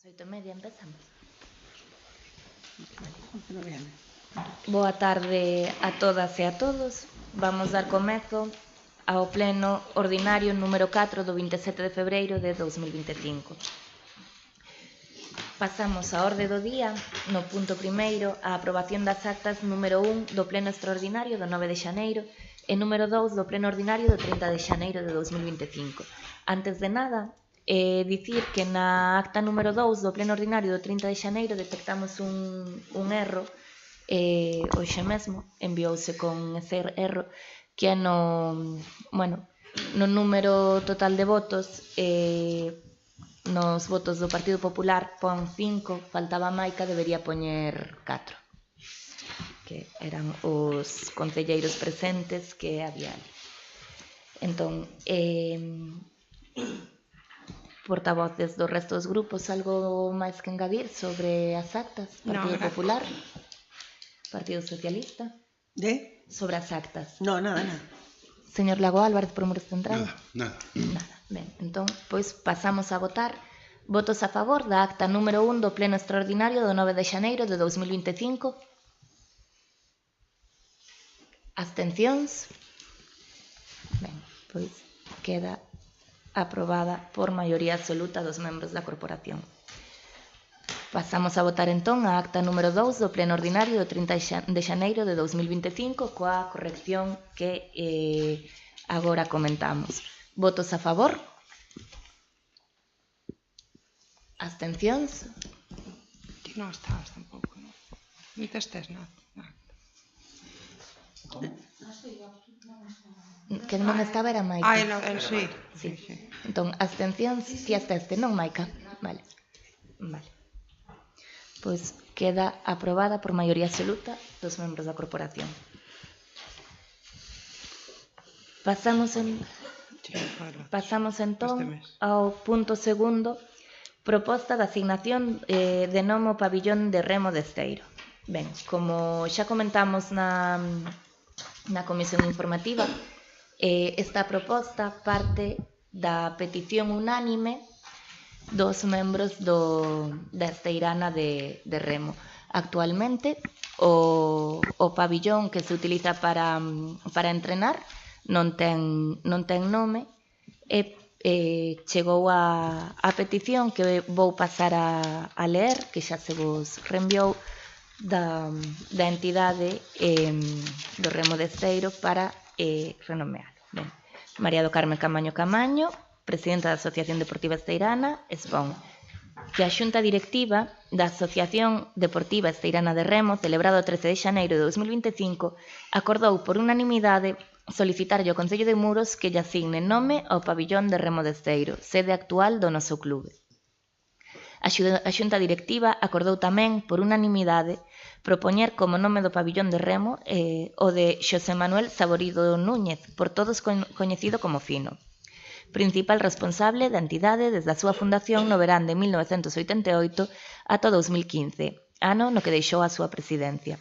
8:30 empezamos. Boa tarde a todas e a todos. Vamos dar comezo ao pleno ordinario número 4 do 27 de febreiro de 2025. Pasamos a orde do día, no punto primeiro, a aprobación das actas número 1 do pleno extraordinario do 9 de xaneiro e número 2 do pleno ordinario do 30 de xaneiro de 2025. Antes de nada, dicir que na acta número 2 do pleno ordinario do 30 de xaneiro detectamos un erro, hoxe mesmo enviouse con ese erro, que é no número total de votos, nos votos do Partido Popular pon 5, faltaba Maica, debería poñer 4, que eran os concelleiros presentes que había ali. Entón, portavoces do resto dos grupos, algo máis que engadir sobre as actas? Partido Popular? Partido Socialista? Sobre as actas? No, nada. Señor Lago Álvarez, por Muros Central? Nada. Ben, entón, pois pasamos a votar. Votos a favor da acta número 1 do pleno extraordinario do 9 de xaneiro de 2025. Abstencións? Ben, pois queda aprobada por maioría absoluta dos membros da corporación. Pasamos a votar entón a acta número 2 do pleno ordinario do 30 de xaneiro de 2025 coa corrección que agora comentamos. Votos a favor? Abstencións? Ti non estabas tampouco, non? Ni te estés nada. Que non estaba era Maica. Sí. Entón, abstencións, ti esteste, non Maica? Vale. Pois queda aprobada por maioría absoluta dos membros da corporación. Pasamos entón ao punto segundo, proposta de asignación de nome ao pabillón de remo de Esteiro. Ben, como xa comentamos na comisión informativa, esta proposta parte da petición unánime dos membros da Esteirana de Remo. Actualmente, o pabillón que se utiliza para entrenar non ten nome e chegou a petición que vou pasar a ler, que xa se vos reenviou da entidade do Remo de Esteiro para renomealo. Ben, María do Carmen Camaño, presidenta da Asociación Deportiva Esteirana, expón que a Xunta Directiva da Asociación Deportiva Esteirana de Remo, celebrado o 13 de xaneiro de 2025, acordou por unanimidade solicitarlle ao Concello de Muros que lle asigne nome ao pabillón de Remo de Esteiro, sede actual do noso clube. A Xunta Directiva acordou tamén, por unanimidade, propoñer como nome do pabillón de Remo o de Xosé Manuel Saborido Núñez, por todos coñecido como Fino, principal responsable da entidade desde a súa fundación no verán de 1988 ata 2015, ano no que deixou a súa presidencia.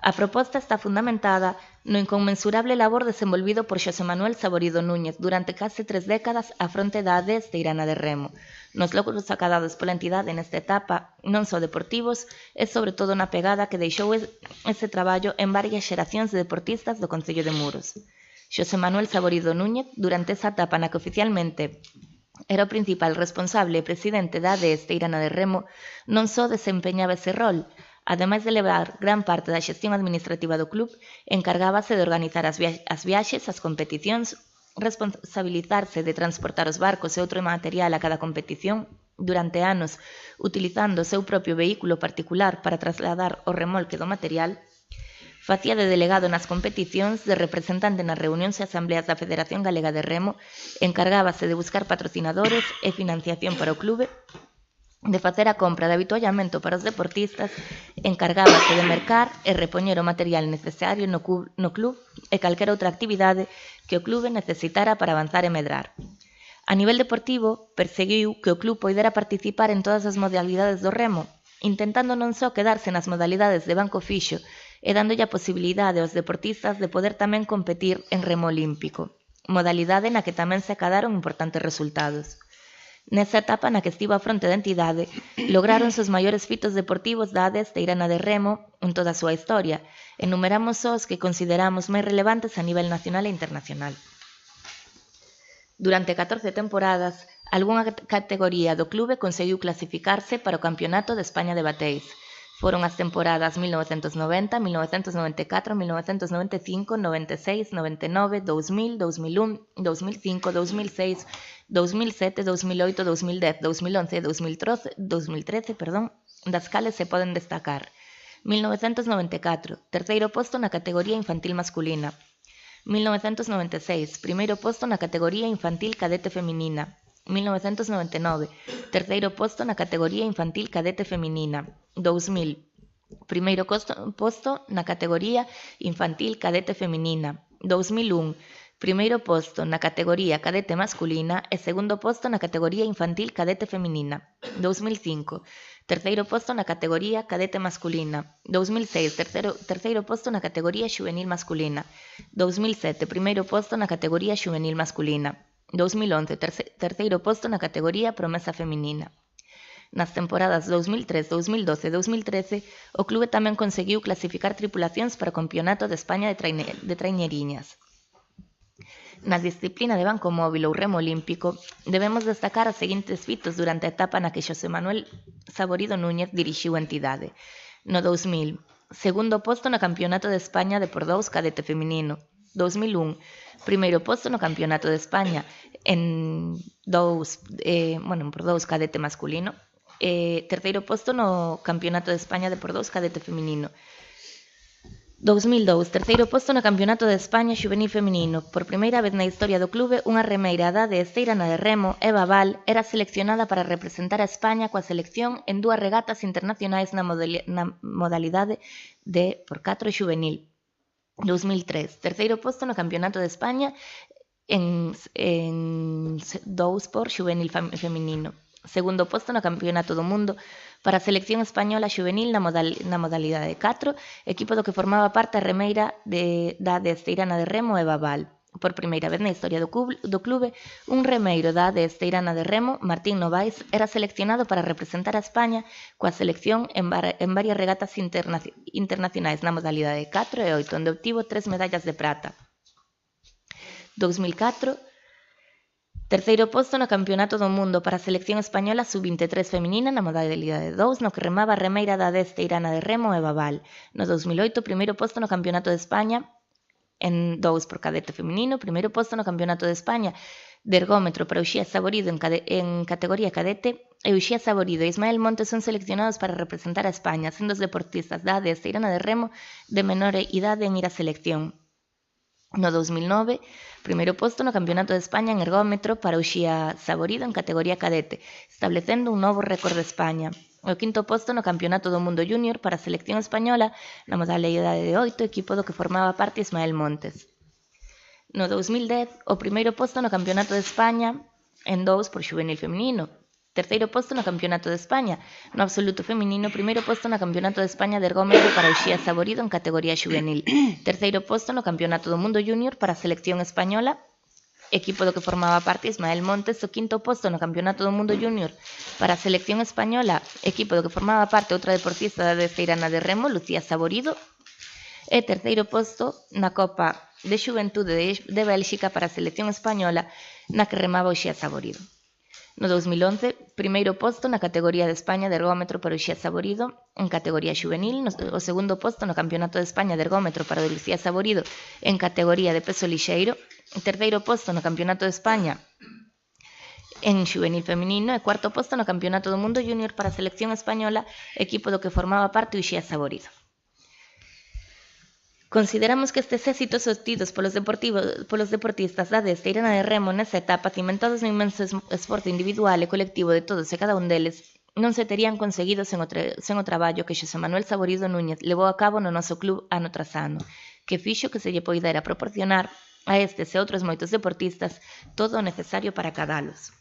A proposta está fundamentada no inconmensurable labor desenvolvido por Xosé Manuel Saborido Núñez durante case 3 décadas á fronte da AD Esteirana de Remo, nos logros acadados pola entidade nesta etapa, non só deportivos, e sobre todo na pegada que deixou ese traballo en varias xeracións de deportistas do Concello de Muros. Xosé Manuel Saborido Núñez, durante esa etapa na que oficialmente era o principal responsable e presidente da AD Esteirana de Remo, non só desempeñaba ese rol. Ademais de levar gran parte da xestión administrativa do club, encargábase de organizar as viaxes, as competicións, responsabilizarse de transportar os barcos e outro material a cada competición durante anos, utilizando o seu propio vehículo particular para trasladar o remolque do material, facía de delegado nas competicións, de representante nas reunións e asambleas da Federación Galega de Remo, encargábase de buscar patrocinadores e financiación para o clube, de facer a compra de habituallamento para os deportistas, encargábase de mercar e repoñer o material necesario no club e calquera outra actividade que o clube necesitara para avanzar e medrar. A nivel deportivo, perseguiu que o club poidera participar en todas as modalidades do remo, intentando non só quedarse nas modalidades de banco fixo e dándolle a posibilidade aos deportistas de poder tamén competir en remo olímpico, modalidade na que tamén se acadaron importantes resultados. Nesa etapa na que estivo á fronte da entidade, lograronse os maiores fitos deportivos da Esteirana de Remo en toda a súa historia. Enumeramos os que consideramos máis relevantes a nivel nacional e internacional. Durante 14 temporadas, algunha categoría do clube conseguiu clasificarse para o Campeonato de España de Bateis. Foron as temporadas 1990, 1994, 1995, 96, 99, 2000, 2001, 2005, 2006, 2007, 2008, 2010, 2011 e 2013, das cales se poden destacar 1994, terceiro posto na categoría infantil masculina. 1996, primeiro posto na categoría infantil cadete feminina. 1999, terceiro posto na categoría infantil cadete feminina. 2000, primeiro posto na categoría infantil cadete feminina. 2001, primeiro posto na categoría cadete masculina e segundo posto na categoría infantil cadete feminina. 2005, terceiro posto na categoría cadete masculina. 2006, terceiro posto na categoría xuvenil masculina. 2007, primeiro posto na categoría xuvenil masculina. 2011, terceiro posto na categoría promesa feminina. Nas temporadas 2003, 2012 e 2013, o clube tamén conseguiu clasificar tripulacións para o Campeonato de España de traiñeriñas. Na disciplina de banco móvil ou remo olímpico, debemos destacar as seguintes fitos durante a etapa na que Xosé Manuel Saborido Núñez dirixiu a entidade. No 2000, segundo posto no Campeonato de España de por dous cadete feminino. 2001, primeiro posto no Campeonato de España por dous cadete masculino. Terceiro posto no Campeonato de España de por dous cadete feminino. 2002, terceiro posto no Campeonato de España xuvenil feminino. Por primeira vez na historia do clube, unha remeira da Esteirana de Remo, Eva Val, era seleccionada para representar a España coa selección en dúas regatas internacionais na modalidade de por 4 xuvenil. 2003, terceiro posto no Campeonato de España en 2 por xuvenil feminino. Segundo posto no Campeonato do Mundo para a selección española xuvenil na modalidade 4, equipo do que formaba parte a remeira da Esteirana de Remo Eva Val. Por primeira vez na historia do clube, un remeiro da Esteirana de Remo, Martín Novais, era seleccionado para representar a España coa selección en varias regatas internacionais na modalidade 4 e 8, onde obtivo 3 medallas de prata. 2004, terceiro posto no Campeonato do Mundo para a selección española sub-23 feminina na modalidade 2, no que remaba a remeira da Esteirana de Remo Eva Val. No 2008, primeiro posto no Campeonato de España en 2 por cadete feminino, primeiro posto no Campeonato de España de ergómetro para Uxía Saborido en categoría cadete, e Uxía Saborido e Ismael Montes son seleccionados para representar a España, sendo os deportistas da Esteirana de Remo de menor idade en ir á selección. No 2009, primeiro posto no Campeonato de España en ergómetro para Uxía Saborido en categoría cadete, establecendo un novo récord de España. O quinto posto no Campeonato do Mundo Júnior para a selección española na modalidade de 8, equipo do que formaba parte Ismael Montes. No 2010, o primeiro posto no Campeonato de España en 2 por xuvenil feminino. Terceiro posto no Campeonato de España no absoluto feminino, primeiro posto no Campeonato de España de ergómetro para Uxía Saborido en categoría xuvenil. Terceiro posto no Campeonato do Mundo Júnior para a selección española, equipo do que formaba parte Ismael Montes. O quinto posto no Campeonato do Mundo Júnior para a selección española, equipo do que formaba parte outra deportista da Esteirana de Remo, Lucía Saborido. E terceiro posto na Copa de Xuventude de Bélxica para a selección española, na que remaba Uxía Saborido. No 2011, primeiro posto na categoría de España de ergómetro para Uxía Saborido en categoría xuvenil, o segundo posto no Campeonato de España de ergómetro para Lucía Saborido en categoría de peso lixeiro, terceiro posto no Campeonato de España en xuvenil feminino e cuarto posto no Campeonato do Mundo Júnior para a selección española, equipo do que formaba parte Uxía Saborido. Consideramos que estes éxitos obtidos polos deportistas da Esteirana de Remo nesa etapa, cimentados no inmenso esforzo individual e colectivo de todos e cada un deles, non se terían conseguido sen o traballo que Xosé Manuel Saborido Núñez levou a cabo no noso club ano tras ano, que fixo que se lle poidera proporcionar a estes e outros moitos deportistas todo o necesario para acadalos.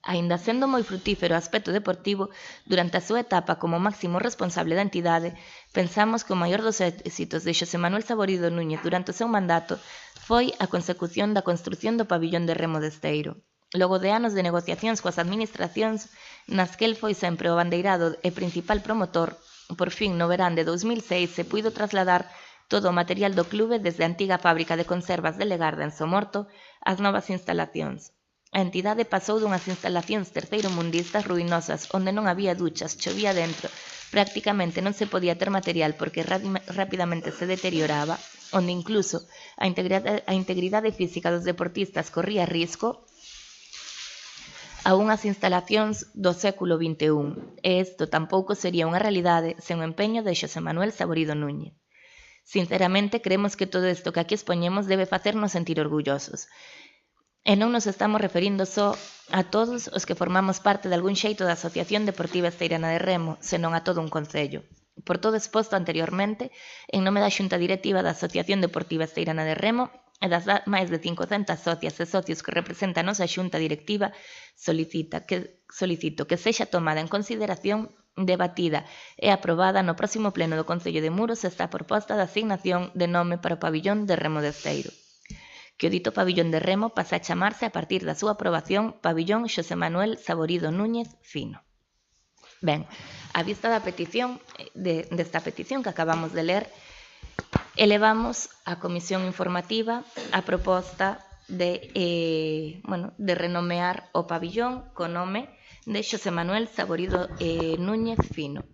Aínda sendo moi frutífero o aspecto deportivo, durante a súa etapa como máximo responsable da entidade, pensamos que o maior dos éxitos de Xosé Manuel Saborido Núñez durante o seu mandato foi a consecución da construción do pabillón de remo de Esteiro. Logo de anos de negociacións coas administracións, nas que el foi sempre o bandeirado e principal promotor, por fin no verán de 2006 se puido trasladar todo o material do clube desde a antiga fábrica de conservas de Legarda en Somorto ás novas instalacións. A entidade pasou dunhas instalacións terceiromundistas ruinosas onde non había duchas, chovía dentro, prácticamente non se podía ter material porque rapidamente se deterioraba, onde incluso a integridade física dos deportistas corría risco, a unhas instalacións do século XXI, e isto tampouco sería unha realidade sen o empeño de Xosé Manuel Saborido Núñez. Sinceramente, creemos que todo isto que aquí expoñemos debe facernos sentir orgullosos. E non nos estamos referindo só a todos os que formamos parte de algún xeito da Asociación Deportiva Esteirana de Remo, senón a todo un concello. Por todo exposto anteriormente, en nome da Xunta Directiva da Asociación Deportiva Esteirana de Remo e das máis de 500 socias e socios que representan a nosa Xunta Directiva, solicito que sexa tomada en consideración, debatida e aprobada no próximo pleno do Concello de Muros esta proposta de asignación de nome para o pabillón de Remo de Esteiro. Que o dito pabillón de Remo pasa a chamarse a partir da súa aprobación Pabillón Xosé Manuel Saborido Núñez Fino. Ben, a vista da petición, desta petición que acabamos de ler, elevamos á Comisión Informativa a proposta de renomear o pabillón co nome de Xosé Manuel Saborido Núñez Fino.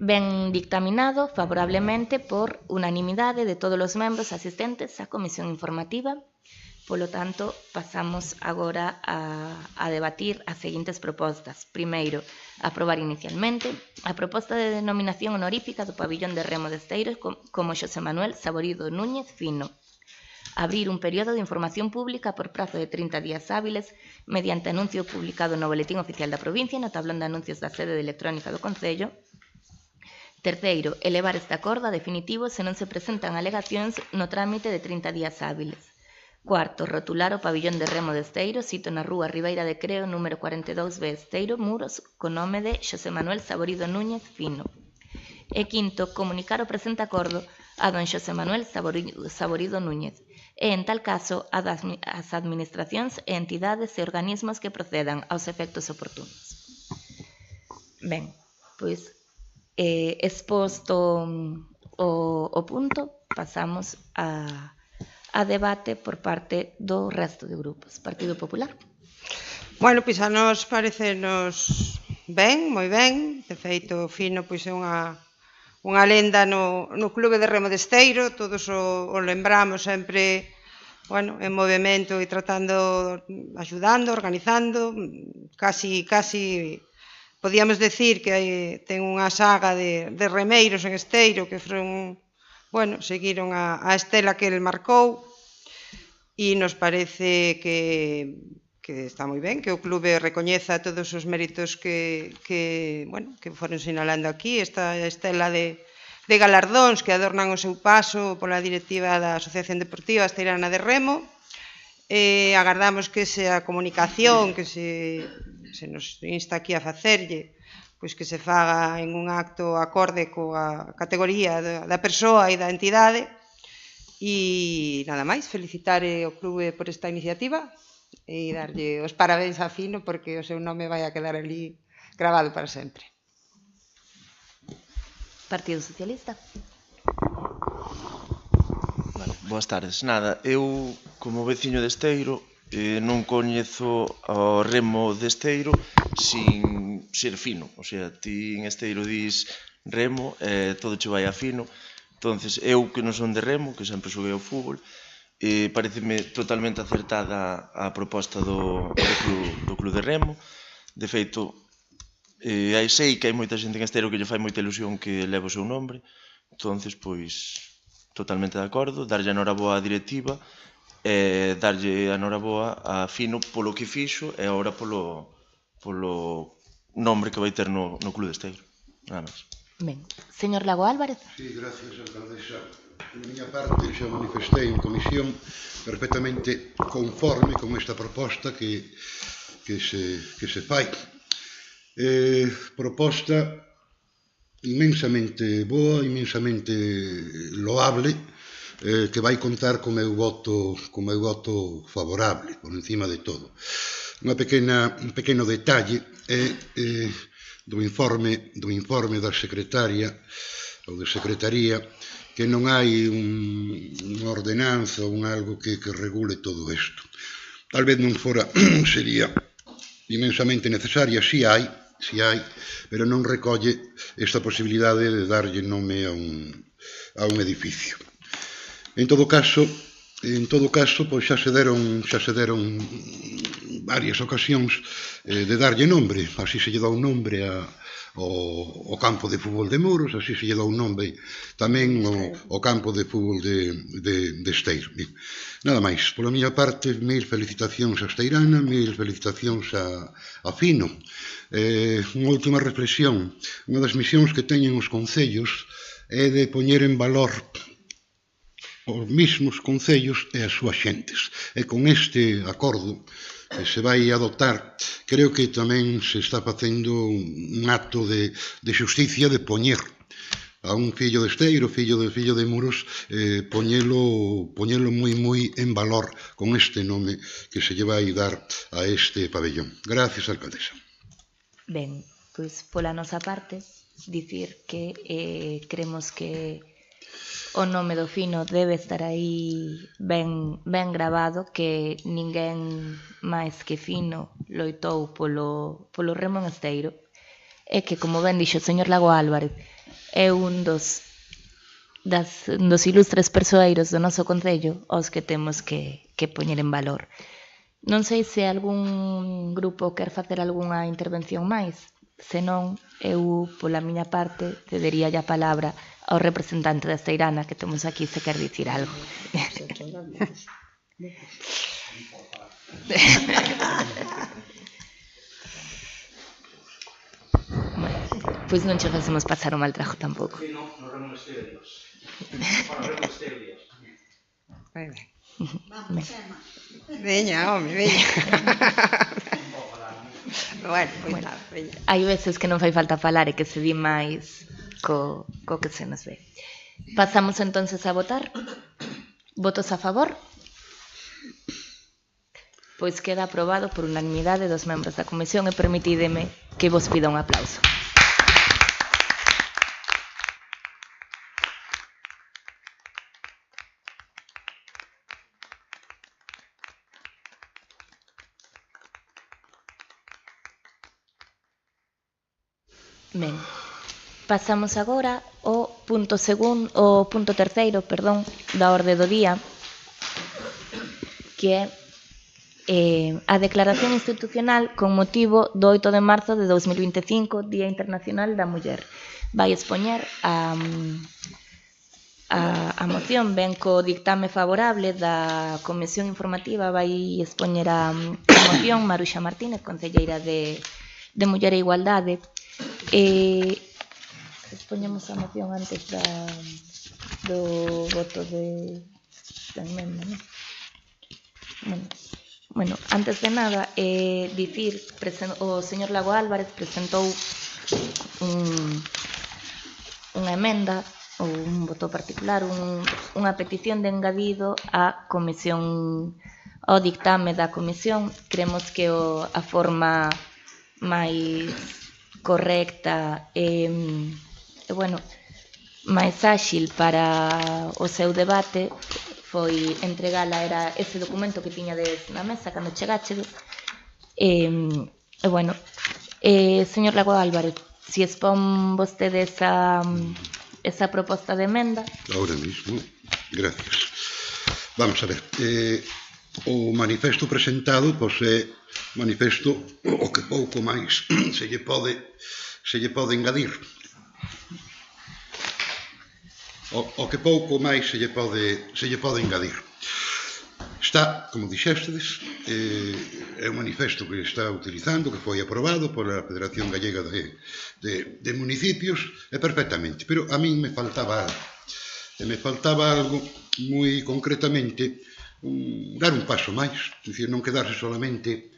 Ben dictaminado favorablemente por unanimidade de todos os membros asistentes á Comisión Informativa. Polo tanto, pasamos agora a debatir as seguintes propostas. Primeiro, aprobar inicialmente a proposta de denominación honorífica do pabillón de Remo de Esteiro como Xosé Manuel Saborido Núñez Fino. Abrir un período de información pública por prazo de 30 días hábiles mediante anuncio publicado no Boletín Oficial da Provincia e no tablón de anuncios da sede electrónica do Concello. Terceiro, elevar este acordo a definitivo se non se presentan alegacións no trámite de 30 días hábiles. Cuarto, rotular o pabillón de Remo de Esteiro, sito na rúa Ribeira de Creo, número 42B, Esteiro, Muros, co nome de Xosé Manuel Saborido Núñez Fino. E quinto, comunicar o presente acordo a don Xosé Manuel Saborido Núñez, e en tal caso as administracións e entidades e organismos que procedan aos efectos oportunos. Ben, pois, exposto o punto, pasamos a debate por parte do resto de grupos. Partido Popular. Bueno, pois a nos parecenos ben, moi ben. De feito, Fino pois é unha lenda no Clube de Remo de Esteiro. Todos o lembramos sempre, bueno, en movimento e tratando, axudando, organizando. Casi podíamos decir que ten unha saga de remeiros en Esteiro que foron, bueno, seguiron a estela que el marcou, e nos parece que está moi ben, que o clube recoñeza todos os méritos que foron sinalando aquí, esta estela de galardóns que adornan o seu paso pola directiva da Asociación Deportiva Esteirana de Remo. Agardamos que esa comunicación que se nos insta aquí a facerlle, pois que se faga en un acto acorde coa categoría da persoa e da entidade. E nada máis, felicitar o clube por esta iniciativa e darlle os parabéns a Fino porque o seu nome vai a quedar ali grabado para sempre. Partido Socialista. Bueno, boas tardes. Nada, eu como veciño de Esteiro non coñezo o Remo de Esteiro sin ser Fino. O sea, ti en Esteiro dis Remo e todo che vai a Fino. Entonces, eu que non son de Remo, que sempre xoguei ao fútbol, pareceme totalmente acertada a proposta do Club de Remo. De feito, sei que hai moita xente en Esteiro que lle fai moita ilusión que leve o seu nombre. Entonces, pois, totalmente de acordo. Darlle a noraboa á directiva e darlle a noraboa a Fino polo que fixo e agora polo nombre que vai ter no Club de Esteiro. Nada máis. Ben, señor Lago Álvarez. Sí, gracias, alcaldesa. De miña parte, xa manifestei en comisión perfectamente conforme con esta proposta que se fai. Proposta inmensamente boa, inmensamente loable, que vai contar co meu voto favorable, por encima de todo. Un pequeno detalle do informe da secretaria ou de secretaría, que non hai unha ordenanza ou algo que regule todo isto. Tal vez non fora, sería inmensamente necesaria, si hai, pero non recolle esta posibilidade de darlle nome a un edificio. En todo caso, pois xa se deron varias ocasións de darlle nombre, así se lle dá un nombre ao campo de fútbol de Muros, así se lle dá un nome tamén ao campo de fútbol de Esteiro. Nada máis, pola miña parte, mil felicitacións a Esteirana, mil felicitacións a Fino. Unha última reflexión, unha das misións que teñen os concellos é de poñer en valor os mesmos concellos e as súas xentes. E con este acordo que se vai adoptar, creo que tamén se está facendo un acto de xusticia de poñer a un fillo de Esteiro, fillo de Muros, poñelo moi en valor con este nome que se lle vai dar a este pabellón. Gracias, alcaldesa. Ben, pois pola nosa parte, dicir que creemos que o nome do Fino debe estar aí ben gravado, que ninguén máis que Fino loitou polo remo en Esteiro, e que, como ben dixo o señor Lago Álvarez, é un dos ilustres persoeiros do noso concello aos que temos que poñer en valor. Non sei se algún grupo quer facer algunha intervención máis, senón eu, pola miña parte, cedería a palabra ao representante da Esteirana que temos aquí, se quer dicir algo. Pois non che facemos pasar o mal trajo tampouco. Veña, home, veña. Bueno, hai veces que non fai falta falar e que se di máis co que se nos ve. Pasamos entonces a votar. Votos a favor? Pois queda aprobado por unanimidade dos membros da comisión e permitídeme que vos pida un aplauso. Ben, pasamos agora ao punto terceiro, da orde do día, que é a declaración institucional con motivo do 8 de marzo de 2025, Día Internacional da Muller. Vai expoñer a moción, ben co dictame favorable da Comisión Informativa, vai expoñer a moción Maruxa Martínez, concelleira de Muller e Igualdade. Expoñemos a moción antes do voto da emenda, non? Bueno, antes de nada, dicir, o señor Lago Álvarez presentou unha emenda ou un voto particular, unha petición de engadido á comisión, ao dictame da comisión. Creemos que a forma máis correcta e máis áxil para o seu debate foi entregala, era ese documento que tiñades na mesa cando chegachedes. Señor Lago Álvarez, si expón vostede esa proposta de emenda. Ahora mismo, gracias. Vamos a ver, o manifesto presentado é manifesto o que pouco máis se lle pode engadir. O que pouco máis se lle pode engadir. Está, como dixéstedes, é un manifesto que está utilizando, que foi aprobado pola Federación Gallega de Municipios, e perfectamente, pero a min me faltaba algo moi concretamente, dar un paso máis, é dicir, non quedarse solamente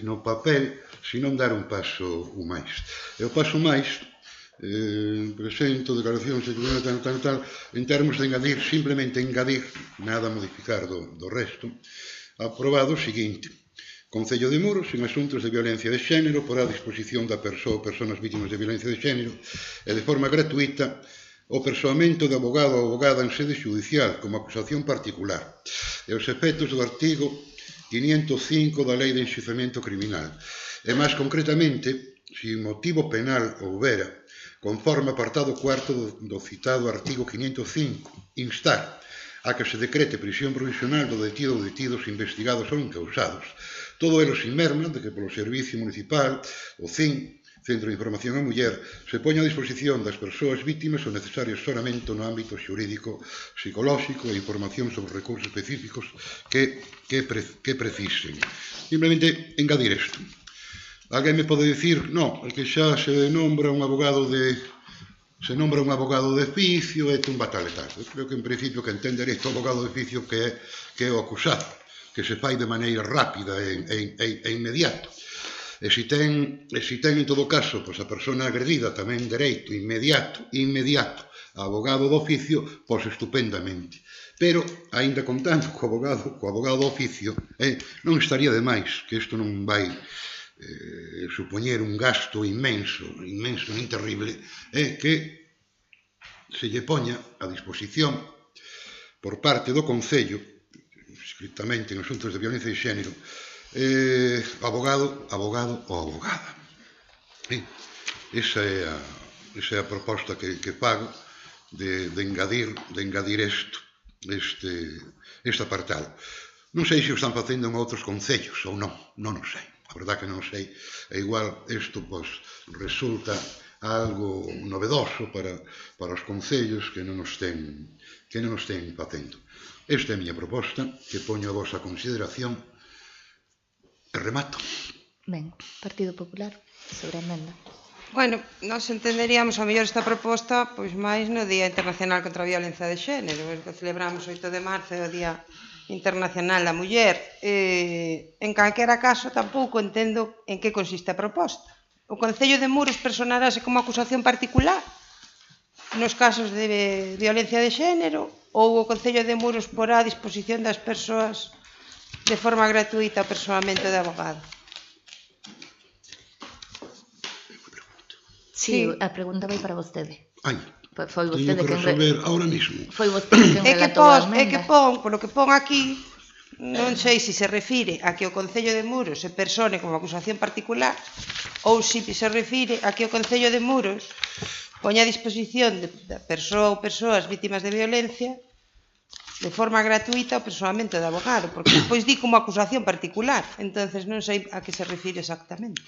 no papel, senón dar un paso máis. E o paso máis presento declaracións tal, en termos de engadir, simplemente engadir, nada modificar do resto, aprobado o seguinte: Concello de Muros, en asuntos de violencia de xénero, porá a disposición da persoa ou persoas vítimas de violencia de xénero e de forma gratuita o persoamento de abogado ou abogada en sede judicial como acusación particular e os efectos do artigo 505 da Lei de Enxuizamento Criminal. E máis concretamente, se motivo penal houbera, conforme apartado cuarto do citado artigo 505, instar a que se decrete prisión provisional do detido ou detidos investigados ou encausados, todo elo sin merma de que polo Servicio Municipal, o CIN, Centro de Información á Muller, se poña a disposición das persoas vítimas o necesario asesoramento no ámbito xurídico, psicolóxico e información sobre recursos específicos que precisen. Simplemente engadir isto. Alguén me pode dicir, no, é que xa se nombra un abogado de oficio e tumba tal e tal. Eu creo que en principio que entende dereito o abogado de oficio que é o acusado, que se fai de maneira rápida e inmediato. E se ten en todo caso a persona agredida tamén dereito inmediato a abogado do oficio, pois estupendamente. Pero, aínda contando co abogado do oficio, non estaría de máis que isto non vai supoñer un gasto inmenso, nin terrible, que se lle poña a disposición por parte do Concello, escritamente en asuntos de violencia de xénero, abogado ou abogada. Esa é a proposta que fago de engadir este apartado. Non sei se o están facendo en outros concellos ou non o sei. A verdad que non sei, e igual isto resulta algo novedoso para os concellos que non os ten facendo. Esta é a miña proposta, que poño a vosa consideración e remato. Ben, Partido Popular, sobre a emenda. Bueno, nós entenderíamos a mellor esta proposta pois máis no Día Internacional contra a Violencia de Xénero, que celebramos o 8 de marzo, o Día Internacional da Muller. En calquera caso, tampouco entendo en que consiste a proposta. O Concello de Muros personarase como acusación particular nos casos de violencia de xénero, ou o Concello de Muros porá a disposición das persoas de forma gratuita o persoamento de abogado? Sí, a pregunta vai para vostede. Foi teño vostede que resolver ahora mismo. Foi vostede quen relatou a emenda. É que polo que pon aquí, non sei se se refire a que o Concello de Muros se persone como acusación particular ou se se refire a que o Concello de Muros poña a disposición da persoa ou persoas vítimas de violencia de forma gratuita o persoamento de abogado, porque despois di como acusación particular, entonces non sei a que se refire exactamente.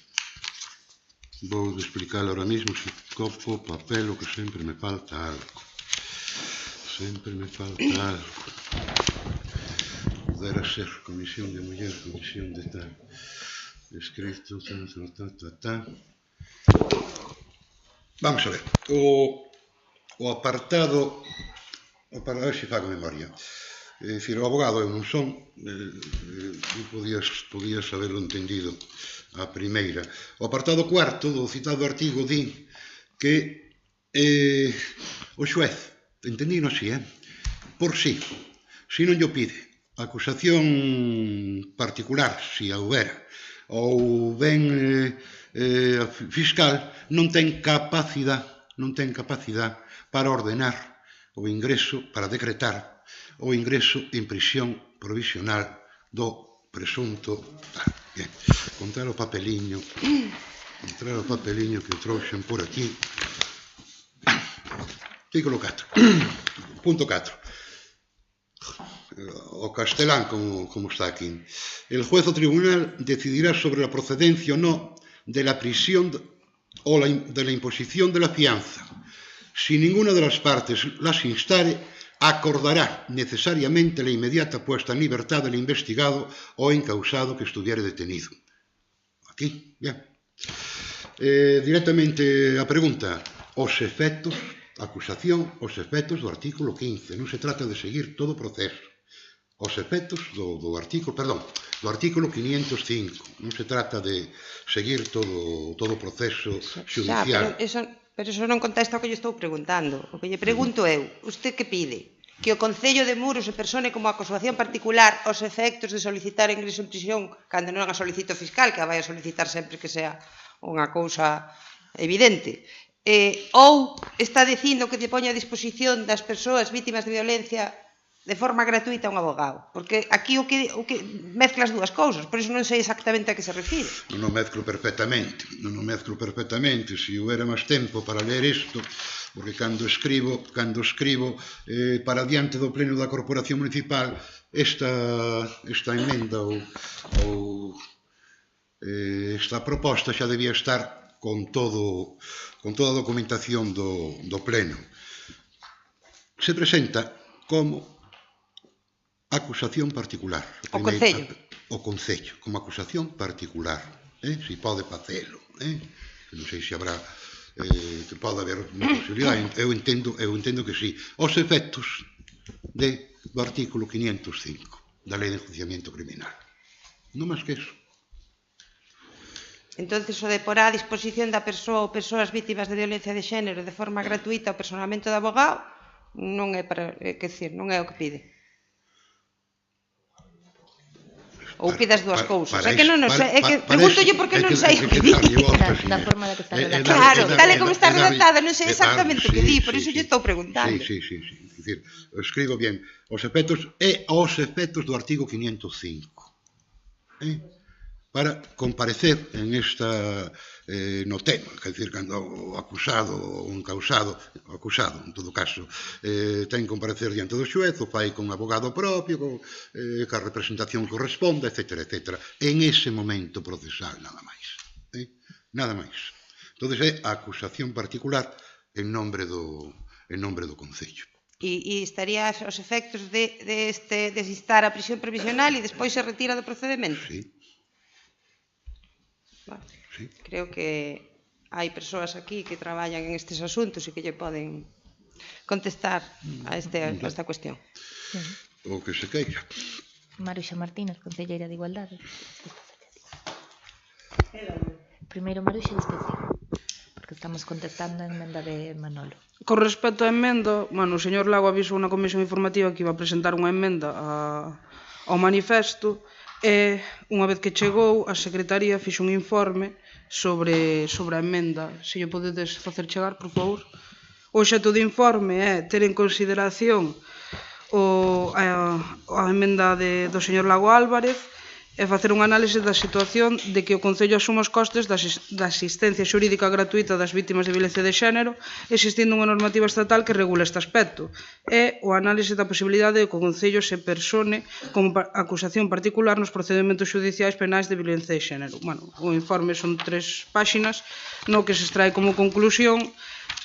Vou explicar ahora mismo se copo papel o que sempre me falta algo. Podera ser Comisión de Muller, Comisión de tal. Escrito, ta. Vamos a ver. O apartado, a ver se fago memoria. É dicir, o abogado eu non son, podías haberlo entendido a primeira. O apartado cuarto do citado artigo di que o xuez, entendino así, por si non lle pide acusación particular, se a houbera, ou ben fiscal, non ten capacidade para ordenar o ingreso, para decretar o ingreso en prisión provisional do presunto. Bien, contar o papeliño que trouxen por aquí. Artículo 4. Punto 4. O castelán, como está aquí. El juez o tribunal decidirá sobre la procedencia o no de la prisión o de la imposición de la fianza. Si ninguna de las partes las instare, acordará necesariamente la inmediata puesta en libertad del investigado o encausado que estuviere detenido. Aquí, bien. Directamente a pregunta, os efectos, acusación, os efectos do artículo 15. Non se trata de seguir todo o proceso. Os efectos do artículo 505. Non se trata de seguir todo o proceso judicial. Xa, pero eso Pero iso non contesta o que lle estou preguntando. O que lle pregunto eu, usted que pide? Que o Concello de Muros se persone como acusación particular aos efectos de solicitar ingreso en prisión cando non a solicito fiscal, que a vai a solicitar sempre que sea unha cousa evidente. Ou está dicindo que lle poña a disposición das persoas vítimas de violencia de forma gratuita a un abogado. Porque aquí o que mezcla as dúas cousas, por iso non sei exactamente a que se refire. Non o mezclo perfectamente, se houbera máis tempo para ler isto, porque cando escribo para diante do pleno da Corporación Municipal esta emenda ou esta proposta xa debía estar con toda a documentación do pleno. Se presenta como acusación particular. O Concello. O Concello, como acusación particular. Si pode facelo. Non sei se habrá que pode haber unha posibilidade. Eu entendo que sí. Os efectos do artículo 505 da Lei de Enjuiciamiento Criminal. Non máis que eso. Entonces, o de porá a disposición da persoa ou persoas vítimas de violencia de xénero de forma gratuita o personamento de abogado non é non é o que pide. Ou pide as dúas cousas. É que non sei, é que pregúntolle porque non sei o que di. Da forma da que está redactada. Claro, tal e como está redactada, non sei exactamente o que di, por iso lle estou preguntando. Sí. É dicir, escribo bien. Os efectos do artigo 505. Para comparecer en no tema, quer dizer, cando o acusado ou un causado, o acusado, en todo caso, ten que comparecer diante do xuez, o fai con abogado propio, ca representación corresponda, etc. En ese momento procesal, nada máis. Nada máis. Entón, é a acusación particular en nombre do Concello. E estaría aos efectos de instar a prisión provisional e despois se retira do procedemento? Sí. Sí. Creo que hai persoas aquí que traballan en estes asuntos e que lle poden contestar a esta cuestión. O que se queira. Maruxa Martínez, concelleira de Igualdade. Primeiro Maruxa e despois porque estamos contestando a emenda de Manolo. Con respecto á emenda, o señor Lago avisou unha comisión informativa que iba a presentar unha emenda ao manifesto. E, unha vez que chegou, a Secretaría fixo un informe sobre a emenda. Se lle podedes facer chegar, por favor. O obxecto do informe é ter en consideración a emenda do señor Lago Álvarez e facer unha análise da situación de que o Concello asuma os costes da asistencia xurídica gratuita das vítimas de violencia de xénero, existindo unha normativa estatal que regula este aspecto, e o análise da posibilidade de que o Concello se persone como acusación particular nos procedementos xudiciais penais de violencia de xénero. O informe son 3 páxinas, no que se extrae como conclusión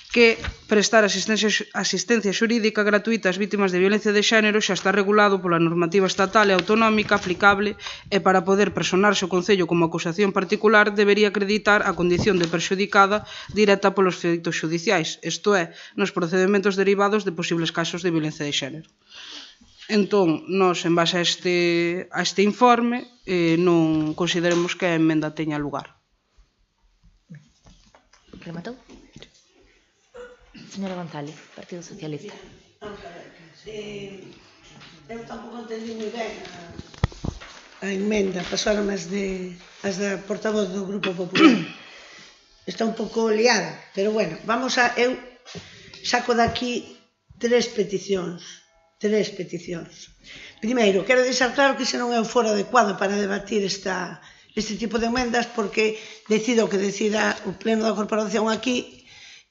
que prestar asistencia xurídica gratuita ás vítimas de violencia de xénero xa está regulado pola normativa estatal e autonómica aplicable e para poder personarse o Concello como acusación particular debería acreditar a condición de perxudicada directa polos feitos xudiciais, isto é, nos procedementos derivados de posibles casos de violencia de xénero. Entón, nós, en base a este informe, non consideremos que a emenda teña lugar. Rematou? Señora González, Partido Socialista. Eu tampouco entendí moi ben a emenda, pasaron as da portavoz do Grupo Popular. Está un pouco liada, pero bueno, eu saco daqui 3 peticións. Primeiro, quero deixar claro que ese non é o foro adecuado para debatir este tipo de emendas, porque decido o que decida o Pleno da Corporación aquí,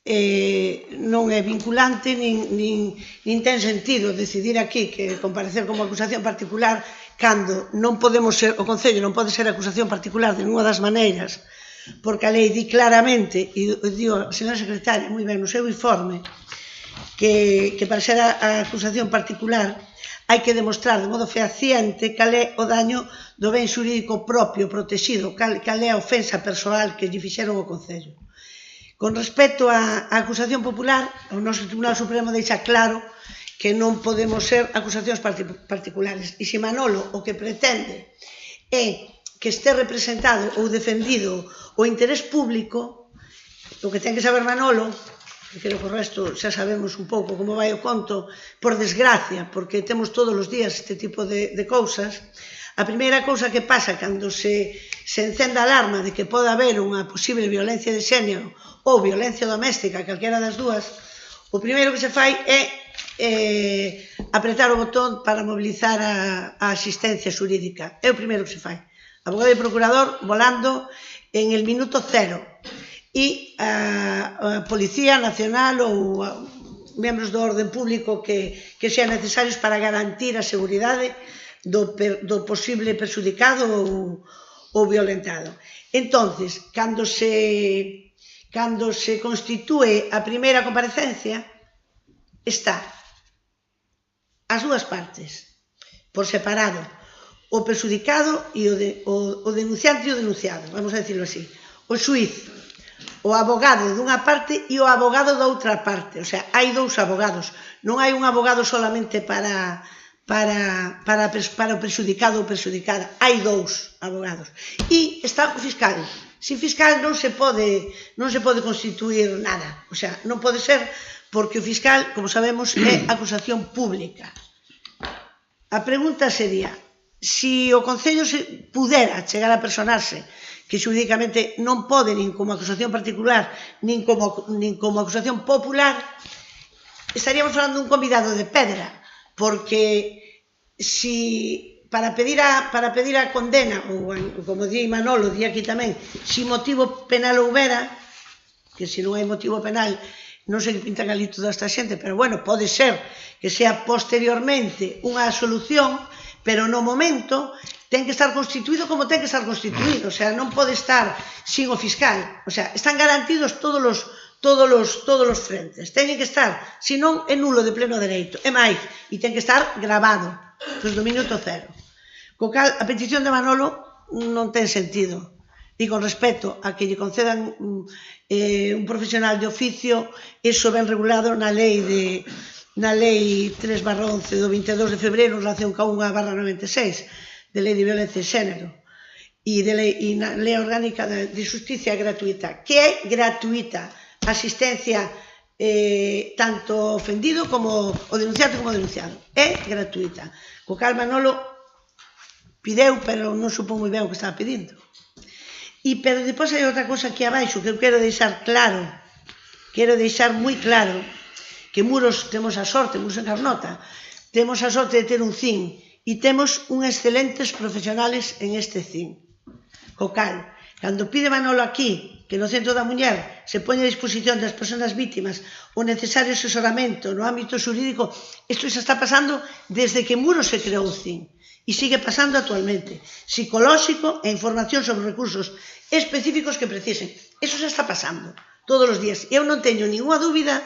non é vinculante nin ten sentido decidir aquí que comparecer como acusación particular cando non podemos ser, o Concello non pode ser acusación particular de nunha das maneiras, porque a lei di claramente, e digo, señora secretaria, moi ben, no seu informe, que para ser a acusación particular hai que demostrar de modo fehaciente cal é o daño do ben xurídico propio protegido, cal é a ofensa persoal que lle fixeron ao Concello. Con respecto á acusación popular, o noso Tribunal Supremo deixa claro que non podemos ser acusacións particulares. E se Manolo o que pretende é que este representado ou defendido o interés público, O que ten que saber Manolo, que creo que o resto xa sabemos un pouco como vai o conto, por desgracia, porque temos todos os días este tipo de cousas. A primeira cousa que pasa cando se encende a alarma de que pode haber unha posible violencia de xénero ou violencia doméstica, calquera das dúas, o primeiro que se fai é apretar o botón para mobilizar a asistencia xurídica. É o primeiro que se fai. Abogado e procurador volando en el minuto cero. E a Policía Nacional ou membros do orden público que sean necesarios para garantir a seguridade do posible perxudicado ou violentado. Entonces, cando se constitúe a primeira comparecencia, está as dúas partes, por separado, o perxudicado e o denunciante e o denunciado, vamos a decirlo así, o xuiz, o abogado dunha parte e o abogado da outra parte, o sea, hai dous abogados, non hai un abogado solamente para o perxudicado ou perxudicada, hai dous abogados. E está o fiscal. Sin fiscal non se pode constituir nada, o sea, non pode ser porque o fiscal, como sabemos, é acusación pública. A pregunta sería, se o Concello pudera chegar a personarse que xurídicamente non pode nin como acusación particular nin como acusación popular, estaríamos falando dun convidado de pedra, porque si para pedir a condena, ou como di Manolo, di aquí tamén, si motivo penal houbera, que se non hai motivo penal non se pintan ali toda esta xente, pero bueno, pode ser que sea posteriormente unha solución, pero no momento ten que estar constituído como ten que estar constituído, o sea, non pode estar sin o fiscal, o sea, están garantidos todos os frentes, teñen que estar, senón é nulo de pleno dereito, é máis, e ten que estar grabado, desde o minuto cero. Co cal, a petición de Manolo non ten sentido, e con respecto a que lle concedan un profesional de oficio, iso ben regulado na lei 3/11 do 22 de febreiro en relación ca 1/96 de lei de violencia de xénero e na lei orgánica de justicia gratuita, que é gratuita a asistencia tanto ofendido como o denunciante como o denunciado, é gratuita. Co cal Manolo pideu, pero non supón moi ben o que estaba pedindo. Pero depois hai outra cosa aquí abaixo que eu quero deixar claro, moi claro, que Muros temos a sorte, Muros en Carnota, temos a sorte de ter un CIN e temos uns excelentes profesionales en este CIN. Co cal, cando pide Manolo aquí que no Centro da Muller se poña a disposición das persoas vítimas o necesario asesoramento no ámbito xurídico, isto xa está pasando desde que Muros se creou o CIN e sigue pasando actualmente. Psicolóxico e información sobre recursos específicos que precisen. Iso xa está pasando todos os días. E eu non teño ninguna dúbida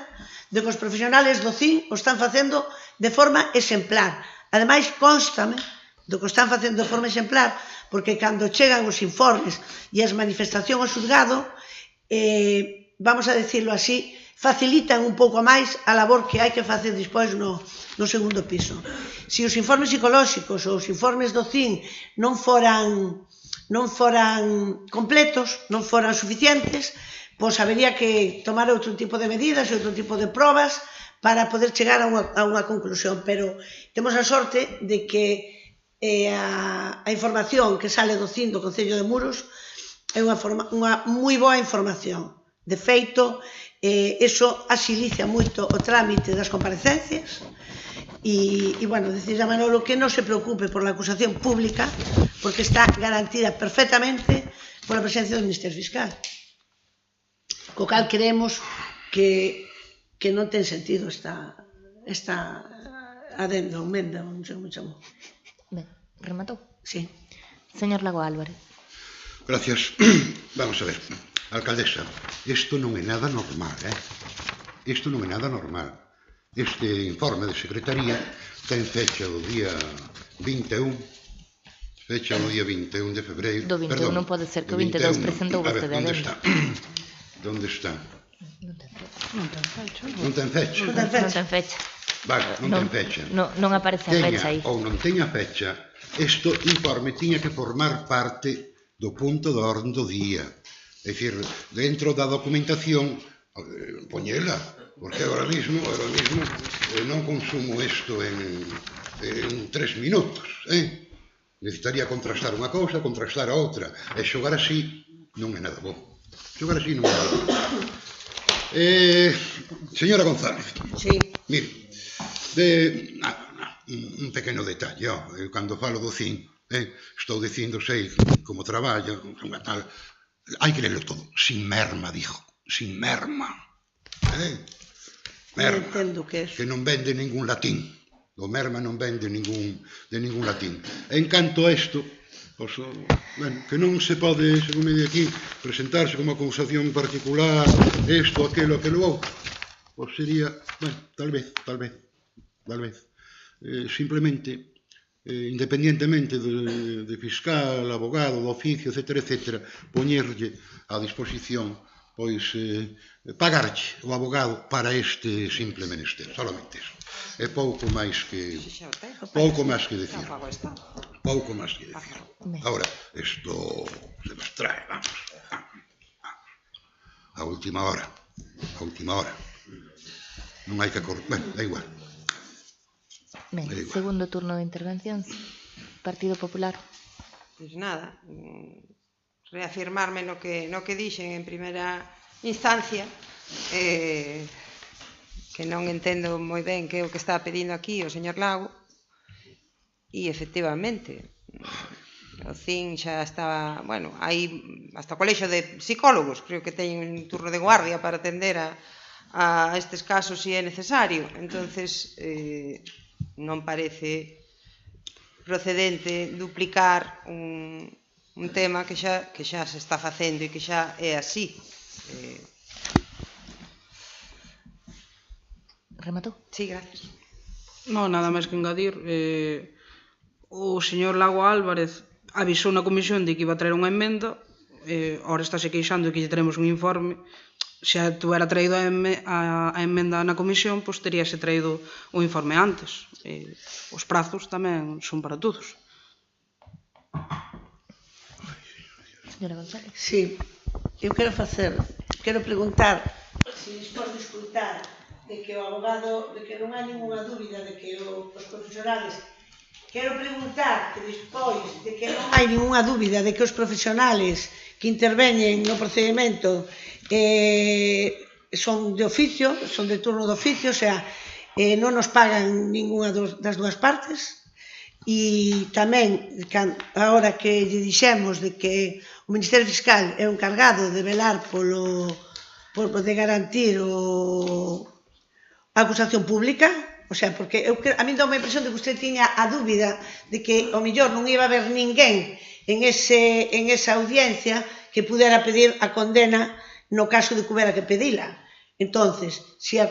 de que os profesionales do CIN o están facendo de forma exemplar. Ademais, constame do que están facendo de forma exemplar, porque cando chegan os informes e as manifestacións ao xulgado, vamos a decirlo así, facilitan un pouco máis a labor que hai que facer despois no segundo piso. Se os informes psicolóxicos ou os informes do CIN non foran completos, non foran suficientes, pois habería que tomar outro tipo de medidas e outro tipo de probas para poder chegar a unha conclusión, pero temos a sorte de que a información que sale do CIN do Concello de Muros é unha moi boa información. De feito, iso axiliza moito o trámite das comparecencias e, bueno, decir a Manolo que non se preocupe por la acusación pública porque está garantida perfectamente por la presencia do Ministerio Fiscal. Co cal creemos que non ten sentido esta adenda, emenda, non sei como chamou. Ben, rematou? Sí. Señor Lago Álvarez. Gracias. Vamos a ver. Alcaldesa, isto non é nada normal, Isto non é nada normal. Este informe de Secretaría ten fecha do día 21, fecha do día 21 de febreiro. Do 21 non pode ser que o 22 presentou vostede a adenda. Onde está? Non ten fecha. Non ten fecha? Non ten fecha. Vale, non ten fecha. Non aparece a fecha aí. Ou non teña fecha, este informe tiña que formar parte do punto de orden do día. É dicir, dentro da documentación, poñela, porque agora mismo non consumo isto en 3 minutos, necesitaría contrastar unha cousa, contrastar a outra, e xogar así non é nada bo. Xogar así non é nada bo. Señora González, mire, un pequeno detalle, cando falo do CIN, estou dicindo, sei como traballa, tal, hai que lerlo todo, sin merma, dijo, sin merma. Merma, que non vende ningún latín. O merma non vende de ningún latín. En canto a isto, que non se pode, según me di aquí, presentarse como acusación particular, isto, aquelo outro, pois sería, tal vez, simplemente, independientemente de fiscal, abogado, do oficio, etc., poñerlle a disposición, pois, pagarlle o abogado para este simple menester, solamente eso. É pouco máis que decir. Pouco máis que decir. Ahora, isto se nos trae, vamos. A última hora. Non hai que correr, é igual. Ben, segundo turno de intervencións. Partido Popular. Pois nada, reafirmarme no que dixen en primeira instancia, que non entendo moi ben que é o que está pedindo aquí o señor Lago, e efectivamente o CIN xa está, bueno, hai hasta o colexo de psicólogos, creo que teñen un turno de guardia para atender a estes casos se é necesario. Entonces non parece procedente duplicar un tema que xa se está facendo e que xa é así. Rematou? Sí, gracias. Non, nada máis que engadir. O señor Lago Álvarez avisou na comisión de que iba a traer unha emenda, ora estáse queixando de que lle traemos un informe. Se tuvera traído a emenda na comisión, pois teríase traído o informe antes. Os prazos tamén son para todos. Señora González. Sí, eu quero preguntar se despois de escutar de que o abogado, de que non hai ninguna dúbida de que os profesionales, quero preguntar que despois de que non hai ninguna dúbida de que os profesionales que interveñen no procedimento son de oficio, son de turno de oficio, o sea, non nos pagan ninguna das dúas partes, e tamén, agora que lle dixemos de que o Ministerio Fiscal é o encargado de velar de garantir a acusación pública, o sea, porque a mí dá unha impresión de que usted tiña a dúbida de que ao mellor non iba a haber ninguén en esa audiencia que pudera pedir a condena no caso de que hubiera que pedila. Entonces, si a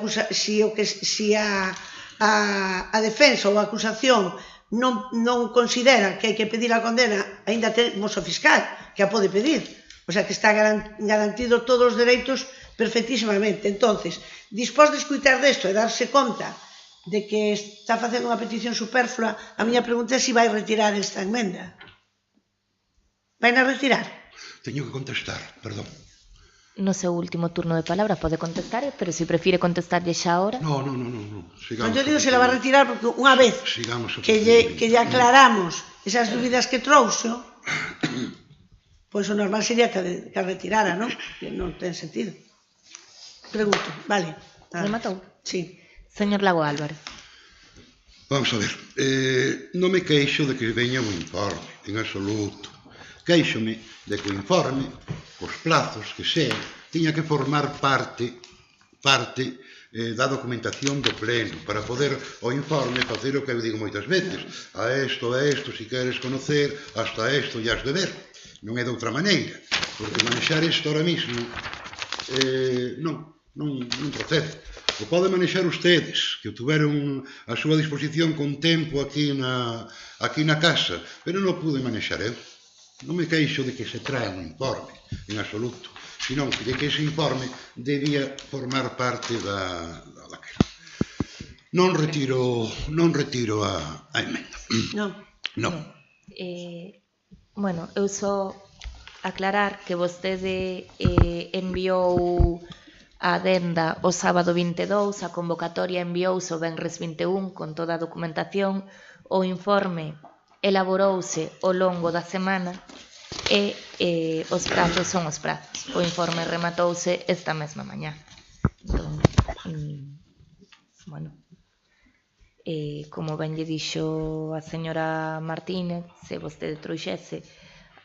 defensa ou a acusación non considera que hai que pedir a condena, aínda temos o fiscal que a pode pedir, o sea, que está garantido todos os dereitos perfectísimamente. Entonces, despois de escutar desto e darse conta de que está facendo unha petición superflua, a miña pregunta é se vai retirar esta emenda. Vai na retirar? Teño que contestar, perdón. No seu último turno de palabra pode contestar, pero se prefire contestarlle xa ahora... No. Sigamos. Eu digo se la va a retirar porque unha vez que lle aclaramos esas dúbidas que trouxo, pois o normal sería que a retirara, non? Que non ten sentido. Pregunto, vale. Rematou? Sí. Señor Lago Álvarez. Vamos a ver, non me queixo de que veña un informe, en absoluto. Queixome de que o informe, os plazos que sea, tiña que formar parte da documentación do pleno, para poder o informe facer o que eu digo moitas veces. A isto, si queres conocer, hasta isto ya has de ver. Non é de outra maneira, porque manexar isto ahora mismo non procede. O poden manexar ustedes, que o tuveron a súa disposición con tempo aquí na casa, pero non o pude manexar eu. Non me queixo de que se trae un informe, en absoluto, senón de que ese informe debía formar parte daquela. Non retiro a emenda. Non. Bueno, eu só aclarar que vostede enviou a adenda o sábado 22, a convocatoria enviouse o venres 21 con toda a documentación, o informe elaborouse ao longo da semana e os prazos son os prazos. O informe rematouse esta mesma mañá. Entón, bueno, como ben lle dixo a señora Martínez, se vostede trouxese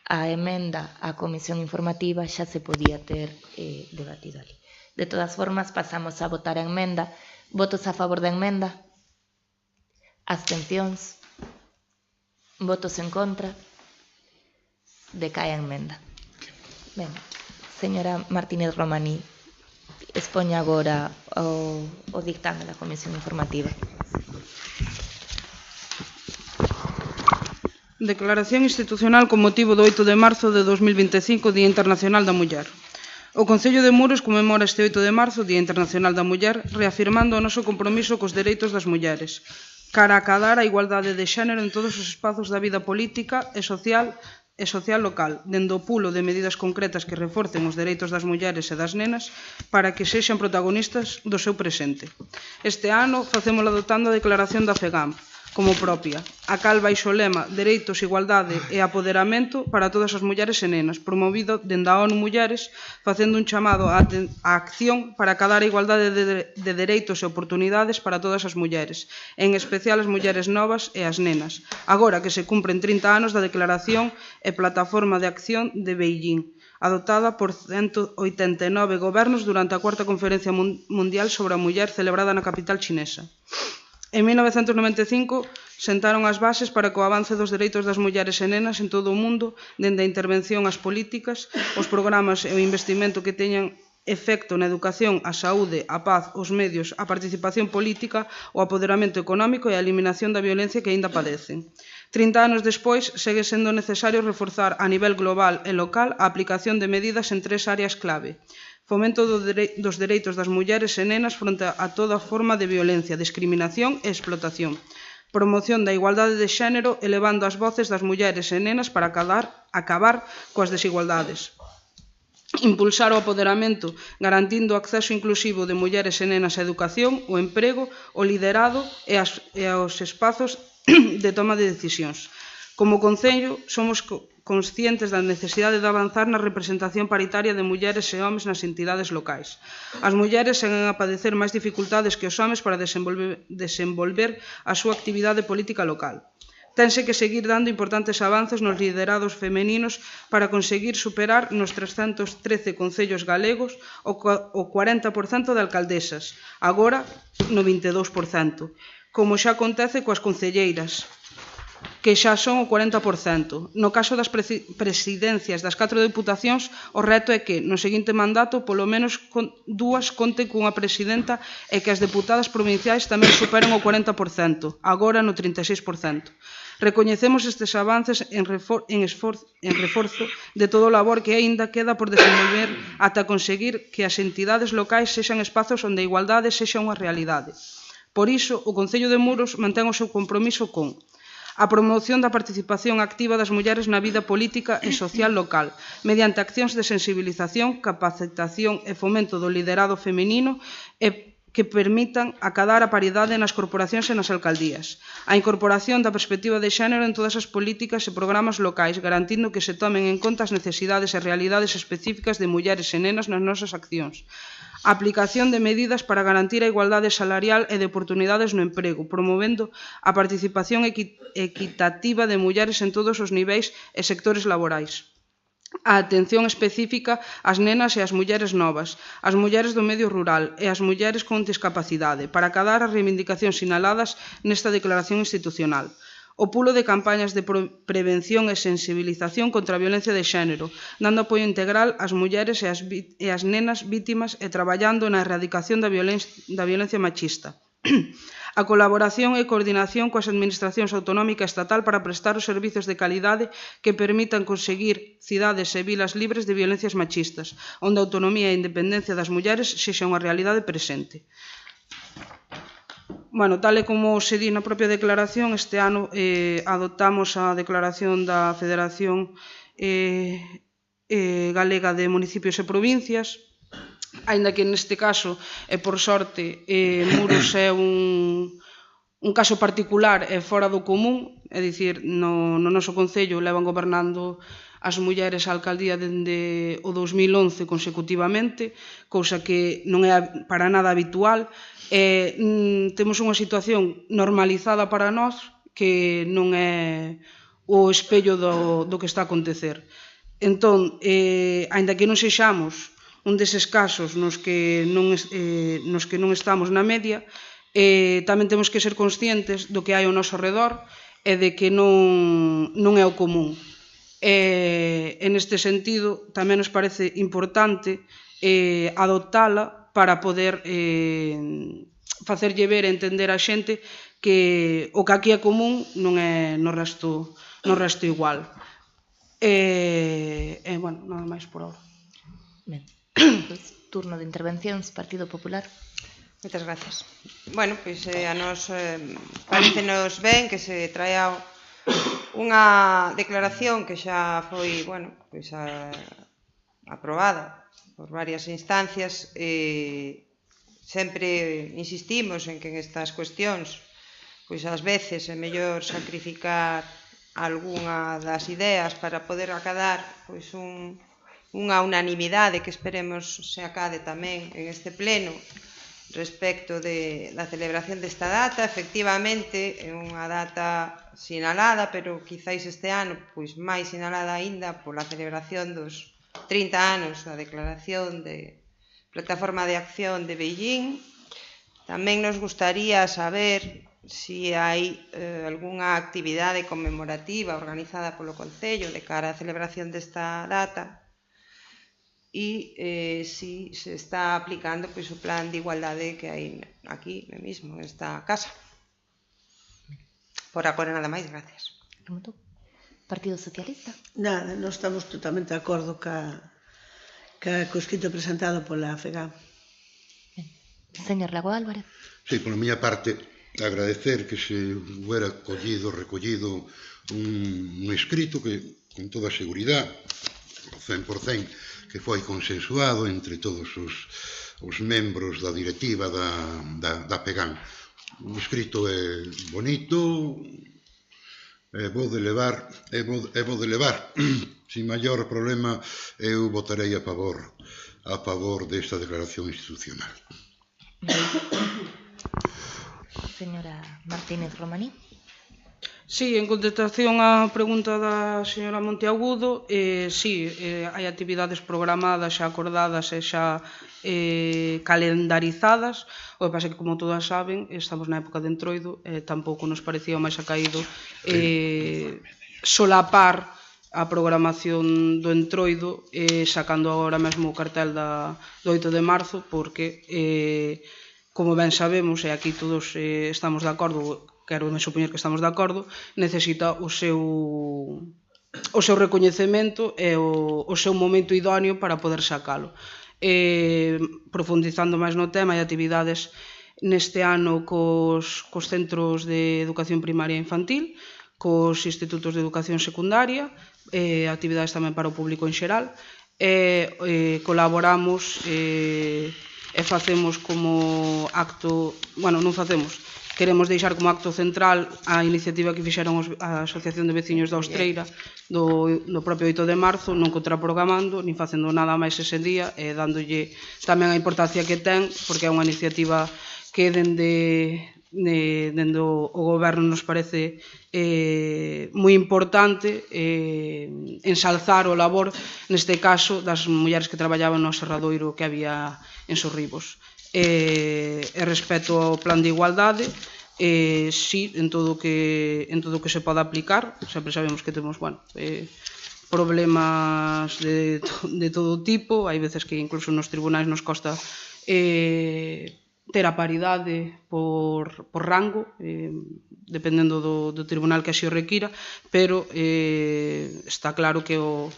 a emenda á comisión informativa xa se podía ter debatido ali. De todas formas, pasamos a votar a emenda. Votos a favor da emenda? Abstencións? Votos en contra? Decae a emenda. Ben, señora Martínez Romaní, expoña agora o dictame da comisión informativa. Declaración institucional con motivo do 8 de marzo de 2025, Día Internacional da Muller. O Concello de Muros conmemora este 8 de marzo, Día Internacional da Muller, reafirmando o noso compromiso cos dereitos das mulleres, cara a acadar a igualdade de xénero en todos os espazos da vida política e social local, dende o pulo de medidas concretas que reforcen os dereitos das mulleres e das nenas para que sexan protagonistas do seu presente. Este ano facémolo adoptando a declaración da FEGAM como propia, a cal baixo o lema Dereitos, Igualdade e Apoderamento para todas as mulleres e nenas, promovido dende a ONU Mulleres, facendo un chamado á acción para acadar a igualdade de dereitos e oportunidades para todas as mulleres, en especial as mulleres novas e as nenas, agora que se cumpren 30 anos da Declaración e Plataforma de Acción de Beijing, adoptada por 189 gobernos durante a cuarta Conferencia Mundial sobre a Muller celebrada na capital chinesa. En 1995 sentaron as bases para que o avance dos dereitos das mulleres e nenas en todo o mundo, dende a intervención ás políticas, os programas e o investimento que teñan efecto na educación, a saúde, a paz, os medios, a participación política, o apoderamento económico e a eliminación da violencia que aínda padecen. 30 anos despois, segue sendo necesario reforzar a nivel global e local a aplicación de medidas en 3 áreas clave: fomento dos dereitos das mulleres e nenas fronte a toda forma de violencia, discriminación e explotación, promoción da igualdade de xénero elevando as voces das mulleres e nenas para acabar coas desigualdades, impulsar o apoderamento garantindo o acceso inclusivo de mulleres e nenas á educación, o emprego, o liderado e aos espazos de toma de decisións. Como Concello, somos conscientes da necesidade de avanzar na representación paritaria de mulleres e homes nas entidades locais. As mulleres seguen a padecer máis dificultades que os homes para desenvolver a súa actividade política local. Tense que seguir dando importantes avances nos liderados femeninos para conseguir superar nos 313 concellos galegos o 40% de alcaldesas, agora no 22%, como xa acontece coas concelleiras, que xa son o 40%. No caso das presidencias das 4 deputacións, o reto é que, no seguinte mandato, polo menos dúas conten cunha presidenta e que as deputadas provinciais tamén superen o 40%, agora no 36%. Recoñecemos estes avances en reforzo de todo o labor que aínda queda por desenvolver ata conseguir que as entidades locais sexan espazos onde a igualdade sexa unha realidade. Por iso, o Concello de Muros mantén o seu compromiso con a promoción da participación activa das mulleres na vida política e social local, mediante accións de sensibilización, capacitación e fomento do liderado feminino e que permitan acadar a paridade nas corporacións e nas alcaldías. A incorporación da perspectiva de xénero en todas as políticas e programas locais, garantindo que se tomen en conta as necesidades e realidades específicas de mulleres e nenas nas nosas accións. A aplicación de medidas para garantir a igualdade salarial e de oportunidades no emprego, promovendo a participación equitativa de mulleres en todos os niveis e sectores laborais. A atención específica ás nenas e ás mulleres novas, ás mulleres do medio rural e ás mulleres con discapacidade, para acadar as reivindicacións sinaladas nesta declaración institucional. O pulo de campañas de prevención e sensibilización contra a violencia de xénero, dando apoio integral ás mulleres e ás nenas vítimas e traballando na erradicación da violencia machista. A colaboración e coordinación coas administracións autonómica e estatal para prestar os servizos de calidade que permitan conseguir cidades e vilas libres de violencias machistas, onde a autonomía e a independencia das mulleres sexa unha realidade presente. Bueno, tal e como se di na propia declaración, este ano adoptamos a declaración da Federación Galega de Municipios e Provincias, aínda que neste caso, e por sorte, Muros é un caso particular e fora do común, é dicir, no noso concello levan gobernando as mulleres a alcaldía dende o 2011 consecutivamente, cousa que non é para nada habitual, e temos unha situación normalizada para nós que non é o espello do que está a acontecer. Entón, aínda que non sexamos un deses casos nos que non estamos na media, tamén temos que ser conscientes do que hai ao noso redor e de que non é o común. En este sentido, tamén nos parece importante adoptala para poder facerlle ver e entender a xente que o que aquí é común non é no resto igual. Bueno, nada máis por ahora. Ben, turno de intervencións, Partido Popular. Moitas gracias. Bueno, pois a nos parecenos ben que se traia unha declaración que xa foi, bueno, pois aprobada por varias instancias. Sempre insistimos en que en estas cuestións, pois ás veces é mellor sacrificar algunha das ideas para poder acadar pois unha unanimidade que esperemos se acade tamén en este pleno respecto da celebración desta data. Efectivamente, é unha data sinalada, pero quizáis este ano pois máis sinalada aínda pola celebración dos 30 anos da Declaración de Plataforma de Acción de Beijing. Tamén nos gustaría saber se hai algunha actividade conmemorativa organizada polo Concello de cara á celebración desta data e se se está aplicando pois o plan de igualdade que hai aquí mesmo, nesta casa. Por agora nada máis, gracias. Partido Socialista. Nada, non estamos totalmente de acordo co escrito presentado pola FEGA. Señor Lago Álvarez. Sí, pola miña parte, agradecer que se hubiera recollido un escrito que, con toda a seguridade, 100%, que foi consensuado entre todos os membros da directiva da PEGAN. O escrito é bonito, é bo de levar, sin maior problema eu votarei a favor desta declaración institucional. Señora Martínez Romaní. Sí, en contestación á pregunta da señora Monteagudo, sí, hai actividades programadas, xa acordadas e xa calendarizadas. O que pasa é que, como todas saben, estamos na época de entroido, tampouco nos parecía o máis acaído solapar a programación do entroido sacando agora mesmo o cartel do 8 de marzo, porque, como ben sabemos, e aquí todos estamos de acordo, quero me supoñer que estamos de acordo, necesita o seu recoñecemento e o seu momento idóneo para poder sacalo. Profundizando máis no tema, hai actividades neste ano cos centros de educación primaria e infantil, cos institutos de educación secundaria, actividades tamén para o público en xeral, colaboramos e facemos como acto, bueno, non facemos, queremos deixar como acto central a iniciativa que fixeron a Asociación de Veciños da Ostreira do propio 8 de marzo, non contraprogramando, nin facendo nada máis ese día, e dándolle tamén a importancia que ten, porque é unha iniciativa que dende o goberno nos parece moi importante ensalzar o labor, neste caso, das mulleres que traballaban no aserradoiro que había en Sorribos. E respecto ao plan de igualdade, sí, en todo o que se pode aplicar. Sempre sabemos que temos, bueno, problemas de todo tipo. Hai veces que incluso nos tribunais nos costa ter a paridade por rango, dependendo do tribunal que así o requira, pero está claro que o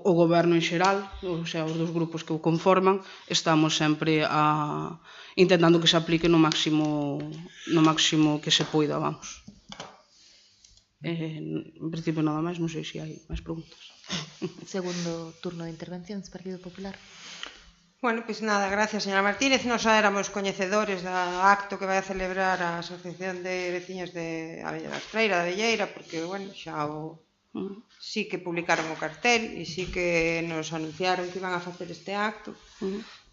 goberno en xeral, ou sea, os dos grupos que o conforman, estamos sempre intentando que se aplique no máximo que se poida, vamos. En principio nada máis, non sei se hai máis preguntas. Segundo turno de intervencións, Partido Popular. Bueno, pois nada, gracias, señora Martínez. Nos éramos coñecedores do acto que vai a celebrar a Asociación de Veciños de Abella da Estreira, da Velleira, porque, bueno, xa sí que publicaron o cartel e sí que nos anunciaron que iban a facer este acto.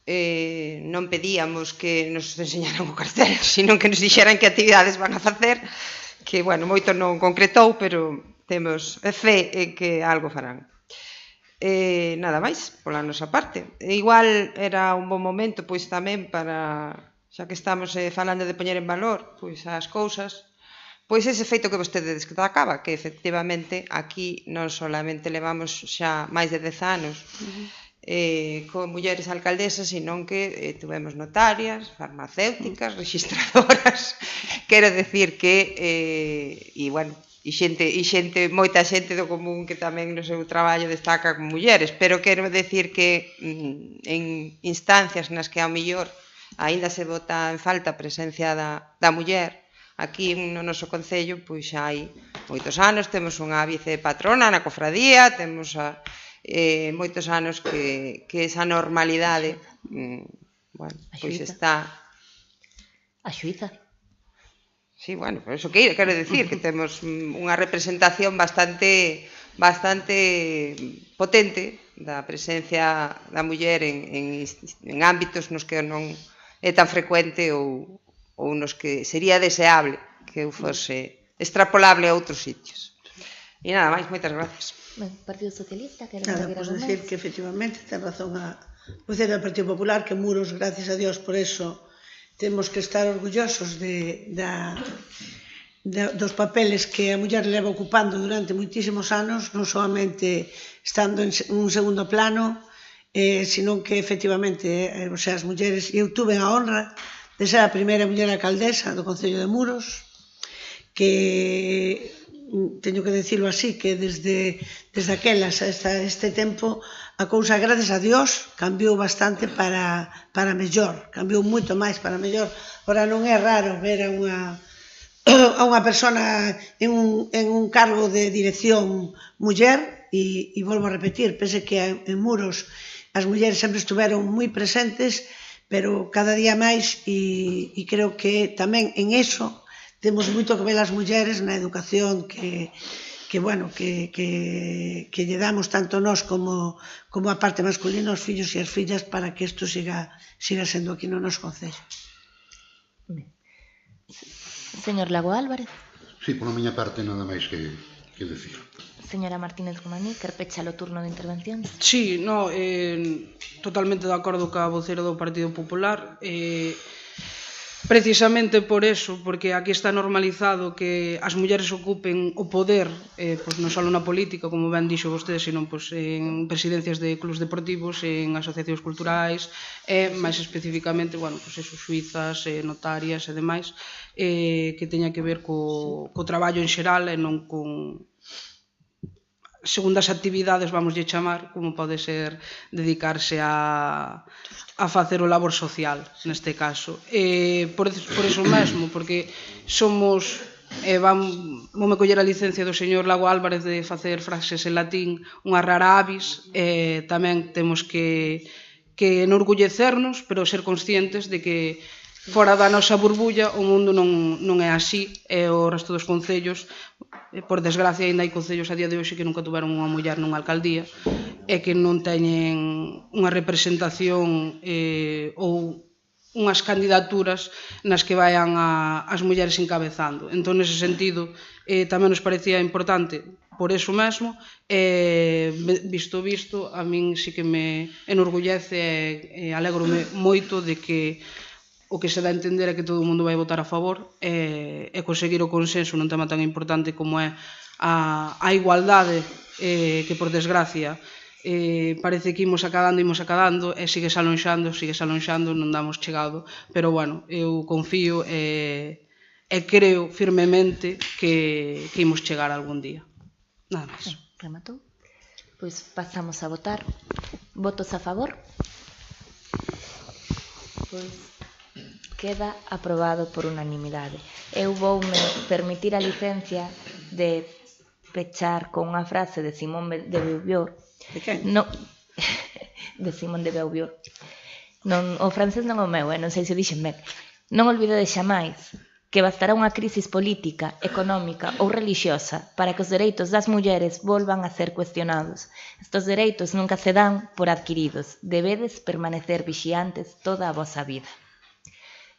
Non pedíamos que nos enseñaran o cartel, sino que nos dixeran que actividades van a facer, que, bueno, moito non concretou, pero temos fe en que algo farán. Nada máis, pola nosa parte. Igual era un bon momento, pois tamén para, xa que estamos falando de poñer en valor pois as cousas, pois ese feito que vostede destacaba, que efectivamente aquí non solamente levamos xa máis de 10 anos con mulleres alcaldesas, sino que tuvemos notarias, farmacéuticas, registradoras. Quero decir que, e bueno, e xente, moita xente do común que tamén no seu traballo destaca como mulleres, pero quero decir que en instancias nas que ao millor aínda se bota en falta a presencia da muller, aquí no noso concello pois xa hai moitos anos, temos unha vicepatrona na cofradía, temos moitos anos que esa normalidade pois está... A xuíza. Sí, bueno, por eso quero decir que temos unha representación bastante potente da presencia da muller en ámbitos nos que non é tan frecuente ou nos que sería deseable que fose extrapolable a outros sitios. E nada máis, moitas gracias. Ben, Partido Socialista, quero Nada, pois decir que efectivamente ten razón a voceira do Partido Popular, que Muros, gracias a Dios por eso, temos que estar orgullosos dos papeles que a muller leva ocupando durante moitísimos anos, non solamente estando en un segundo plano, sino que efectivamente, as mulleres, eu tuve a honra de ser a primeira muller alcaldesa do Concello de Muros, que teño que decirlo así, que desde aquelas hasta este tempo a cousa, gracias a Dios, cambiou bastante para mellor, cambiou moito máis para mellor. Ora non é raro ver a unha persona en un cargo de dirección muller, e volvo a repetir, pese que en Muros as mulleres sempre estuveron moi presentes, pero cada día máis, e creo que tamén en eso temos moito que ver as mulleres na educación que lle damos tanto nós como a parte masculina, os fillos e as fillas, para que isto siga sendo aquí no noso concello. Señor Lago Álvarez. Sí, pola miña parte nada máis que decir. Señora Martínez Romaní, quer pechar o turno de intervención? Sí, no, totalmente de acordo ca vocera do Partido Popular. Precisamente por eso, porque aquí está normalizado que as mulleres ocupen o poder, pois non só na política, como ben dixo vostede, sino pois en presidencias de clubs deportivos, en asociacións culturais, e máis especificamente, bueno, pois eso, suizas, notarias e demais, que teña que ver co traballo en xeral e non con segundas actividades, vamos lle chamar, como pode ser dedicarse a facer o labor social, neste caso. Por iso mesmo, porque somos, voume coller a licencia do señor Lago Álvarez de facer frases en latín, unha rara avis, tamén temos que enorgullecernos, pero ser conscientes de que fora da nosa burbulla o mundo non é así, e o resto dos concellos, por desgracia, ainda hai concellos a día de hoxe que nunca tuveron unha muller nunha alcaldía e que non teñen unha representación ou unhas candidaturas nas que vayan as mulleres encabezando. Entón, nese sentido, tamén nos parecía importante por eso mesmo, visto, a min sí que me enorgullece e alegrome moito de que o que se dá a entender é que todo o mundo vai votar a favor e conseguir o consenso nun tema tan importante como é a igualdade, que por desgracia parece que imos acadando e sigue se alonxando, non damos chegado, pero bueno, eu confío e creo firmemente que imos chegar algún día. Nada máis. Rematou? Pois pasamos a votar. Votos a favor? Pois queda aprobado por unanimidade. Eu voume permitir a licencia de pechar con unha frase de Simone de Beauvoir. De quen? No, de Simone de Beauvoir. Non, o francés non é o meu, non sei se o dixen ben. Non olvidedes xamais que bastará unha crisis política, económica ou relixiosa para que os dereitos das mulleres volvan a ser cuestionados. Estos dereitos nunca se dan por adquiridos. Debedes permanecer vixiantes toda a vosa vida.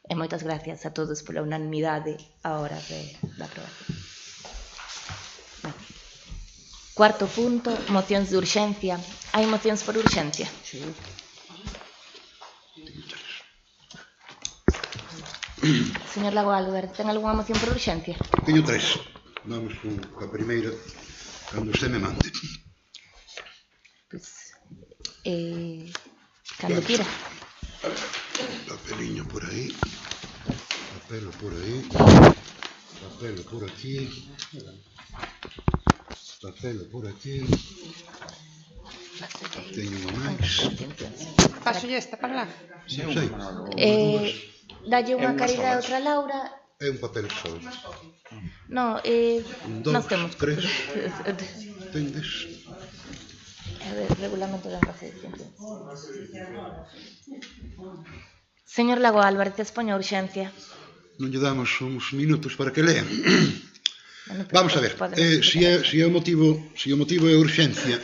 E moitas gracias a todos pola unanimidade a hora da aprobación. Cuarto punto, mocións de urxencia. Hai mocións por urxencia? Sí. Señor Lago Álvarez, ten algunha moción por urxencia? Teño 3. Vamos con a primeira, cando usted me mande. Pois, cando tira. Papeliño por aí. Papelo por aí. Papelo por aquí. Papelo por aquí. Teño unha máis. Paso esta para lá. Non sei. Dalle unha caridade a outra Laura. É un papel só. No, Dos, nós temos. tres. Tendes? A ver, regulamento da procedimento. Señor Lago Álvarez, expoña a urxencia. Non lle damos uns minutos para que lean. Bueno, Vamos a ver, se o motivo é urxencia,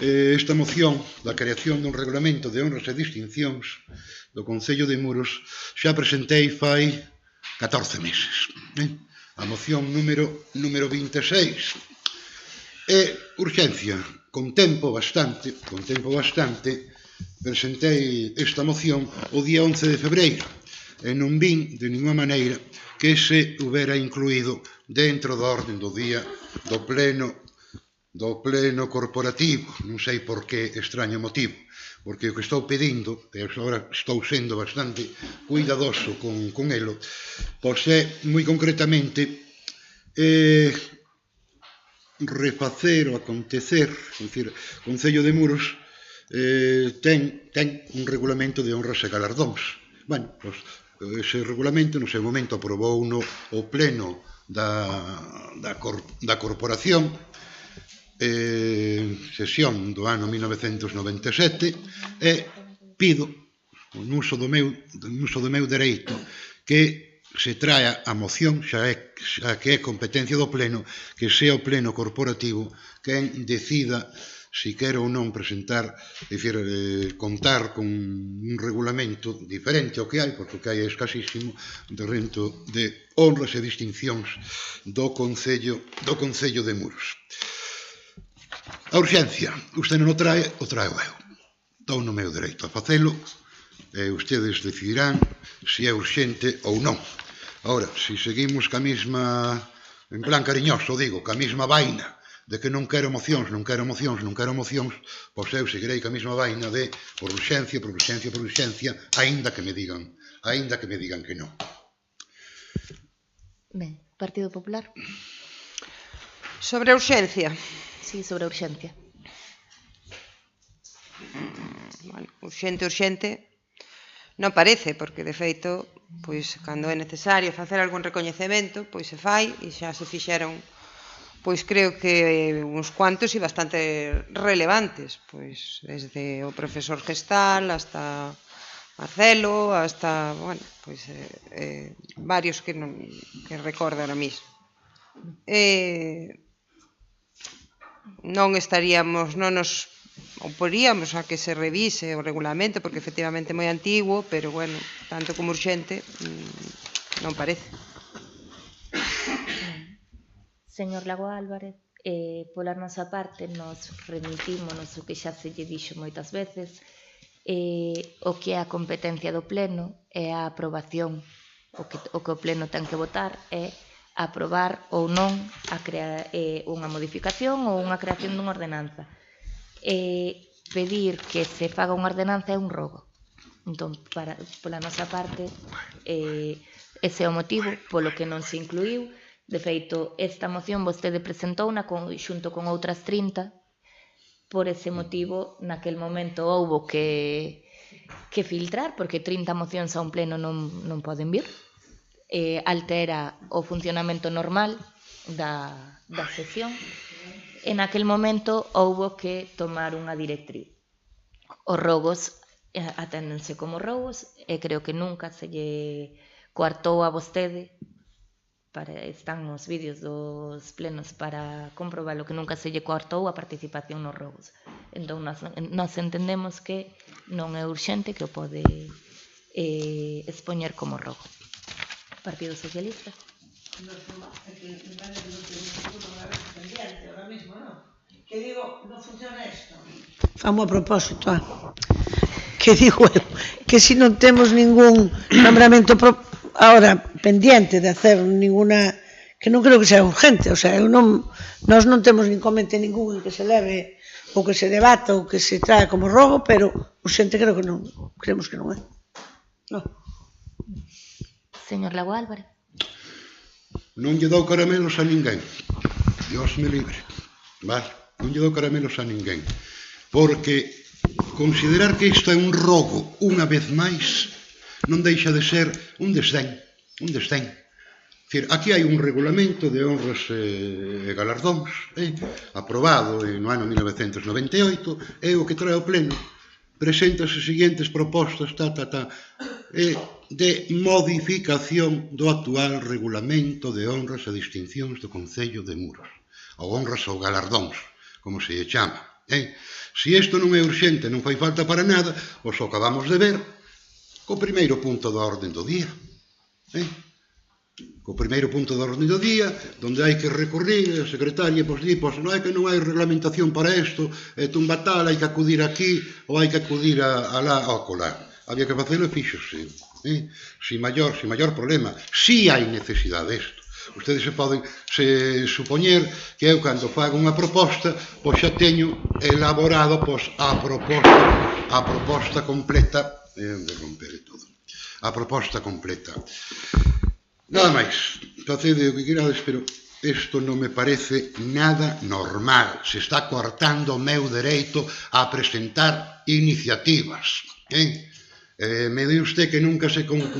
esta moción da creación dun regulamento de honras e distincións do Concello de Muros xa presentei fai 14 meses. A moción número 26. E urxencia, con tempo bastante, presentei esta moción o día 11 de febreiro e non vin de ninguna maneira que se houbera incluído dentro da orden do día do pleno corporativo. Non sei por que extraño motivo, porque o que estou pedindo, e agora estou sendo bastante cuidadoso con elo, pois é moi concretamente refacer o acontecer, é dicir, o Concello de Muros ten un regulamento de honras e galardóns. Bueno, pois, ese regulamento no seu momento aprobou o pleno da corporación, sesión do ano 1997, e pido, no uso do meu dereito, que se traia a moción, xa que é competencia do pleno, que sea o pleno corporativo quen decida si quero ou non presentar, é dicir, contar con un regulamento diferente ao que hai, porque o que hai é escasísimo, dentro de honras e distincións do Concello de Muros. A urxencia, usted non o trae eu. Dou no meu dereito a facelo, e ustedes decidirán se é urxente ou non. Agora, se seguimos ca mesma, en plan cariñoso, digo, ca mesma vaina, de que non quero mocións, pois eu seguirei ca mesma vaina de por urxencia, aínda que me digan que non. Ben, Partido Popular. Sobre a urxencia. Sí, sobre a urxencia. Bueno, urxente non parece, porque de feito, pois cando é necesario facer algún recoñecemento, pois se fai, e xa se fixeron, pois creo que uns cuantos e bastante relevantes, pois desde o profesor Gestal hasta Marcelo, hasta, bueno, pois varios que recordo ahora mismo. Non nos oporíamos a que se revise o regulamento, porque efectivamente é moi antigo, pero, bueno, tanto como urxente, non parece. Señor Lago Álvarez, pola nosa parte, nos remitimos o que xa se lle dixo moitas veces, o que é a competencia do pleno é a aprobación. O que o pleno ten que votar é aprobar ou non a crear unha modificación ou unha creación dunha ordenanza. Pedir que se faga unha ordenanza é un rogo. Entón, pola nosa parte, ese é o motivo polo que non se incluíu. De feito, esta moción vostede presentouna xunto con outras 30. Por ese motivo, naquel momento houbo que filtrar, porque 30 mocións a un pleno non poden vir. Altera o funcionamento normal da sesión, en aquel momento houbo que tomar unha directriz. Os roubos aténdense como roubos e creo que nunca se lle coartou a vostede, están nos vídeos dos plenos para comprobar lo que nunca se lle coartou a participación nos roubos. Entón, nós entendemos que non é urxente, que o pode expoñer como roubo. Partido Socialista. Que digo, non funciona isto. Famo a propósito, que digo eu, que si non temos ningún nombramento ahora pendiente de hacer ninguna, que non creo que sea urgente, o sea, nós non temos inconveniente ningún en que se leve ou que se debata ou que se trae como rogo, pero urgente creo que non, creemos que non é. Non. Señor Lago Álvarez. Non lle dou caramelos a ninguén. Dios me libre. Vale, non lle dou caramelos a ninguén. Porque considerar que isto é un rogo unha vez máis non deixa de ser un desdén. Un desdén. Decir, aquí hai un regulamento de honras e galardóns aprobado no ano 1998 e o que trae ao pleno presenta as seguintes propostas de modificación do actual regulamento de honras e distincións do Concello de Muros, ou honras ou galardóns, como se lle chama. Se isto non é urxente, non fai falta para nada, os acabamos de ver co primeiro punto da orden do día. Co primeiro punto da orden do día, onde hai que recurrir, a secretaria di, non é que non hai reglamentación para isto, tumba tal, hai que acudir aquí, ou hai que acudir a lá, ao colar. Había que facelo e fíxose. Si maior problema, si hai necesidade disto. Ustedes se poden supoñer que eu, cando fago unha proposta, pois xa teño elaborado a proposta completa, de romper todo, a proposta completa. Nada máis, facede o que querades, pero isto non me parece nada normal. Se está coartando o meu dereito a presentar iniciativas. Me di usted que nunca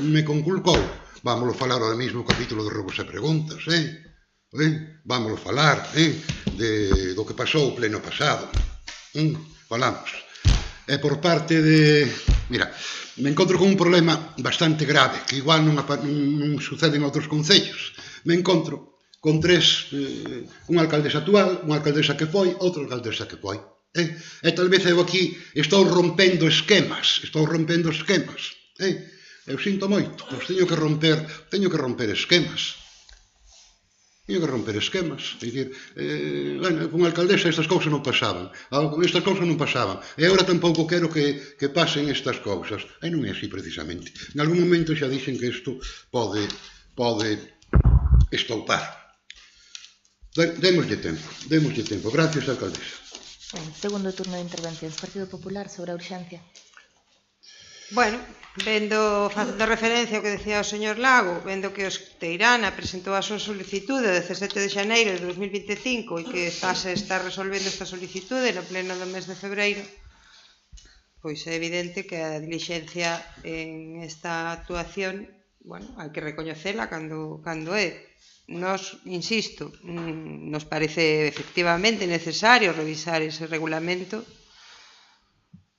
me conculcou. Vámoslo falar ahora mismo o capítulo de robos e preguntas. Vámoslo falar do que pasou o pleno pasado. Falamos. E por parte de... Mira, me encontro con un problema bastante grave, que igual non sucede en outros concellos. Me encontro con unha alcaldesa actual, unha alcaldesa que foi, outra alcaldesa que foi. E tal vez eu aquí estou rompendo esquemas. Eu sinto moito, pois teño que romper esquemas. É dicir, con a alcaldesa estas cousas non pasaban. E agora tampouco quero que pasen estas cousas. E non é así precisamente. En algún momento xa dixen que isto pode estoupar. Démoslle tempo. Gracias, alcaldesa. Segundo turno de intervencións. Partido Popular sobre a urxencia. Bueno, facendo referencia ao que decía o señor Lago, vendo que Osteirana presentou a súa solicitude o 17 de xaneiro de 2025 e que está resolvendo esta solicitude no pleno do mes de febreiro, pois é evidente que a dilixencia en esta actuación, bueno, hai que recoñecela cando é. Nos, insisto, nos parece efectivamente necesario revisar ese regulamento,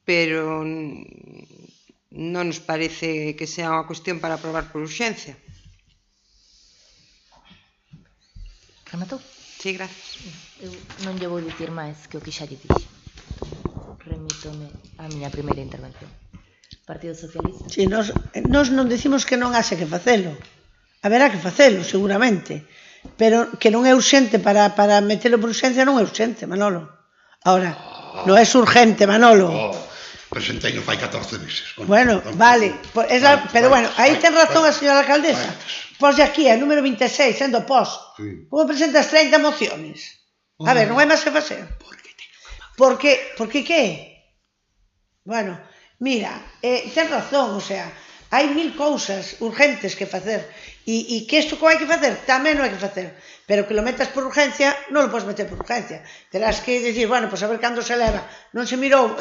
pero non nos parece que sea unha cuestión para aprobar por urxencia. Rematou? Sí, gracias. Eu non lle vou dicir máis que o que xa lle dixe. Remítome á miña primeira intervención. Partido Socialista. Si, nós non decimos que non haxe que facelo. Haberá que facelo, seguramente. Pero que non é urxente para metelo por urxencia, non é urxente, Manolo. Ahora, non é urgente, Manolo. Presentei non fai 14 meses. Bueno, vale. Pero bueno, aí ten razón a señora alcaldesa. Pois aquí, a número 26, sendo pos. Como presentas 30 mociones? A ver, non hai máis que facer. Porque que? Bueno, mira, ten razón, o sea, hai 1000 cousas urgentes que facer e que isto que hai que facer tamén non hai que facer, pero que lo metas por urgencia non lo podes meter por urgencia, terás que dicir, bueno, pues a ver cando se leva, non se mirou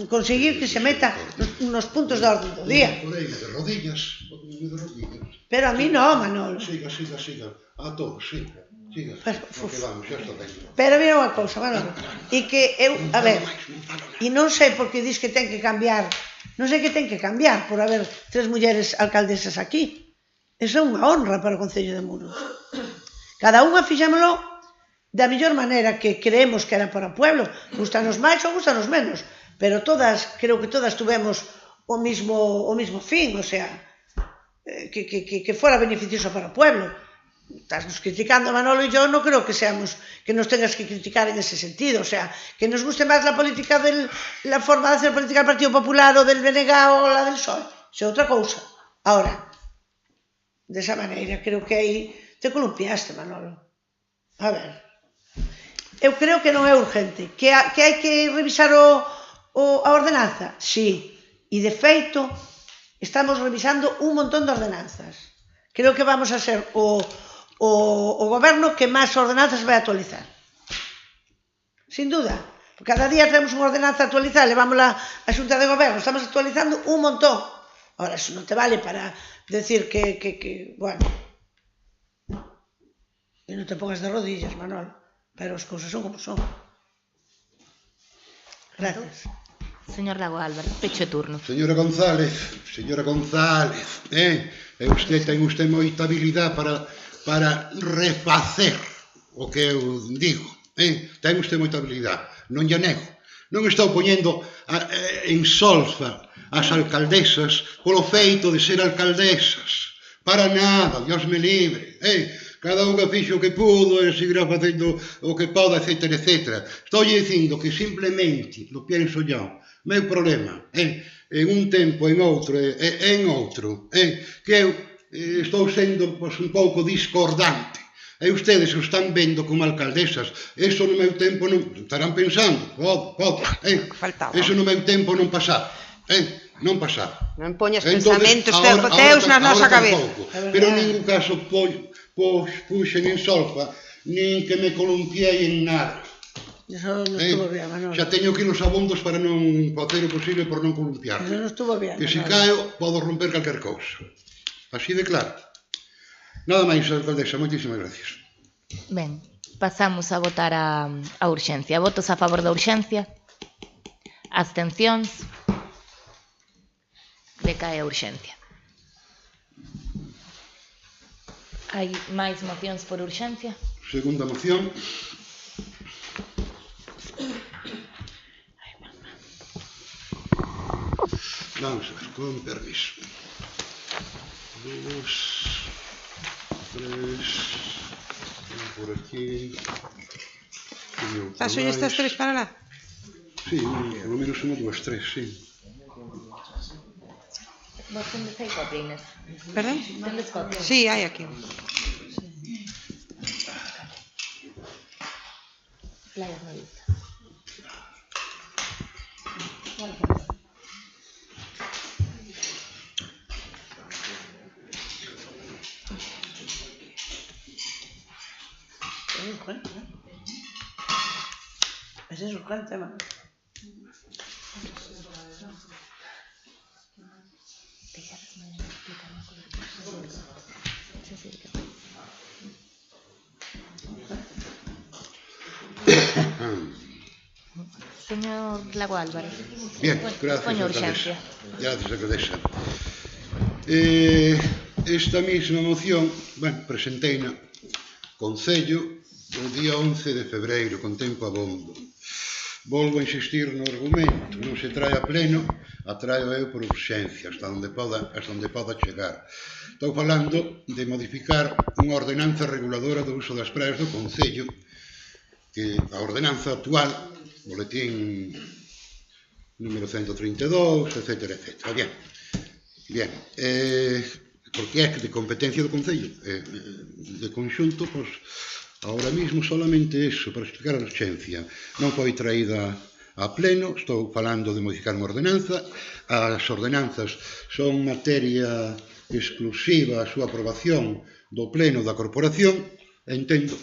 conseguir que se meta nos puntos de orden do día. De rodillas. Pero a mí non, Manolo. Siga, a todos, sí. Siga, porque vamos, xa está ben. Pero mira unha cousa, Manolo, e que eu, a ver, e non sei por que dis que ten que cambiar, non sei que ten que cambiar por haber 3 mulleres alcaldesas aquí. Eso é unha honra para o Concello de Muros. Cada unha fixámoslo da mellor maneira que creemos que era para o pueblo. Gustanos máis ou gustanos menos, pero todas, creo que todas tuvemos o mismo fin, o sea, que fora beneficioso para o pueblo. Estás nos criticando, Manolo y yo, no creo que seamos, que nos tengas que criticar en ese sentido, o sea, que nos guste más la política la forma de hacer política del Partido Popular o del BNG o la del PSOE, eso é outra cousa. Ahora, de esa maneira, creo que aí te columpiaste, Manolo. A ver, eu creo que non é urgente, que hai que revisar a ordenanza, sí, e de feito, estamos revisando un montón de ordenanzas. Creo que vamos a ser o goberno que máis ordenanzas vai actualizar. Sin duda. Cada día tenemos unha ordenanza actualizada, levámosla a Xunta de Goberno, estamos actualizando un montón. Ahora, eso non te vale para decir que bueno, e non te pongas de rodillas, Manolo, pero as cousas son como son. Gracias. Señor Lago Álvarez, pecho de turno. Señora González, ten usted moita habilidade para refacer o que eu digo. Ten usted moita habilidade, non lle nego. Non estou poñendo en solfa as alcaldesas polo feito de ser alcaldesas. Para nada, Dios me libre. Cada unha fixo o que pudo e seguirá facendo o que poda, etcétera, etcétera. Estou dicindo que simplemente, lo pienso yo, meu problema, en un tempo, en outro, que eu estou sendo un pouco discordante. E ustedes o están vendo como alcaldesas. Eso no meu tempo non... Estarán pensando, eso no meu tempo non pasaba. Non pasaba. Non poñas pensamentos teus na nosa cabeza. Pero en ningún caso puxen en solfa, nin que me columpiei en nada. Eso non estuvo bien, Manolo. Xa teño que ir os abondos para non facer o posible por non columpiar. Eso non estuvo bien, que se caio, podo romper calquer cousa. Así de claro. Nada máis, alcaldesa, moitísimas gracias. Ben, pasamos a votar a urxencia. Votos a favor da urxencia? Abstencións? Decae a urxencia. Hai máis mocións por urxencia? Segunda moción. Vamos a ver, con permiso. 2, 3, por aquí. Paso estas 3 para lá? Sí, polo menos 1, 2, 3, sí. Vos tendes aí copia, Inés? Perdón? Tendes copia? Sí, hai aquí. Playas na vista. É urgente, non? Ese é urgente, Manolo. Señor Lago Álvarez. Bien, gracias, Poño urxencia. Gracias, alcaldesa. Esta mesma moción, presenteina Concello o día 11 de febreiro, con tempo abondo. Volvo a insistir no argumento, non se trae a pleno, a traio eu por urxencia, hasta onde poda chegar. Estou falando de modificar unha ordenanza reguladora do uso das praias do Concello, que a ordenanza actual, boletín número 132, etcétera, etcétera. Bien, porque é de competencia do Concello, de conxunto, pois, ahora mismo solamente eso, para explicar a urxencia. Non foi traída a pleno, estou falando de modificar unha ordenanza. As ordenanzas son materia exclusiva a súa aprobación do pleno da corporación. Entendo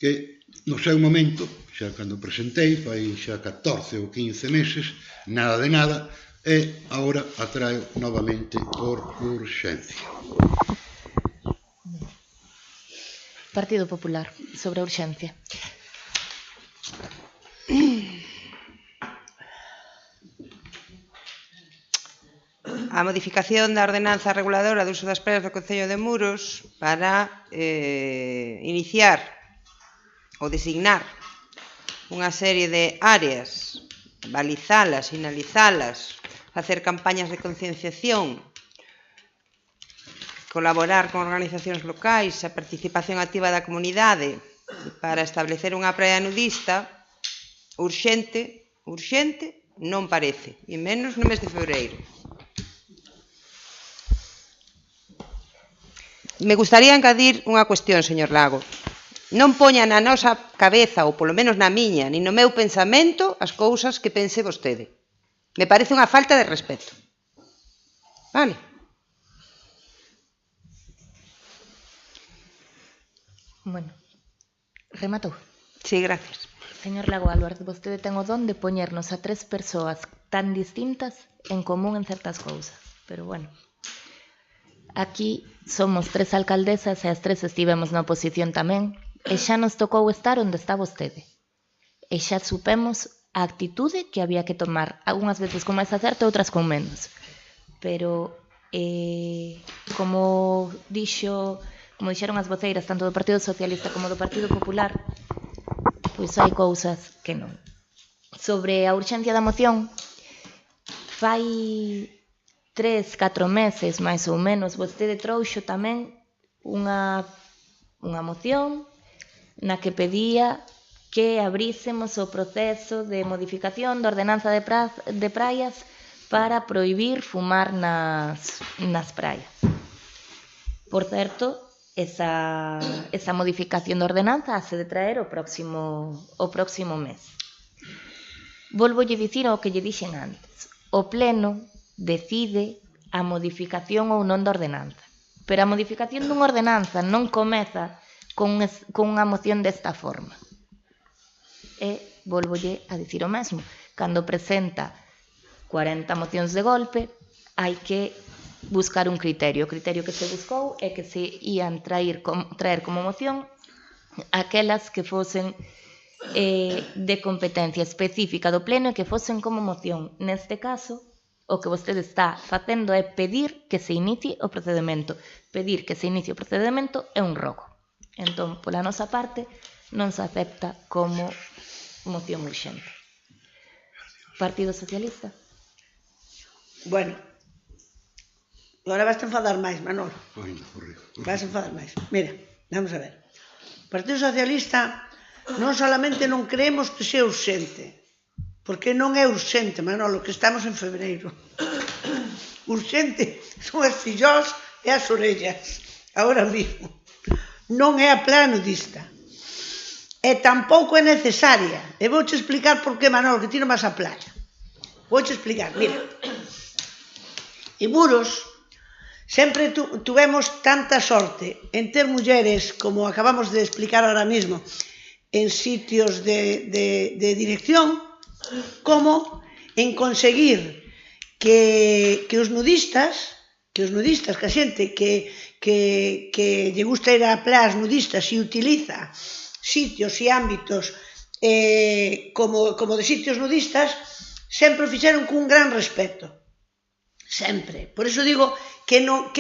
que no seu momento, xa cando presentei, fai xa 14 ou 15 meses, nada de nada, e agora a traio novamente por urxencia. Partido Popular, sobre a urxencia. A modificación da ordenanza reguladora do uso das praias do Concello de Muros para iniciar ou designar unha serie de áreas, balizalas, sinalizalas, facer campañas de concienciación, colaborar con organizacións locais, a participación activa da comunidade para establecer unha praia nudista, urxente non parece, e menos no mes de febreiro. Me gustaría engadir unha cuestión, señor Lago. Non poña na nosa cabeza, ou polo menos na miña, nin no meu pensamento, as cousas que pense vostede. Me parece unha falta de respeto. Vale? Bueno, rematou. Sí, gracias. Señor Lago Álvarez, vostede ten o don de poñernos a 3 persoas tan distintas en común en certas cousas. Pero bueno, aquí somos 3 alcaldesas e as 3 estivemos na oposición tamén, e xa nos tocou estar onde está vostede. E xa supemos a actitude que había que tomar, algunhas veces con máis acerto, outras con menos. Pero, como dixeron as voceiras tanto do Partido Socialista como do Partido Popular, pois hai cousas que non. Sobre a urxencia da moción, fai 3-4 meses, máis ou menos, vostede trouxo tamén unha moción na que pedía que abrísemos o proceso de modificación da ordenanza de praias para prohibir fumar nas praias. Por certo, esa modificación da ordenanza hace de traer o próximo mes. Volvolle dicir o que lle dixen antes. O Pleno decide a modificación ou non da ordenanza. Pero a modificación dunha ordenanza non comeza con unha moción desta forma. E volvolle a dicir o mesmo. Cando presenta 40 mocións de golpe, hai que buscar un criterio. O criterio que se buscou é que se ían traer como moción aquelas que fosen de competencia específica do Pleno e que fosen como moción. Neste caso, o que vostede está facendo é pedir que se inicie o procedimento. Pedir que se inicie o procedimento é un rogo. Entón, pola nosa parte, non se acepta como moción urxente. Partido Socialista? Bueno, agora vas a enfadar máis, Manolo. Vas a enfadar máis. Mira, vamos a ver. O Partido Socialista non solamente non creemos que sea urxente, porque non é urxente, Manolo, que estamos en febreiro. Urxente son as fillós e as orellas, agora mismo. Non é a praia nudista. E tampouco é necesaria. E vouche explicar por que, Manolo, que ti non vas á playa. Vouche explicar, mira. En Muros sempre tuvemos tanta sorte en ter mulleres, como acabamos de explicar ahora mismo, en sitios de dirección, como en conseguir que os nudistas, que a xente que lle gusta ir a playas nudistas e utiliza sitios e ámbitos como de sitios nudistas, sempre o fixeron cun gran respeto. Sempre. Por iso digo que non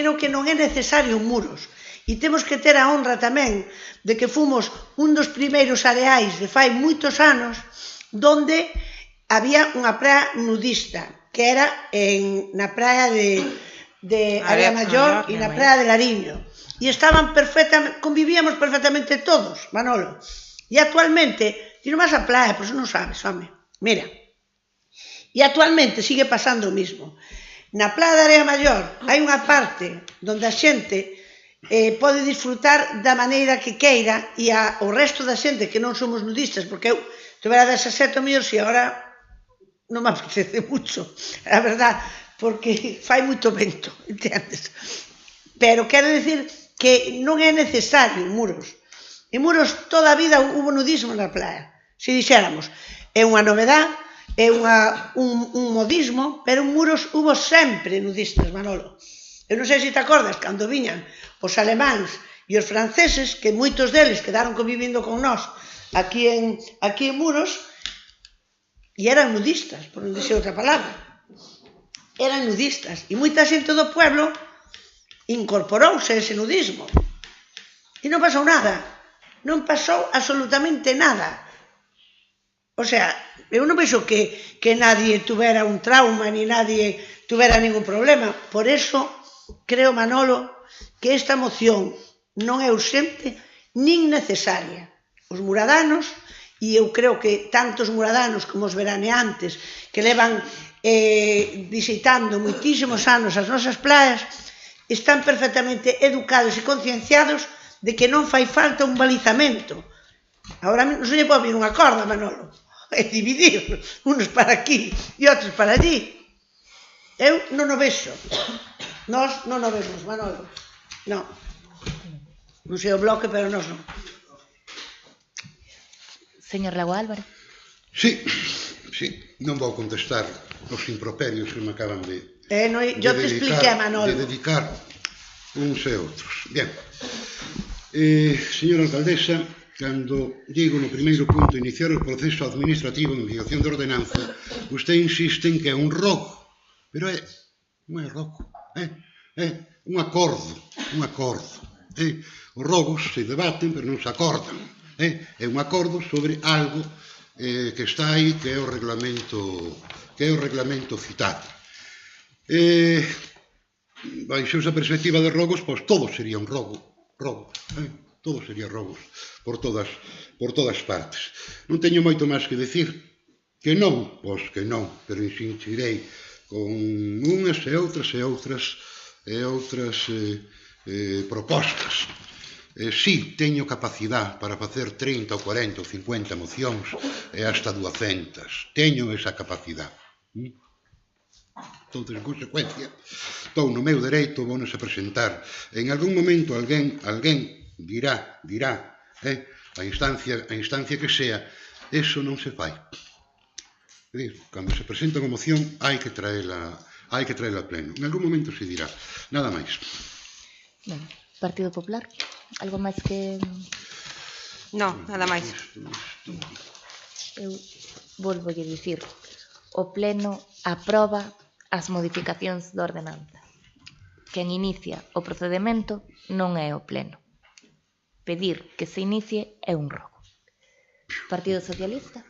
é necesario un Muros. E temos que ter a honra tamén de que fomos un dos primeiros areais de fai moitos anos donde había unha praia nudista, que era na praia de Area Maior e na praia de Lariño. E convivíamos perfectamente todos, Manolo. E actualmente, ti non vas á praia, por iso non sabes, home. Mira, e actualmente sigue pasando o mismo. Na praia de Area Maior hai unha parte onde a xente pode disfrutar da maneira que queira e o resto da xente que non somos nudistas, porque eu tuvera 17 mellor e agora non me apetece mucho, a verdad, porque fai moito vento, entendes? Pero quero dicir que non é necesario en Muros. En Muros toda a vida hubo nudismo na praia. Se dixéramos, é unha novedade, é un modismo, pero en Muros hubo sempre nudistas, Manolo. Eu non sei se te acordas, cando viñan os alemáns E os franceses, que moitos deles quedaron convivindo con nós aquí en Muros, e eran nudistas, por non dizer outra palabra. Eran nudistas. E moita xente do pueblo incorporouse ese nudismo. E non pasou nada. Non pasou absolutamente nada. O sea, eu non vexo que nadie tuvera un trauma, ni nadie tuvera ningún problema. Por eso, creo, Manolo, que esta moción non é urxente nin necesaria. Os muradanos, e eu creo que tantos muradanos como os veraneantes que levan visitando moitísimos anos as nosas playas, están perfectamente educados e concienciados de que non fai falta un balizamento. Agora non se lle pode vir unha corda, Manolo, e dividir unos para aquí e outros para allí. Eu non o vexo. Nós non o vemos, Manolo. Non. Non sei o bloque, pero nós non. Señor Lago Álvarez. Sí, non vou contestar os improperios que me acaban de yo te expliqué, Manolo. De dedicar uns e outros. Bien. Señora alcaldesa, cando digo no primeiro punto iniciar o proceso administrativo de modificación de ordenanza, usted insiste en que é un rogo, pero non é rogo, é un acordo. Os rogos se debaten, pero non se acordan. É un acordo sobre algo que está aí, que é o reglamento citado. Baixo esa perspectiva de rogos, pois todo sería un rogo, todo sería rogos por todas partes. Non teño moito máis que decir, que non, pois que non, pero insistirei con unhas e outras propostas. Si teño capacidade para facer 30 ou 40 ou 50 mocións e hasta 200. Teño esa capacidade. Entón, en consecuencia, estou no meu dereito, vounos a presentar. En algún momento alguén dirá, a instancia que sea, eso non se fai. Cando se presenta unha moción, hai que traela a pleno. En algún momento se dirá. Nada máis. Partido Popular, algo máis que... Non, nada máis. Eu volvo a dicir, o Pleno aproba as modificacións da ordenanza. Quen inicia o procedimento non é o Pleno. Pedir que se inicie é un rogo. Partido Socialista?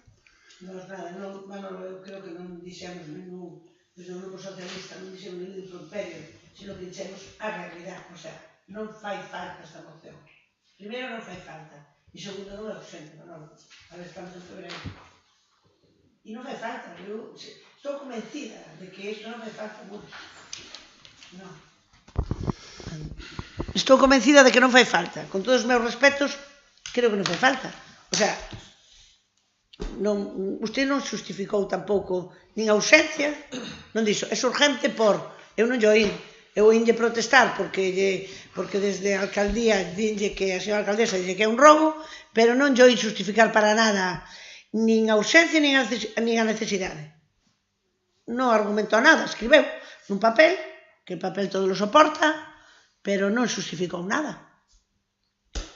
Non, nada, Manolo, eu creo que non dixemos ningún, desde o Grupo Socialista non dixemos ningún improperio, sino que dixemos a realidade, o sea, non fai falta esta moción. Primeiro, non fai falta. E segundo, non é urgente, Manolo. A ver, estamos en febrero. E non fai falta. Eu estou convencida de que isto non fai falta mucho. Non. Estou convencida de que non fai falta. Con todos os meus respetos, creo que non fai falta. O sea, usted non justificou tampouco nin a ausencia, non dixo, é urgente por... Eu non lle oín. Eu oínlle protestar porque desde a alcaldía dinlle que a señora alcaldesa dille que é un robo, pero non lle oín justificar para nada nin a ausencia nin a necesidade. Non argumentou nada, escribeu nun papel, que o papel todo lo soporta, pero non justificou nada.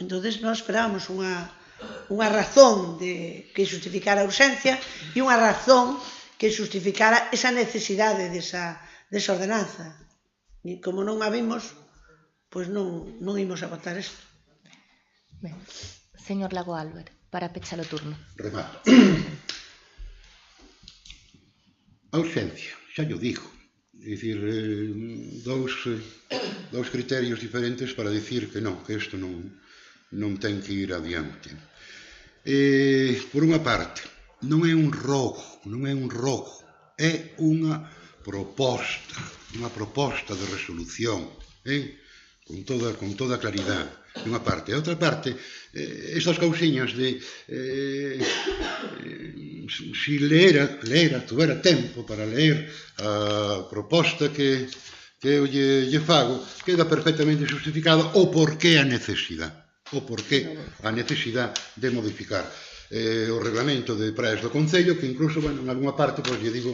Entonces nós esperábamos unha razón que justificara a ausencia e unha razón que justificara esa necesidade desa ordenanza. E como non a vimos, pois non imos a votar isto. Ben, señor Lago Álvarez, para pechar o turno. Remato. Ausencia, xa yo digo. É dicir, dous criterios diferentes para dicir que non, que isto non ten que ir adiante. Por unha parte, non é un rogo, é unha proposta de resolución, con toda claridade, de unha parte. A outra parte, estas cousiñas de si tuvera tempo para leer a proposta que eu lle fago, queda perfectamente justificada o porqué a necesidade de modificar o reglamento de praias do Concello, que incluso, en algunha parte, lle digo,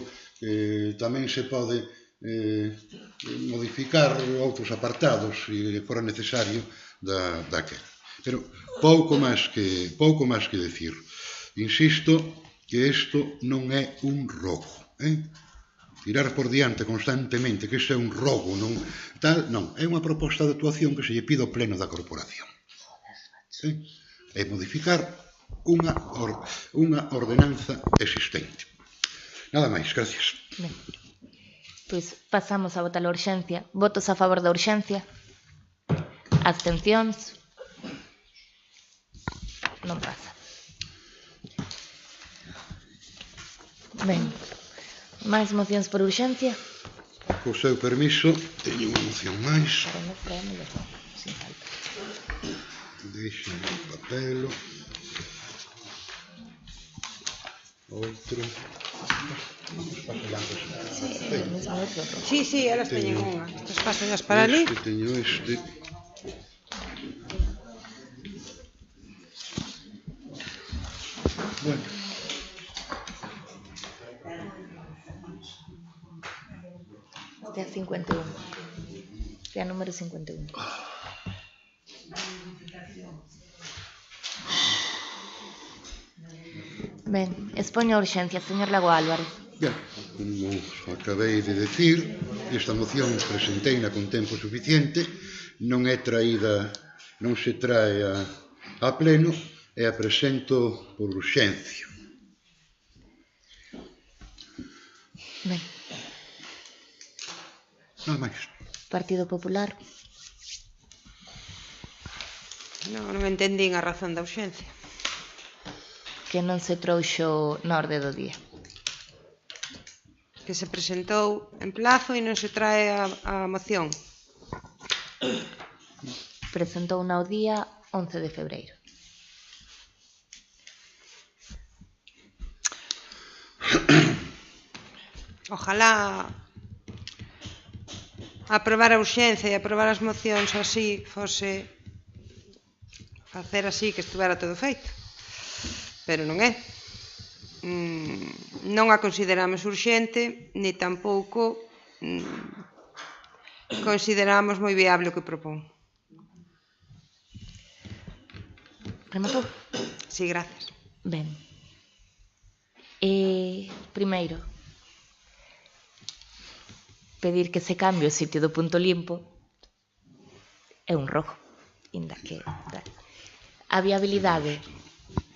tamén se pode modificar outros apartados se fora necesario daquela. Pero pouco máis que decir. Insisto que isto non é un rogo, tirar por diante constantemente que isto é un rogo, non, é unha proposta de actuación que se lle pide ao pleno da corporación. É modificar unha ordenanza existente. Nada máis, gracias. Ben. Pois pasamos a votar a urxencia. Votos a favor da urxencia? Abstencións? Non pasa. Ben, máis mocións por urxencia? Co seu permiso, teño unha moción máis. Sin falta. Deixen o papelo. Outro. Sí, elas teñen unha. Estas pásalas para ali. Teño este. Bueno. Este é a 51. Este é a número 51. Ben, expoño a urxencia, señor Lago Álvarez. Ben, como acabei de decir, esta moción presenteina con tempo suficiente, non se trae a pleno e a presento por urxencia. Ben. Nada máis. Partido Popular. Non entendín a razón da urxencia. Que non se trouxo na orde do día. Que se presentou en plazo e non se trae a moción. Presentou na o día 11 de febreiro. Ojalá aprobar a urxencia e aprobar as mocións así fose facer así que estuvera todo feito. Pero non é. Non a consideramos urxente, ni tampouco consideramos moi viable o que propón. Rematou? Sí, gracias. Ben. Primeiro, pedir que se cambie o sitio do punto limpo é un rogo, inda que a viabilidade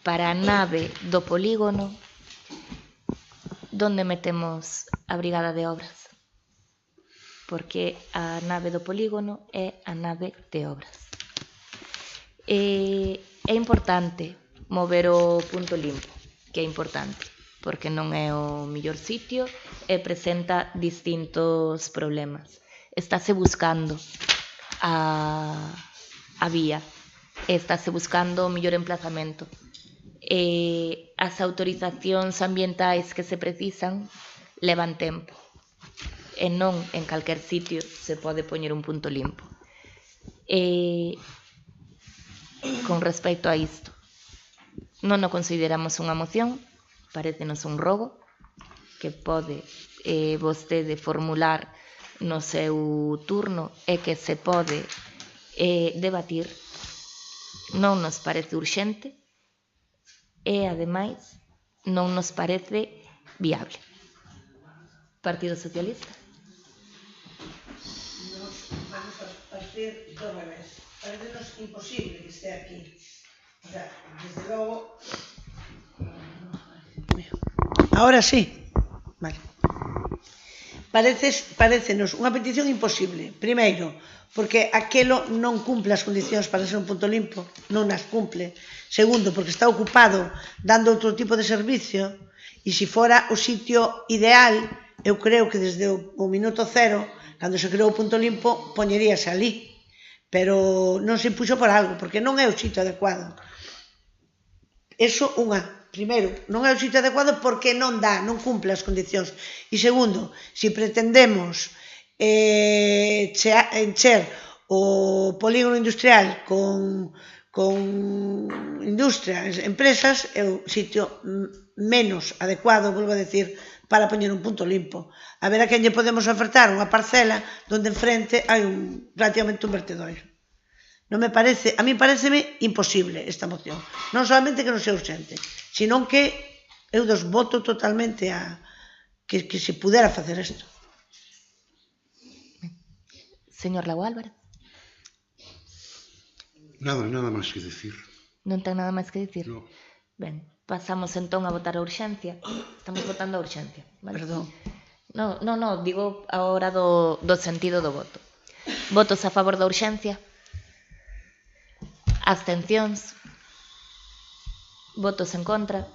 para a nave do polígono, donde metemos a brigada de obras? Porque a nave do polígono é a nave de obras. É importante mover o punto limpo, que é importante, porque non é o mellor sitio e presenta distintos problemas. Estáse buscando a vía, estáse buscando o mellor emplazamento. As autorizacións ambientais que se precisan levan tempo e non en calquer sitio se pode poñer un punto limpo. Con respecto a isto, non o consideramos unha moción, parécenos un rogo que pode vostede formular no seu turno e que se pode debatir. Non nos parece urxente e, ademais, non nos parece viable. Partido Socialista. Nos vamos a partir do revés. Parecenos imposible que esté aquí. O sea, desde logo... Ahora sí. Vale. Parecenos unha petición imposible. Primeiro, porque aquelo non cumple as condicións para ser un punto limpo, non as cumple. Segundo, porque está ocupado dando outro tipo de servicio, e se fora o sitio ideal, eu creo que desde o minuto cero, cando se creou o punto limpo, poñeríase ali. Pero non se puxo por algo, porque non é o sitio adecuado. Eso unha. Primeiro, non é o sitio adecuado porque non dá, non cumple as condicións. E segundo, se pretendemos encher o polígono industrial con industrias, empresas, é o sitio menos adecuado, volvo a decir, para poñer un punto limpo. A ver a quen lle podemos ofertar unha parcela donde enfrente hai prácticamente un vertedoiro. Non me parece, a mí pareceme imposible esta moción. Non solamente que non sea urxente, sino que eu desvoto totalmente a que se pudera facer isto. Señor Lago Álvarez, Nada máis que decir. non ten nada máis que dicir? No. Ben, pasamos entón a votar a urxencia. Estamos votando a urxencia, vale? Perdón. No, digo a hora do sentido do voto. Votos a favor da urxencia? Abstencións? Votos en contra?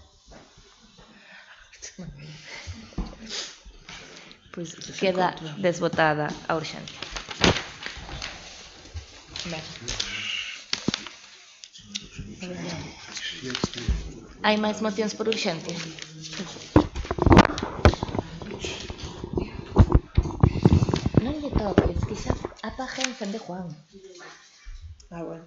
Pois queda desvotada a urxencia. Ben. Hai máis mocións por urxencia? Non lle toques, que xa apaga e encende Juan. Bueno.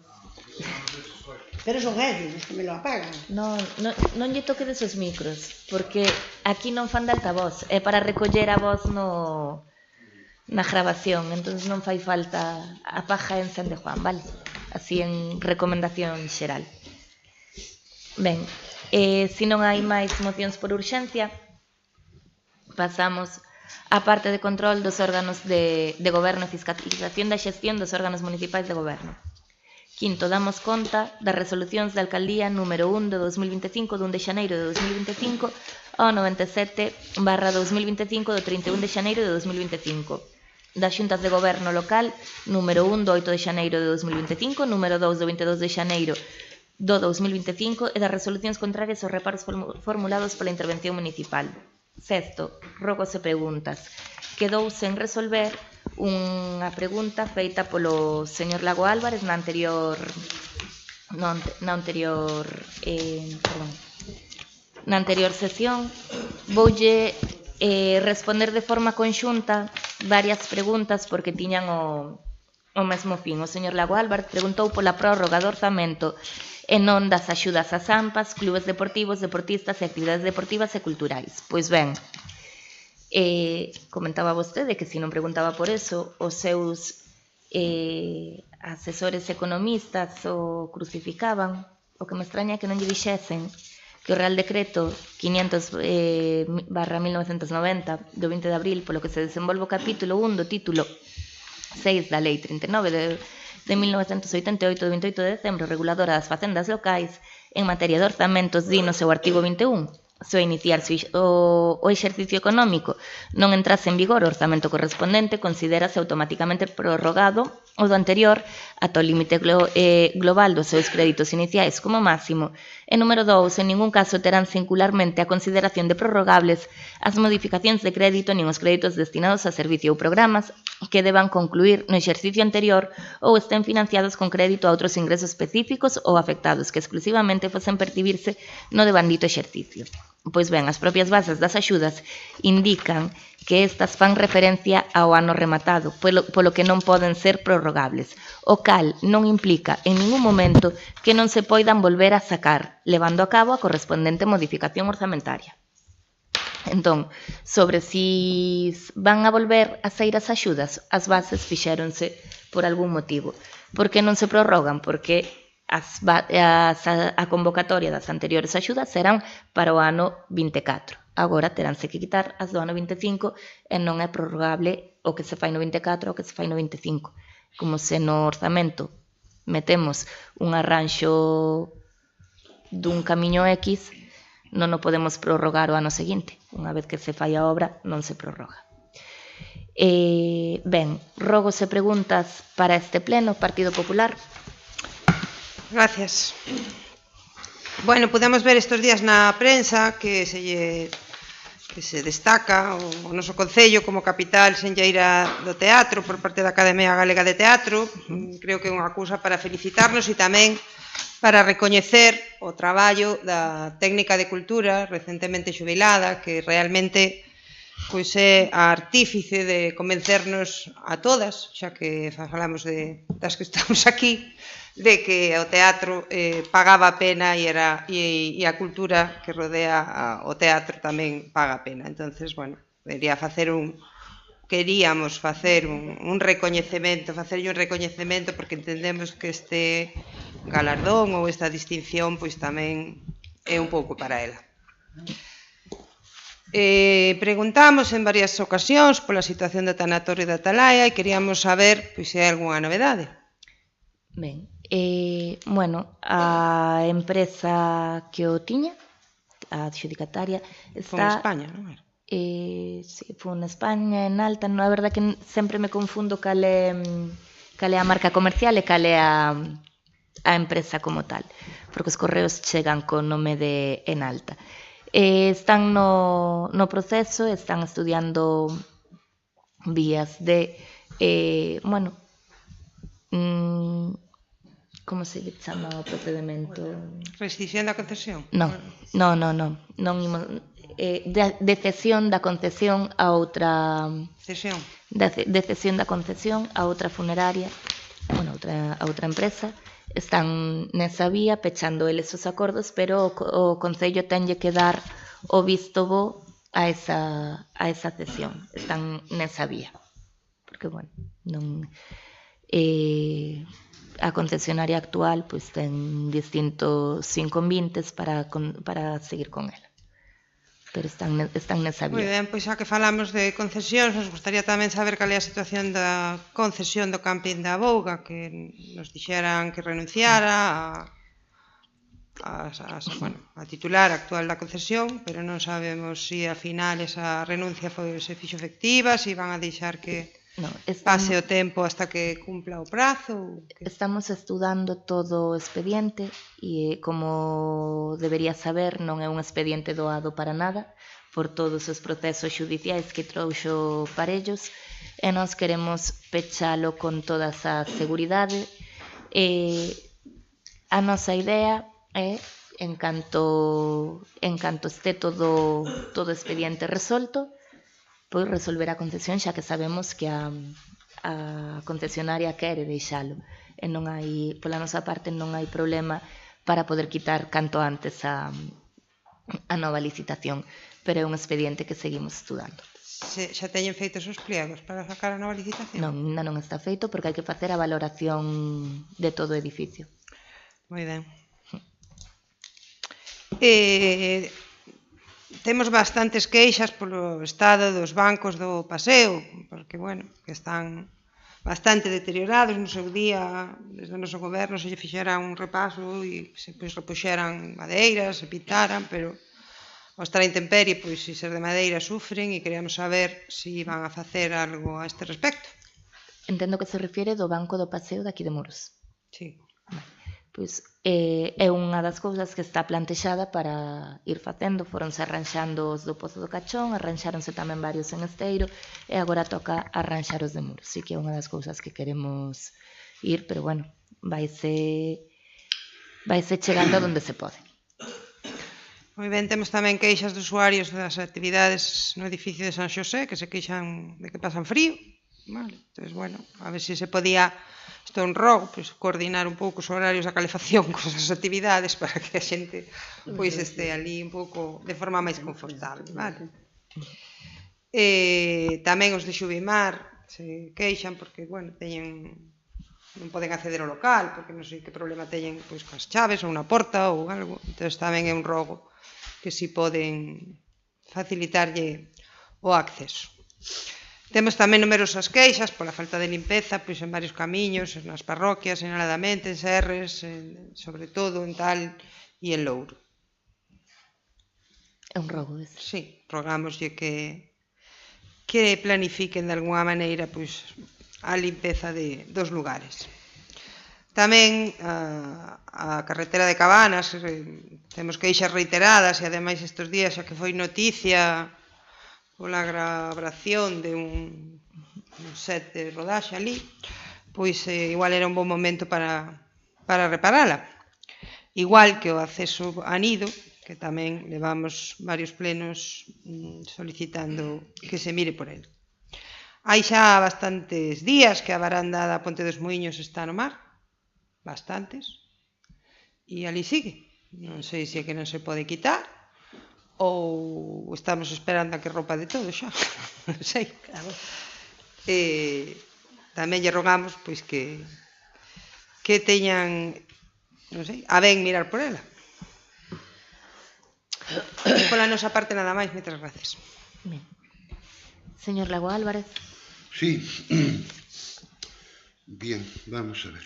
Pero son ellos os que me lo apagan. Non lle toque desos micros, porque aquí non fan de altavoz, é para recoller a voz na grabación, entón non fai falta apaga e encende Juan, vale? Así en recomendación xeral. Ben, se non hai máis mocións por urxencia, pasamos á parte de control dos órganos de goberno e fiscalización da xestión dos órganos municipais de goberno. Quinto, damos conta das resolucións da Alcaldía número 1 de 2025 do 1 de xaneiro de 2025 ao 97/2025 do 31 de xaneiro de 2025. Das xuntas de goberno local número 1 do 8 de xaneiro de 2025, número 2 do 22 de xaneiro do 2025 e das resolucións contrarias aos reparos formulados pola intervención municipal. Sexto, rogos e preguntas. Quedou sen resolver unha pregunta feita polo señor Lago Álvarez na anterior sesión. Voulle responder de forma conxunta varias preguntas porque tiñan o mesmo fin. O señor Lago Álvarez preguntou pola prórroga do orzamento e non das axudas ás AMPAs, clubes deportivos, deportistas e actividades deportivas e culturais. Pois ben, comentaba vostede que se non preguntaba por eso, os seus asesores economistas o crucificaban. O que me extraña é que non lle dixesen que o Real Decreto 500/1990 do 20 de abril, polo que se desenvolve o capítulo 1 do título 6 da Lei 39 de 1988 de 28 de decembro, reguladora das facendas locais en materia de orzamentos, di no seu artigo 21, se ao iniciarse o exercicio económico non entrase en vigor o orzamento correspondente, considérase automáticamente prorrogado o do anterior ata o límite global dos seus créditos iniciais como máximo. E número 2, en ningún caso terán singularmente a consideración de prorrogables as modificacións de crédito nin os créditos destinados a servicio ou programas que deban concluir no exercicio anterior ou estén financiados con crédito a outros ingresos específicos ou afectados que exclusivamente fosen percibirse no devandito exercicio. Pois ben, as propias bases das axudas indican que estas fan referencia ao ano rematado, polo que non poden ser prorrogables, o cal non implica en ningún momento que non se poidan volver a sacar, levando a cabo a correspondente modificación orzamentaria. Entón, sobre si van a volver a sair as axudas, as bases fixéronse por algún motivo. Por que non se prorrogan? Porque a convocatoria das anteriores axudas serán para o ano 24. Agora teránse que quitar as do ano 25 e non é prorrogable o que se fai no 24 ou o que se fai no 25. Como se no orzamento metemos un arranxo dun camiño X, non o podemos prorrogar o ano seguinte. Unha vez que se fai a obra, non se prorroga. Ben, rogos e preguntas para este pleno, Partido Popular. Gracias. Bueno, podemos ver estes días na prensa que se destaca o noso concello como capital senlleira do teatro por parte da Academia Galega de Teatro. Creo que é unha cousa para felicitarnos e tamén para recoñecer o traballo da técnica de cultura recentemente xubilada, que realmente pois é a artífice de convencernos a todas, xa que falamos das que estamos aquí, de que o teatro pagaba a pena e a cultura que rodea o teatro tamén paga a pena. Entonces, bueno, debería facer un queríamos facer un recoñecemento, facerlle un recoñecemento porque entendemos que este galardón ou esta distinción pois tamén é un pouco para ela. Preguntamos en varias ocasións pola situación do tanatorio da Atalaya e queríamos saber pois, se hai algunha novedade. Ben, bueno, a empresa que o tiña, a adxudicataria, Foi en está... España, non era? Sí, foi en España, en Alta, non, a verdad que sempre me confundo cal é a marca comercial e cal é a empresa como tal, porque os correos chegan co nome de En Alta. Están no proceso, están estudiando vías de, bueno, como se chama o procedimento? Rescisión da concesión? Non imos... de cesión da concesión a outra... Cesión. De cesión da concesión a outra funeraria, bueno, a outra empresa. Están nesa vía, pechando eles os acordos, pero o Concello tenlle que dar o visto bo a esa cesión. Están nesa vía. Porque, bueno, non... a concesionaria actual pois ten distintos inconvenientes para seguir con ela. Pero están nesa vía. Moi ben, pois xa que falamos de concesións, nos gustaría tamén saber cal é a situación da concesión do camping da Bouga, que nos dixeran que renunciara a titular actual da concesión, pero non sabemos se ao final esa renuncia se fixo efectiva, se van a deixar que pase o tempo hasta que cumpla o prazo. Estamos estudando todo o expediente e, como debería saber, non é un expediente doado para nada por todos os procesos xudiciais que trouxo parellos, e nós queremos pechalo con toda esa seguridade. A nosa idea é, en canto este todo o expediente resolto, pois resolver a concesión, xa que sabemos que a concesionaria quere deixalo. E non hai, pola nosa parte, non hai problema para poder quitar canto antes a nova licitación, pero é un expediente que seguimos estudando. Xa teñen feitos os pliegos para sacar a nova licitación? Non, ainda non está feito porque hai que facer a valoración de todo o edificio. Moi ben. Temos bastantes queixas polo estado dos bancos do paseo, porque, bueno, que están bastante deteriorados. No seu día, desde o noso goberno, se lle fixera un repaso e se repuxeran madeiras, se pintaran, pero ao estar a intemperie, pois, se ser de madeira, sufren, e queríamos saber se iban a facer algo a este respecto. Entendo que se refiere do banco do paseo daqui de Muros. Sí. Pois é unha das cousas que está plantexada para ir facendo. Foronse arranxando os do Pozo do Cachón, arranxáronse tamén varios en Esteiro, e agora toca arranxar os de Muros. Sí que é unha das cousas que queremos ir, pero, bueno, vaise chegando a donde se pode. Moi ben, temos tamén queixas de usuarios das actividades no edificio de San Xosé, que se queixan de que pasan frío. Vale, entón, bueno, a ver se podía, isto é un rogo, pois, coordinar un pouco os horarios da calefacción con as actividades para que a xente pois este ali un pouco de forma máis confortable, vale? Tamén os de Xubimar se queixan porque, bueno, non poden acceder ao local porque non sei que problema teñen pois coas chaves ou unha porta ou algo, entón tamén é un rogo que si poden facilitarlle o acceso. Temos tamén numerosas queixas pola falta de limpeza pois en varios camiños, nas parroquias, señaladamente, en Serres, sobre todo en Tal e en Louro. É un rogo ese. Sí, rogámoslle que planifiquen de alguna maneira pois a limpeza dos lugares. Tamén a carretera de Cabanas, temos queixas reiteradas e ademais estes días xa que foi noticia pola grabación de un set de rodaxe ali, pois igual era un bon momento para reparala. Igual que o acceso a Nido, que tamén levamos varios plenos solicitando que se mire por el. Hai xa bastantes días que a varanda da Ponte dos Muiños está no mar, bastantes, e ali sigue. Non sei se é que non se pode quitar, ou estamos esperando a que ropa de todo xa, non sei. tamén lle rogamos pois que teñan, non sei, a ben mirar por ela. Pola nosa parte nada máis, moitas gracias. Ben. Señor Lago Álvarez. Sí. Bien, vamos a ver.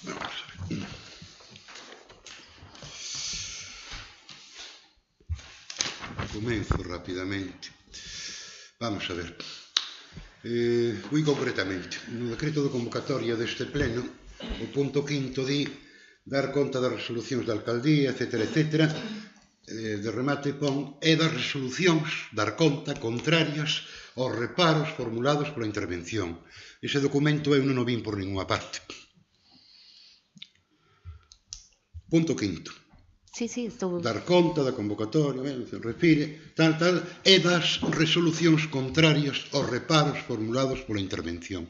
Vamos a ver. Comenzo rapidamente. Vamos a ver. Moi concretamente, no decreto de convocatoria deste pleno, o punto 5 di dar conta das resolucións da alcaldía, etcétera, etcétera, de remate pon, e das resolucións, dar conta, contrarias aos reparos formulados pola intervención. Ese documento eu non o vin por ninguna parte. Punto 5. Sí, estou... Dar conta da convocatoria, se refire, tal, e das resolucións contrarias aos reparos formulados pola intervención.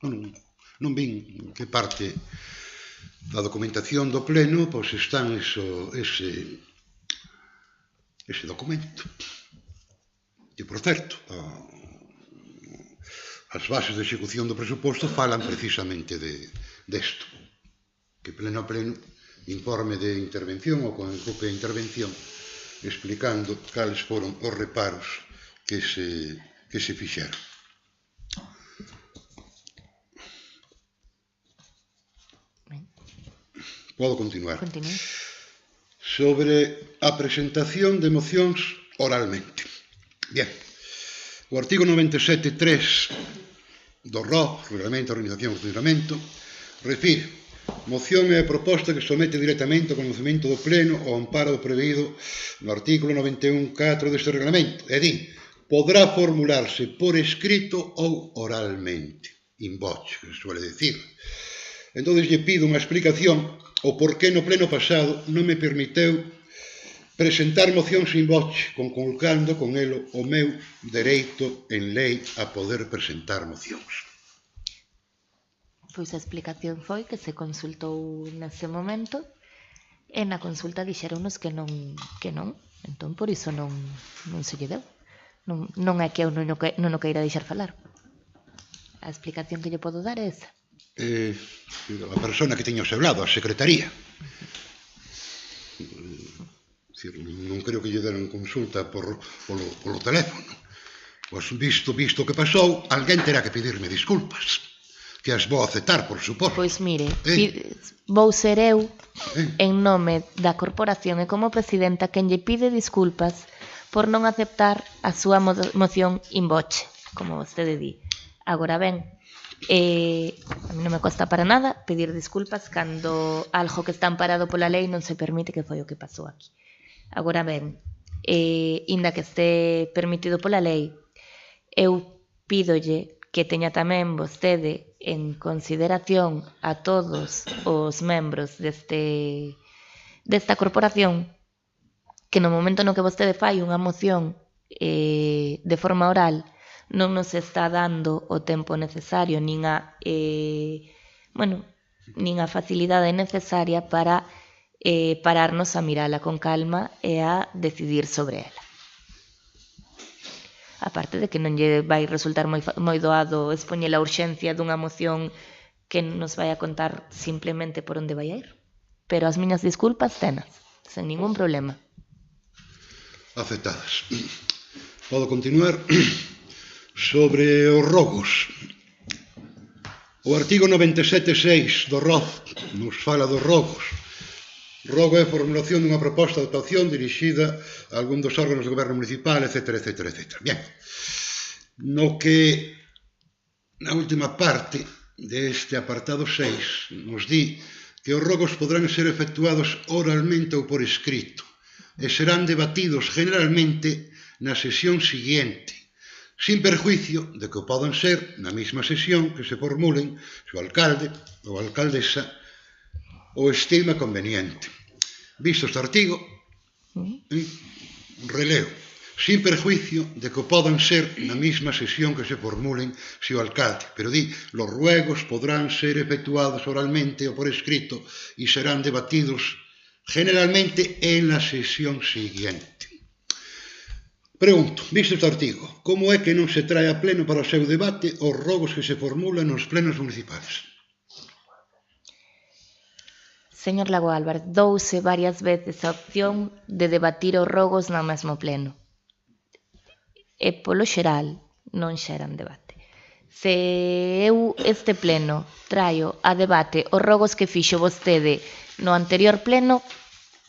Non vin que parte da documentación do pleno, pois están ese documento. E, por certo, as bases de execución do presuposto falan precisamente desto, que pleno a pleno informe de intervención ou con el grupo de intervención explicando cales foron os reparos que se fixeron. Podo continuar. Continúe. Sobre a presentación de mocións oralmente. Bien. O artigo 97.3 do ROC, Reglamento de Organización e Funcionamento, refire: moción é a proposta que somete directamente ao conocemento do pleno ao amparo do prevido no artículo 91.4 deste reglamento. É di, podrá formularse por escrito ou oralmente, in voce, que se suele decir. Entón, lle pido unha explicación o porqué no pleno pasado non me permiteu presentar mocións in voce, conculcando con elo o meu dereito en lei a poder presentar mocións. Pois a explicación foi que se consultou nese momento e na consulta dixeronnos que non. Entón, por iso non se lle deu. Non é que eu non o queira deixar falar. A explicación que lle podo dar é esa. A persona que teña ao seu lado, a secretaría. Non creo que lle deran consulta polo teléfono. Pois visto o que pasou, alguén terá que pedirme disculpas. Que as vou aceptar, por suposto. Pois mire, vou ser eu, en nome da corporación e como presidenta, quen lle pide disculpas por non aceptar a súa moción in voce, como vostede di. Agora ben, a mí non me costa para nada pedir disculpas cando algo que está amparado pola lei non se permite, que foi o que pasou aquí. Agora ben, inda que este permitido pola lei, eu pídolle que teña tamén vostede en consideración a todos os membros desta corporación que no momento no que vostede fai unha moción de forma oral non nos está dando o tempo necesario nin a facilidade necesaria para pararnos a mirala con calma e a decidir sobre ela. Aparte de que non lle vai resultar moi doado expoñer a urxencia dunha moción que nos vai a contar simplemente por onde vai a ir. Pero as miñas disculpas tenas, sen ningún problema. Aceptadas. Podo continuar? Sobre os rogos. O artigo 97.6 do ROC nos fala dos rogos. Rogo é a formulación dunha proposta de actuación dirixida a algún dos órganos do goberno municipal, etc. Bien. No que, na última parte deste apartado 6, nos di que os rogos podrán ser efectuados oralmente ou por escrito e serán debatidos generalmente na sesión siguiente, sin perjuicio de que podan ser na mesma sesión que se formulen se o alcalde ou a alcaldesa o estima conveniente. Visto este artigo, releo, sin perjuicio de que podan ser na mesma sesión que se formulen se o alcalde, pero di, los ruegos podrán ser efectuados oralmente ou por escrito e serán debatidos generalmente en la sesión siguiente. Pregunto, visto este artigo, como é que non se trae a pleno para o seu debate os rogos que se formulan nos plenos municipais? Señor Lago Álvarez, douse varias veces a opción de debatir os rogos no mesmo pleno. E polo xeral non xeran debate. Se eu este pleno traio a debate os rogos que fixo vostede no anterior pleno,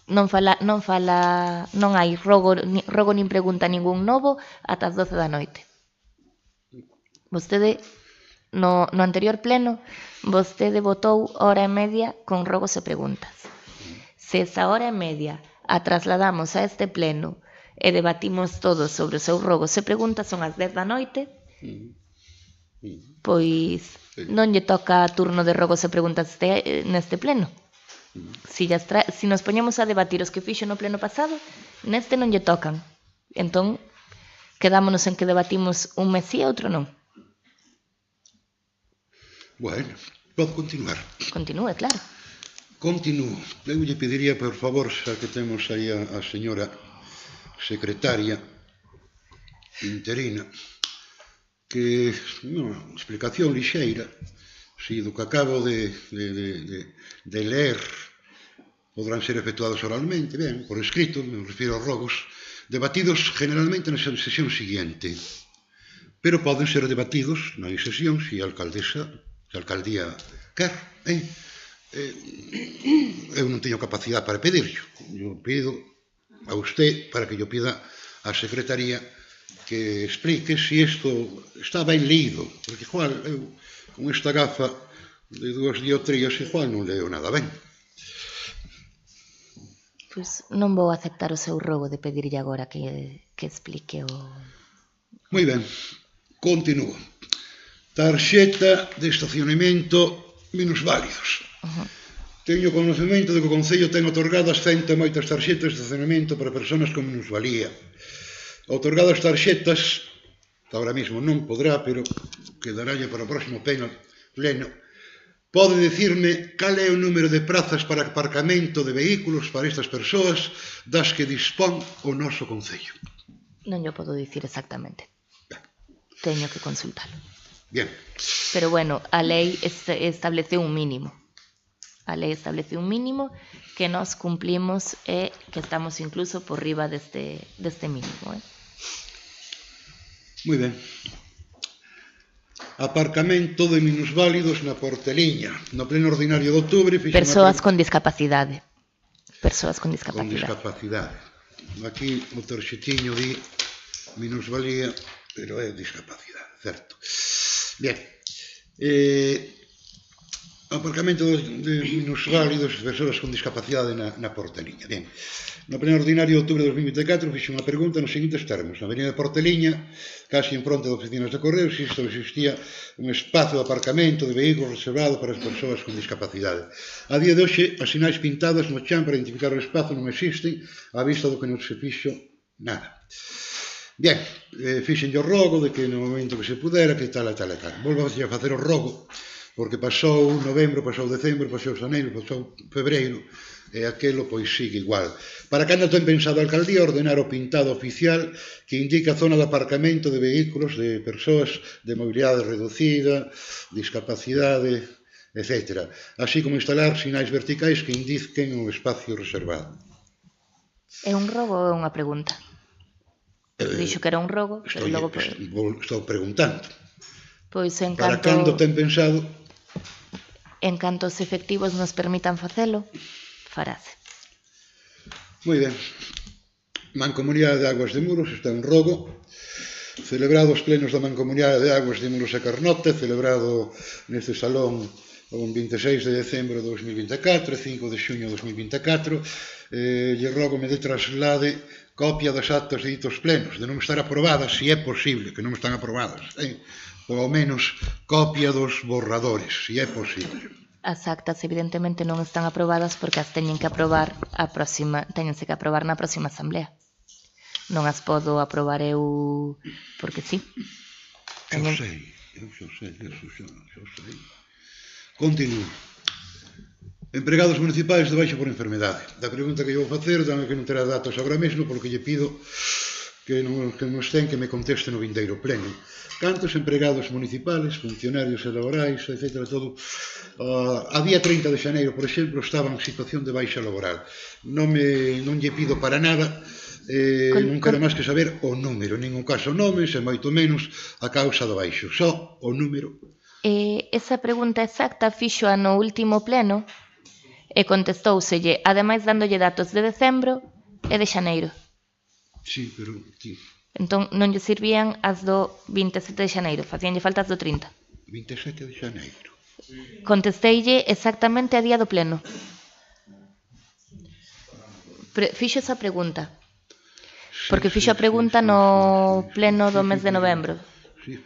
non hai rogo nin pregunta ningún novo ata as 12 da noite. Vostede, no anterior pleno, vostede votou hora e media con rogos e preguntas. Se esa hora e media a trasladamos a este pleno e debatimos todos sobre os seus rogos e preguntas, son as 10 da noite, pois non lle toca turno de rogos e preguntas neste pleno. Si nos poñemos a debatir os que fixo no pleno pasado, neste non lle tocan. Entón, quedámonos en que debatimos un mes e outro non. Bueno, podo continuar. Continúe, claro. Continúo. Eu lle pediría, por favor, xa que temos aí a señora secretaria interina, que unha explicación lixeira, si do que acabo de ler podrán ser efectuados oralmente, ben, por escrito, me refiro aos rogos, debatidos generalmente na sesión siguiente, pero poden ser debatidos na sesión se a alcaldía quer. Eu non teño capacidade para pedirlo. Eu pido a usted para que yo pida á secretaría que explique se isto está ben leído, porque igual eu con esta gafa de 2 dioptrías igual non leo nada ben. Pois non vou aceptar o seu rogo de pedirlle agora que explique o... Moi ben, continúo. Tarxeta de estacionamento minusválidos. Teño conocemento de que o Concello ten otorgadas 100 e moitas tarxetas de estacionamento para persoas con minusvalía. Otorgadas tarxetas, agora mesmo non podrá, pero quedarálle para o próximo pleno. Pode dicirme cal é o número de prazas para aparcamento de vehículos para estas persoas das que dispón o noso Concello? Non yo podo dicir exactamente. Teño que consultalo. Bien. Pero bueno, a lei establece un mínimo. A lei establece un mínimo que nós cumplimos e que estamos incluso por riba deste mínimo. Moi ben. Aparcamento de minusválidos na Porteliña. No pleno ordinario de outubro... Persoas con discapacidade. Persoas con discapacidade. Con discapacidade. Aquí o tarxetiño di minusvalía, pero é discapacidade, certo. Bien. Aparcamento de minusválidos, persoas con discapacidade na Porteliña. Bien. No pleno ordinario de outubro de 2024 fixe unha pregunta nos seguintes termos. Na avenida de Porteliña, casi en fronte de oficinas de correos, existía un espazo de aparcamento de vehículos reservado para as persoas con discapacidade. A día de hoxe, as sinais pintadas no chan para identificar o espazo non existen, á vista do que non se fixo nada. Bien, fixenlle o rogo de que no momento que se pudera, que tal e tal e tal. Volvo a facer o rogo, porque pasou novembro, pasou decembro, pasou xaneiro, pasou febreiro, e aquelo pois sigue igual. Para cando ten pensado a alcaldía ordenar o pintado oficial que indica a zona de aparcamento de vehículos de persoas de mobilidade reducida, discapacidade, etc. Así como instalar sinais verticais que indiquen o espacio reservado. É un rogo ou é unha pregunta? Dixo que era un rogo, pero logo... Estou preguntando. Pois en canto... Para cando ten pensado... En canto os efectivos nos permitan facelo, farase. Moi ben. Mancomunidade de Aguas de Muros, está un rogo. Celebrado os plenos da Mancomunidade de Aguas de Muros e Carnota, celebrado neste salón o 26 de decembro de 2024, 5 de xuño de 2024. Lle rogo me de traslade copia das actas de ditos plenos, de non estar aprobadas, se é posible, que non están aprobadas, ou ao menos copia dos borradores, se é posible. As actas evidentemente non están aprobadas porque as teñense que aprobar na próxima asamblea. Non as podo aprobar eu porque sí. Eu sei. Continuo. Empregados municipais de baixa por enfermedade. Da pregunta que eu vou facer, dame que non terá datos agora mesmo, porque lle pido que nos ten que me conteste no vindeiro pleno. Cantos empregados municipales, funcionarios e laborais, etc. todo, a día 30 de xaneiro, por exemplo, estaban en situación de baixa laboral. Non lle pido para nada, non quero máis que saber o número, en ningún caso nomes, e moito menos a causa do baixo, só o número. Esa pregunta exacta fixoa no último pleno e contestóuselle, ademais dándolle datos de decembro e de xaneiro. Sí, pero... Sí. Entón non lle servían as do 27 de xaneiro, facíanlle falta as do 30. 27 de xaneiro. Contesteille exactamente a día do pleno. Fixo esa pregunta. Porque fixo a pregunta no pleno do mes de novembro. Sí.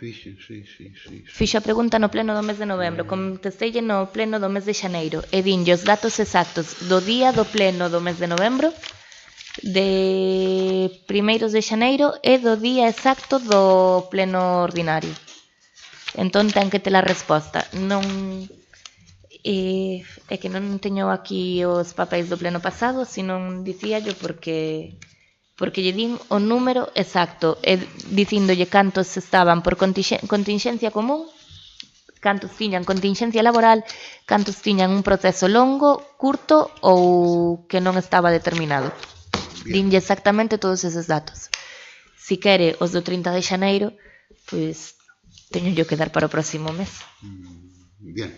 Fixo a pregunta no pleno do mes de novembro. Contesteille no pleno do mes de xaneiro. E dinlle os datos exactos do día do pleno do mes de novembro, de primeiros de xaneiro e do día exacto do pleno ordinario. Entón ten que ter a resposta. Non é que non teño aquí os papéis do pleno pasado, senón dicíallo porque lle din o número exacto e dicíndolle cantos estaban por contingencia común, cantos tiñan contingencia laboral, cantos tiñan un proceso longo, curto ou que non estaba determinado. Dinlle exactamente todos esos datos. Si quere os do 30 de xaneiro, pois teño yo que dar para o próximo mes. Bien.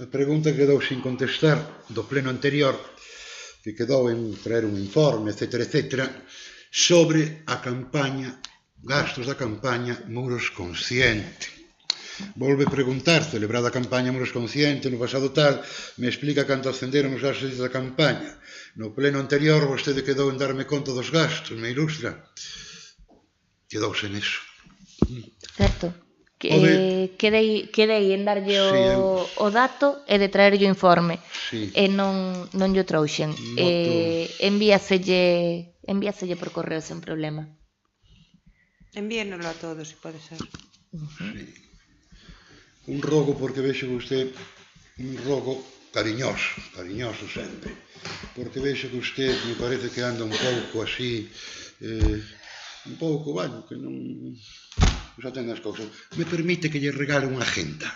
A pregunta quedou sin contestar do pleno anterior, que quedou en traer un informe, etc., sobre a campaña, gastos da campaña Muros Consciente. Volve preguntar, celebrada a campaña Muros Consciente no pasado tal, me explica canto ascenderon os gastos da campaña. No pleno anterior vostede quedou en darme conta dos gastos, me ilustra. Quedouse neso. Certo. Quedei en darlle o dato e de traerlle o informe. E non lle trouxen. Envíaselle por correo sen problema. Envíenolo a todos, se pode ser. Un rogo, porque vexo que usted, un rogo cariñoso sempre, porque vexo que usted me parece que anda un pouco así, un pouco, bueno, que non xa ten as cousas. Me permite que lle regale unha agenda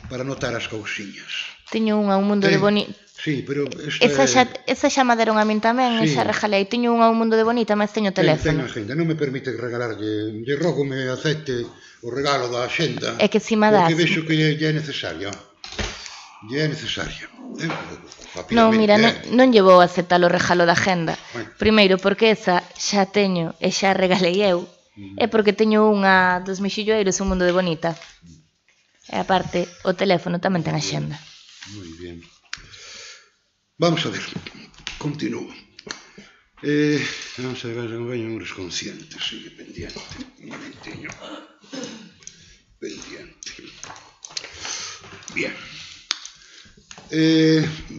para anotar as cousiñas. Teño unha, un mundo de bonita. Sí, pero esa xa me deron a min tamén, esa regalei. Teño unha, un mundo de bonita, mas teño teléfono. Ten agenda, non me permite regalarlle, lle rogo me acepte o regalo da axenda. É que si me das. Porque vexo que lle é necesario. Lle é necesario. Non, mira, non lle vou aceptar o regalo da agenda. Primeiro, porque esa xa teño e xa regalei eu. E porque teño unha dos mexilloeiros, un mundo de bonita. E aparte, o teléfono tamén ten axenda. Moi bien. Vamos a ver, continúo. Vamos a ver, non veño Muros Conscientes, sigue pendiente. Un momentinho. Pendiente. Bien.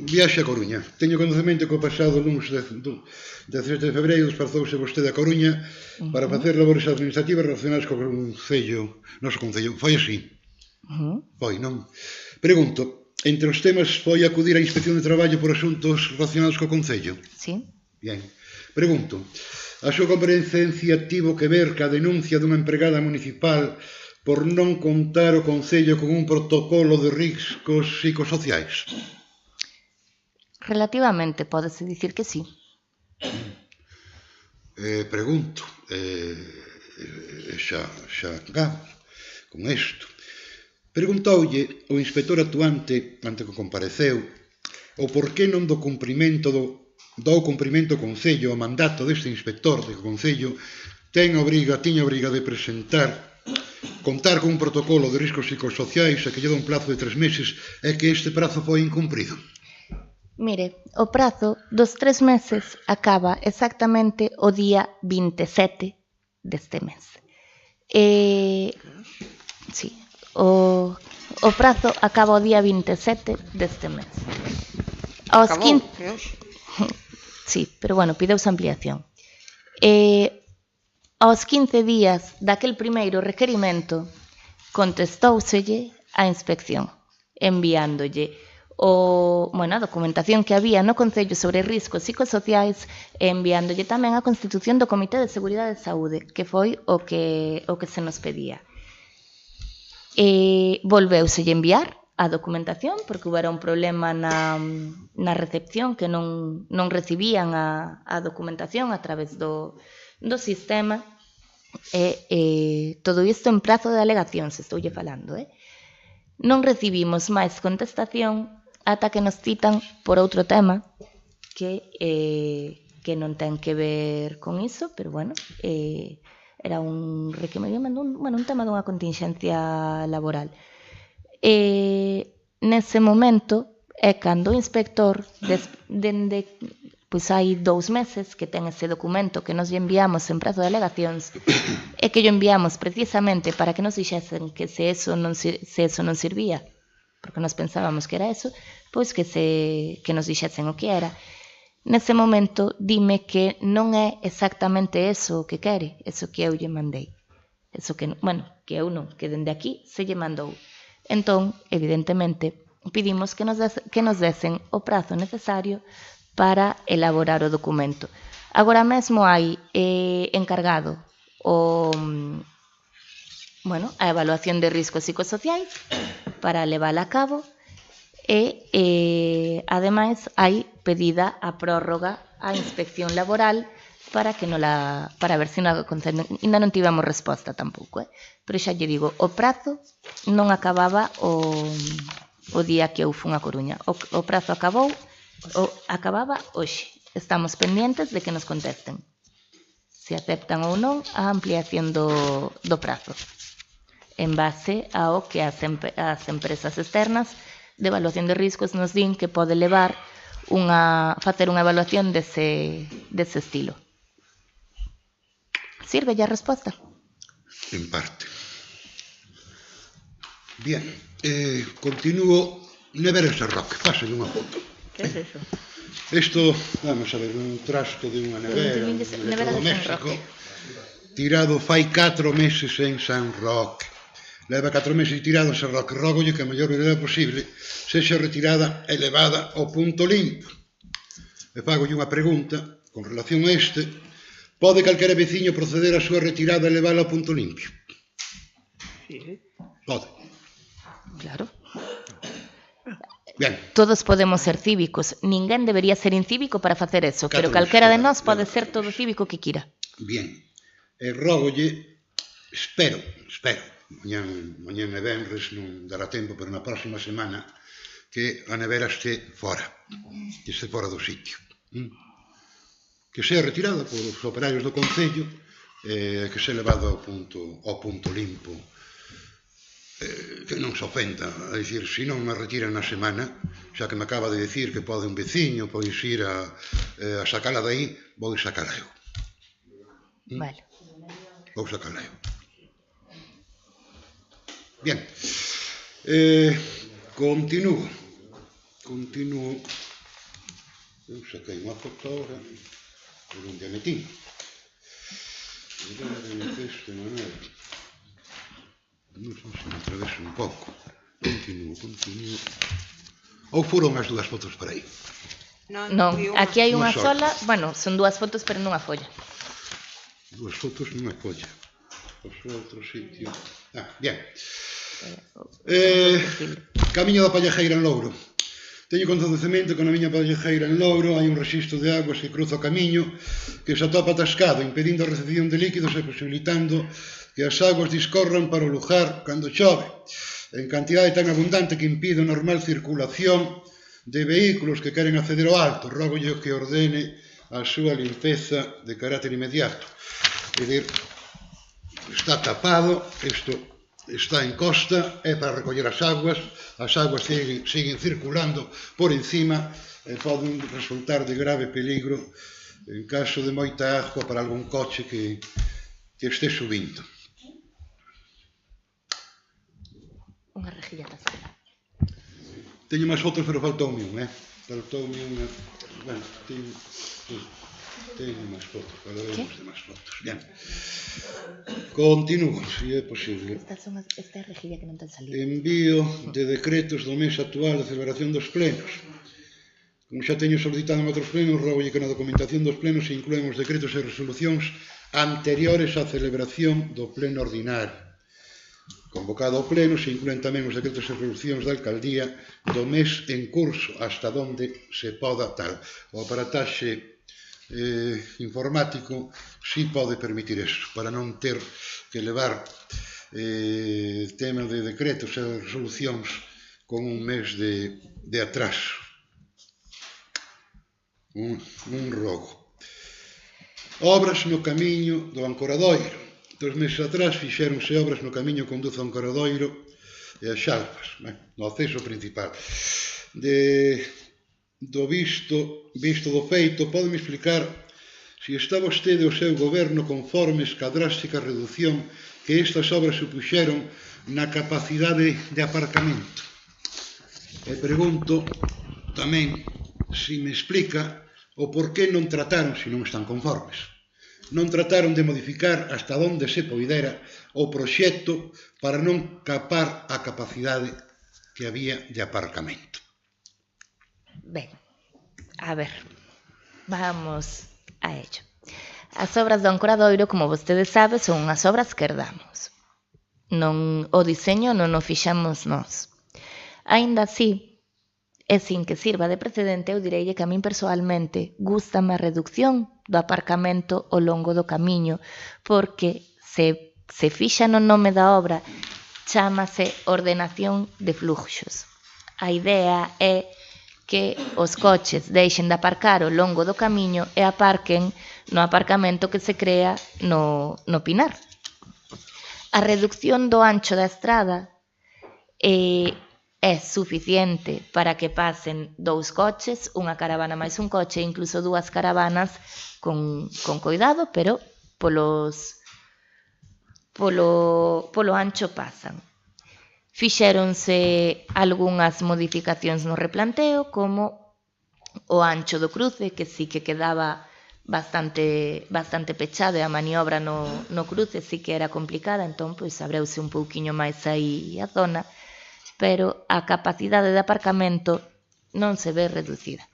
Viaxe a Coruña. Teño conocemento que o pasado lunes 17 de febreiro desplazouse vostede a Coruña para facer labores administrativas relacionadas co Concello, noso Concello. Foi así? Foi, non? Pregunto, entre os temas foi acudir á Inspección de Traballo por asuntos relacionados co Concello? Sí. Bien. Pregunto, a súa comparecencia tivo que ver ca denuncia dunha empregada municipal por non contar o Concello con un protocolo de riscos psicosociais? Relativamente, pódese dicir que sí. Pregunto, xa acabo con isto. Preguntoulle o inspector actuante, ante que compareceu, o porqué non do cumprimento ao Concello o mandato deste inspector de que o Concello tiña obriga de contar con un protocolo de riscos psicosociais e que lle dá un plazo de 3 meses e que este prazo foi incumprido. Mire, o prazo dos 3 meses acaba exactamente o día 27 deste mes. Sí, o prazo acaba o día 27 deste mes. Acabou, Sí, pero bueno, pideuse ampliación. Aos 15 días daquel primeiro requerimento, contestóuselle a inspección, enviándolle a documentación que había no Concello sobre riscos psicosociais e enviándolle tamén a constitución do Comité de Seguridade de Saúde, que foi o que se nos pedía. Volveuselle enviar a documentación, porque houbera un problema na recepción, que non recibían a documentación a través do sistema, todo isto en prazo de alegacións, estoulle falando, Non recibimos máis contestación ata que nos citan por outro tema que non ten que ver con iso, pero bueno, era un requerimento, un tema dunha contingencia laboral. Nese momento é cando o inspector, dende hai 2 meses que ten ese documento que nos enviamos en prazo de alegacións e que yo enviamos precisamente para que nos dixesen que se eso non servía, porque nos pensábamos que era eso, pois que nos dixesen o que era. Nese momento dime que non é exactamente eso o que quere, eso que eu lle mandei. Eso que eu non, que dende aquí se lle mandou. Entón, evidentemente, pedimos que nos desen o prazo necesario para elaborar o documento. Agora mesmo hai encargado a evaluación de riscos psicosociais para levala a cabo e ademais hai pedida a prórroga á inspección laboral para ver se ainda non tivemos resposta tampouco, pero xa lle digo, o prazo non acababa o día que eu fun a Coruña, o prazo acababa hoxe. Estamos pendientes de que nos contesten se aceptan ou non a ampliación do prazo en base ao que as empresas externas de evaluación de riscos nos din que pode levar facer unha evaluación dese estilo. Sirve a resposta? En parte. Bien, continúo. Nevera Sarroque, pásale unha foto. Que é eso? Isto, vamos a ver, un trasto de unha nevera de México, tirado fai 4 meses en San Roque. Leva 4 meses tirado en San Roque. Rógolle que a maior brevedade posible sexa retirada e levada ao punto limpo. E fagolle unha pregunta con relación a este. Pode calquera veciño proceder a súa retirada e levala ao punto limpio? Sí. Pode. Claro. Bien. Todos podemos ser cívicos. Ninguén debería ser incívico para facer eso, pero calquera de nós pode ser todo cívico que quira. Bien. E rógolle, espero, mañán e venres non dará tempo, pero na próxima semana, que a nevera este fora do sitio. Que sea retirada polos operarios do Concello, que sea levado ao punto limpo, que non se ofenda, a dicir, se non me retiran na semana, xa que me acaba de dicir que pode un veciño, pois ir a sacala dai, vou sacala eu. Vale. Vou sacala eu. Bien. Continúo. Eu saquei unha foto ahora, por onde a metí. Non sei se me atraveso un pouco. Continuo. Ou foron as 2 fotos por aí? Non, aquí hai unha sola, son 2 fotos pero nunha folla. 2 fotos nunha folla. Pasou a outro sitio. Bien. Camiño da Pallejeira en Louro. Teño coñecemento que na miña Pallejeira en Louro hai un rexistro de augas que cruza o camiño que se atopa atascado, impedindo a recepción de líquidos e posibilitando que as augas discorran para o lugar cando chove, en cantidade tan abundante que impide a normal circulación de vehículos que queren acceder ao alto. Rógolle que ordene a súa limpeza de carácter inmediato. É dicir, está tapado, isto está en costa, é para recoller as augas siguen circulando por encima e poden resultar de grave peligro en caso de moita agua para algún coche que este subindo. Unha rejilla tascada. Teño máis fotos, pero faltoume unha, Faltoume unha... Bueno, teño... Teño máis fotos, falaremos de máis fotos. Bien. Continúo, se é posible. Esta é a rejilla que non ten salido. Envío de decretos do mes actual de celebración dos plenos. Como xa teño solicitado en outros plenos, rogolle que na documentación dos plenos se incluen os decretos e resolucións anteriores á celebración do pleno ordinario. Convocado ao pleno se incluen tamén os decretos e resolucións da alcaldía do mes en curso, hasta onde se poda tal. O aparataxe informático si pode permitir eso, para non ter que levar tema de decretos e resolucións con un mes de atraso. Un rogo. Obras no camiño do Ancoradoiro. 2 meses atrás fixéronse obras no camiño que conduce ao Ancoradoiro e a Xalpas, no acceso principal. Do visto do feito, podeme explicar se está vostede o seu goberno conformes ca drástica reducción que estas obras supuxeron na capacidade de aparcamento. E pregunto tamén se me explica o por que non trataron, se non están conformes, non trataron de modificar hasta onde se poidera o proxecto para non capar a capacidade que había de aparcamento. Ben, a ver, vamos a ello. As obras do Ancoradoiro, como vostede sabe, son unhas obras que herdamos. O diseño non o fixamos nós. Aínda así, e sin que sirva de precedente, eu direille que a min persoalmente gústame a reducción do aparcamento ao longo do camiño, porque se fixa no nome da obra, chámase ordenación de fluxos. A idea é que os coches deixen de aparcar ao longo do camiño e aparquen no aparcamento que se crea no Pinar. A reducción do ancho da estrada é suficiente para que pasen 2 coches, unha caravana máis un coche, incluso 2 caravanas con coidado, pero polo ancho pasan. Fixéronse algunhas modificacións no replanteo, como o ancho do cruce, que sí que quedaba bastante pechado, e a maniobra no cruce sí que era complicada, entón pois abreuse un pouquiño máis aí a zona, pero a capacidade de aparcamento non se ve reducida.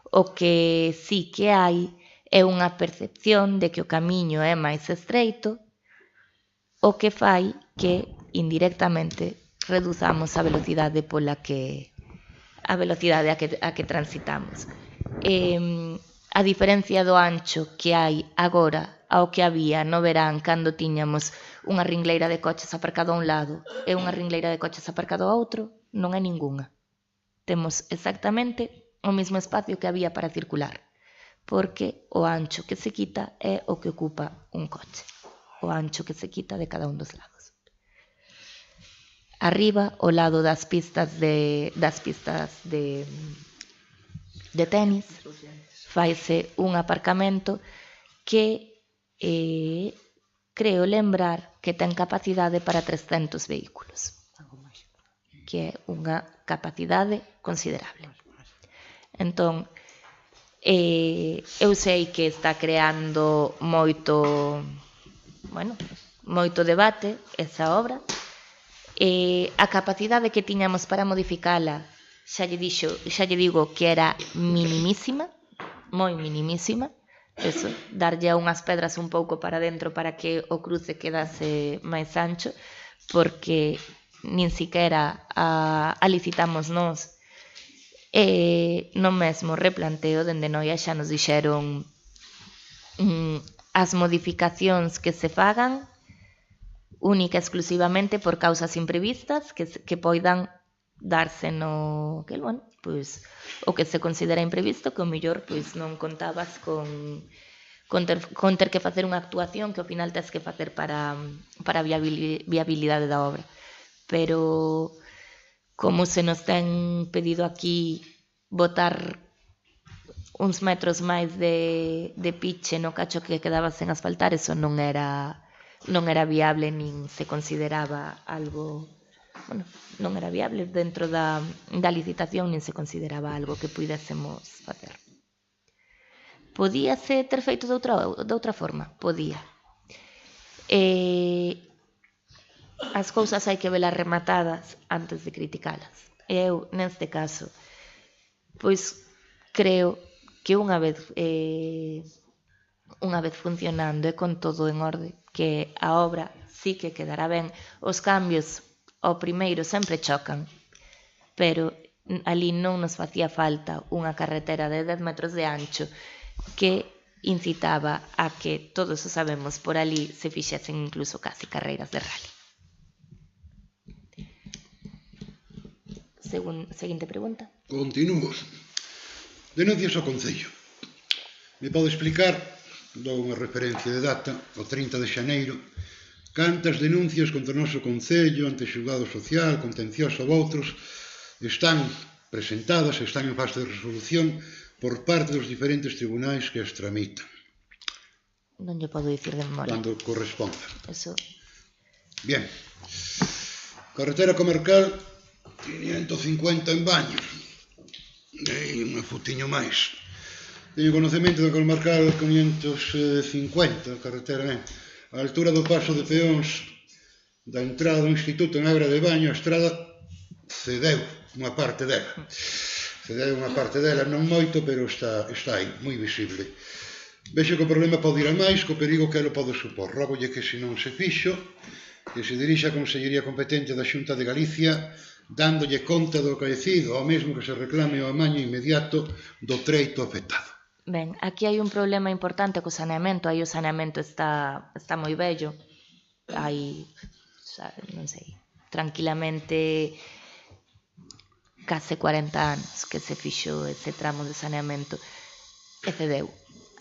O que sí que hai é unha percepción de que o camiño é máis estreito, o que fai que indirectamente reduzamos a velocidade a que transitamos. A diferencia do ancho que hai agora ao que había no verán cando tiñamos unha ringleira de coches aparcado a un lado e unha ringleira de coches aparcado ao outro, non é ningunha. Temos exactamente o mesmo espacio que había para circular, porque o ancho que se quita é o que ocupa un coche, o ancho que se quita de cada un dos lados. Arriba, ao lado das pistas de tenis, faise un aparcamento que creo lembrar que ten capacidade para 300 vehículos, que é unha capacidade considerable. Entón, eu sei que está creando moito debate esa obra. A capacidade que tiñamos para modificala, xa lle digo que era minimísima, moi minimísima. Eso, darlle a unhas pedras un pouco para dentro para que o cruce quedase máis ancho, porque nin siquera a licitamos nós. No mesmo replanteo, dende Noia xa nos dixeron as modificacións que se fagan única e exclusivamente por causas imprevistas que poidan darse o que se considera imprevisto, que o mellor non contabas con ter que facer unha actuación que ao final tes que facer para a viabilidade da obra. Pero como se nos ten pedido aquí botar uns metros máis de piche no cacho que quedaba sen asfaltar, eso non era viable, nin se consideraba algo, non era viable dentro da licitación, nin se consideraba algo que puidésemos facer. Podíase ter feito de outra forma? Podía. As cousas hai que velas rematadas antes de criticalas. Eu, neste caso, pois creo que unha vez funcionando e con todo en orde, que a obra sí que quedará ben. Os cambios ao primeiro sempre chocan, pero ali non nos facía falta unha carretera de 10 metros de ancho que incitaba a que, todos o sabemos, por ali se fixesen incluso casi carreiras de rally. Seguinte pregunta. Continúo. Denuncias ao Concello. Me pode explicar, dou unha referencia de data, o 30 de xaneiro, cantas denuncias contra o noso Concello ante xulgado social, contencioso ou outros están presentadas, están en fase de resolución por parte dos diferentes tribunais que as tramitan? Non lle podo dicir de memoria. Cando corresponda. Eso. Bien. Carretera comarcal 550 en Baños. E un futiño máis. Teño conocemento da comarcal 550, carretera, a altura do paso de peóns da entrada do instituto en Agra de Baño, a estrada cedeu unha parte dela. Cedeu unha parte dela, non moito, pero está aí, moi visible. Vexo que o problema pode ir a máis, co perigo que elo pode supor. Rógolle que se non se fixo, que se dirixa a Consellería competente da Xunta de Galicia, dándolle conta do acaecido, ao mesmo que se reclame o amaño inmediato do treito afectado. Ben, aquí hai un problema importante co saneamento. Aí o saneamento está moi vello. Hai, non sei, tranquilamente case 40 anos que se fixo ese tramo de saneamento e cedeu.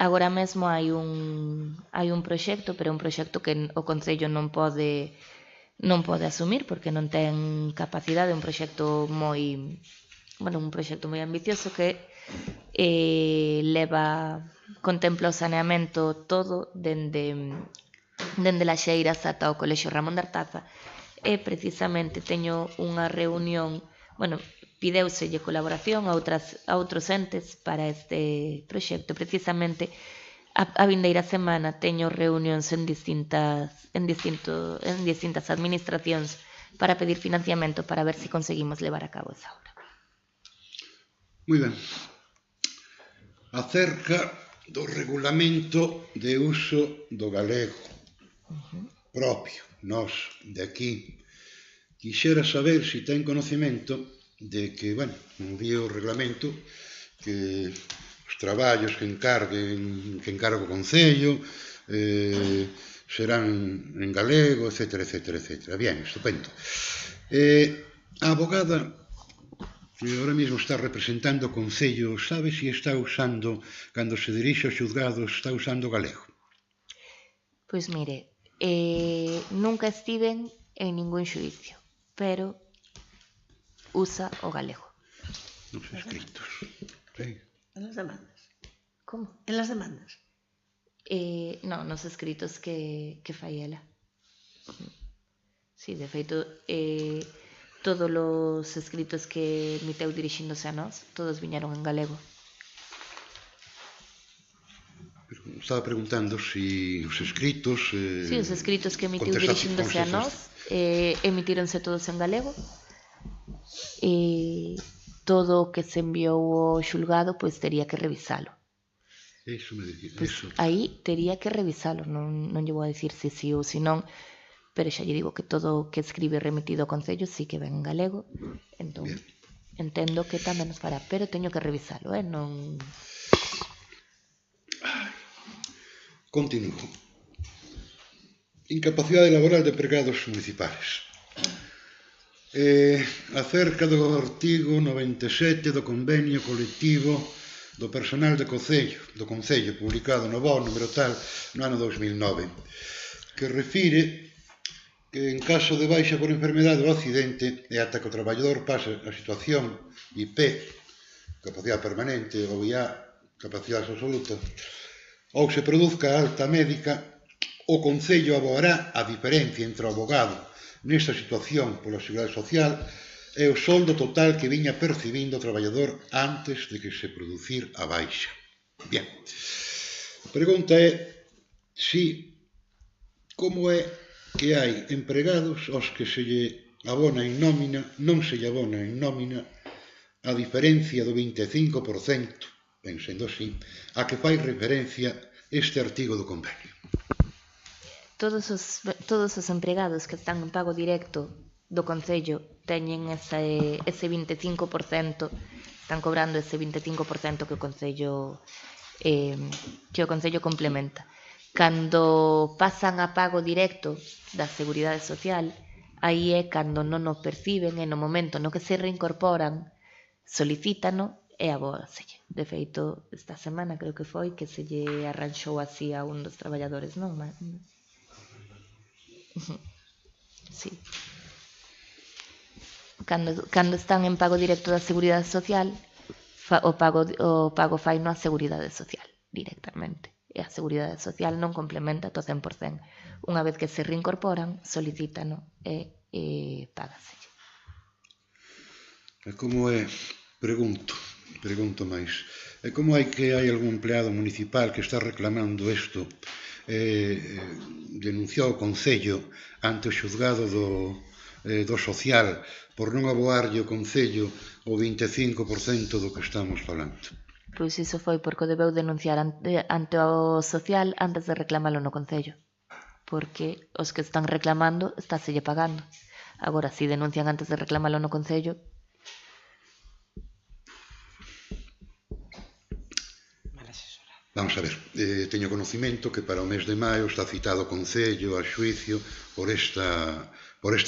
Agora mesmo hai un proxecto, pero un proxecto que o Concello non pode asumir porque non ten capacidade. Un proxecto moi ambicioso que contempla o saneamento todo dende Laxeiras ata o Colexio Ramón de Artaza, e precisamente teño unha reunión, pideuselle colaboración a outros entes para este proxecto. Precisamente a vindeira semana teño reunións en distintas administracións para pedir financiamento para ver se conseguimos levar a cabo esa obra. Moi ben. Acerca do regulamento de uso do galego propio, nós, de aquí, quixera saber se ten conocemento de que, envíe o reglamento, que os traballos que encarga o Concello serán en galego, etcétera, etcétera, etcétera. Bien, estupendo. A abogada que ahora mesmo está representando o Concello, sabe se está usando, cando se dirixe aos xulgados, está usando o galego? Pois mire, nunca estiven en ningún xuicio, pero usa o galego. Nos escritos. Sí. En las demandas. Como? En las demandas. Non, nos escritos que fai ela. Sí, de feito, todos os escritos que emiteu dirixíndose a nós, todos viñeron en galego. Estaba preguntando se os escritos... Sí, os escritos que emitiu dirixíndose a nós emitíronse todos en galego. E todo o que se enviou ao xulgado, pois tería que revisalo. Eso me decía. Pois aí tería que revisalo, non lle vou a dicir se sí ou se non, pero xa lle digo que todo o que escribe remitido ao Concello sí que ven en galego, entón bien. Entendo que tamén nos fará, pero teño que revisalo, non... Continúo. Incapacidade laboral de empregados municipales. Acerca do artigo 97 do convenio colectivo do personal do Concello, publicado no BOE número tal no ano 2009, que refire que en caso de baixa por enfermedade ou accidente e ata que o traballador pase a situación IP, capacidade permanente, ou IA, capacidade absoluta, ou se produzca alta médica, o Concello abogará a diferencia entre o abogado nesta situación pola Seguridade Social e o soldo total que viña percibindo o traballador antes de que se producir a baixa. Bien. A pregunta é como é que hai empregados aos que se lle abona en nómina, non se lle abona en nómina a diferencia do 25%, ben sendo así, a que fai referencia este artigo do convenio. Todos os empregados que están en pago directo do Concello teñen ese 25%, están cobrando ese 25% que o Concello complementa. Cando pasan a pago directo da Seguridade Social, aí é cando non o perciben e no momento no que se reincorporan, solicítano e abóaselle. De feito, esta semana creo que foi que se lle arranxou así a un dos traballadores, non? Sí. Cando están en pago directo da Seguridade Social, o pago faino a Seguridade Social directamente. E a Seguridade Social non complementa to 100%. Unha vez que se reincorporan, solicítano e págaselle. E como é, pregunto máis, e como hai que hai algún empleado municipal que está reclamando isto, denunciou o Concello ante o xuzgado do social por non aboarlle o Concello o 25% do que estamos falando? Pois iso foi porque o debeu denunciar ante o social antes de reclamalo no Concello. Porque os que están reclamando estáselle pagando. Agora, se denuncian antes de reclamalo no Concello... Vamos a ver, teño conocimento que para o mes de maio está citado o Concello a xuicio por esta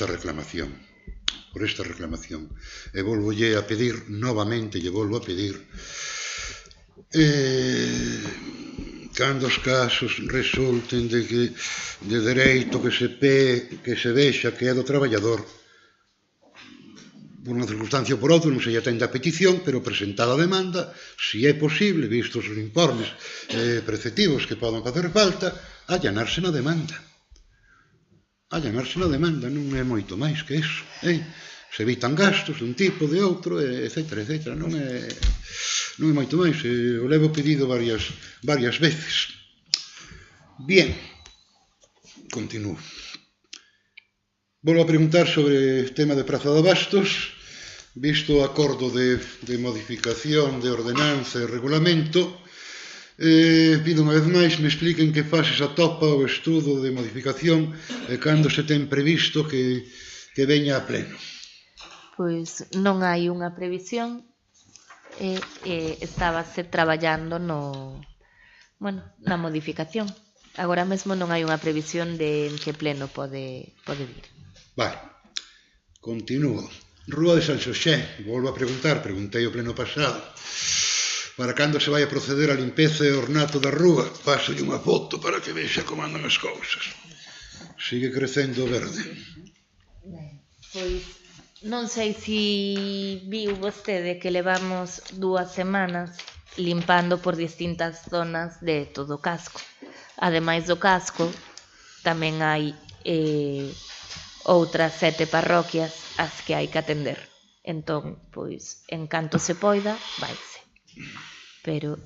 reclamación. E volvolle a pedir, novamente lle volvo a pedir, cando os casos resulten de dereito que se vexa que é do traballador, por unha circunstancia ou por outra, non se lle atende a petición, pero presentada a demanda, se é posible, vistos os informes preceptivos que poden facer falta, allanarse na demanda. Non é moito máis que iso. Se evitan gastos dun tipo, de outro, etcétera. Non é moito máis. O levo pedido varias veces. Bien. Continúo. Volvo a preguntar sobre o tema de Praza de Bastos, visto o acordo de modificación de ordenanza e regulamento. Pido unha vez máis me expliquen que fases atopa o estudo de modificación e cando se ten previsto que veña a pleno. Pois non hai unha previsión e estábase traballando na modificación. Agora mesmo non hai unha previsión de en que pleno pode vir. Vale, continúo. Rúa de San Xosé, volvo a preguntei o pleno pasado, para cando se vai a proceder a limpeza e ornato da rúa. Pásolle unha foto para que vexa como andan as cousas. Sigue crecendo o verde. Pois non sei se viu vostede que levamos 2 semanas limpando por distintas zonas de todo o casco. Ademais do casco, tamén hai outras 7 parroquias as que hai que atender. Entón, pois, en canto se poida, vaise. Pero,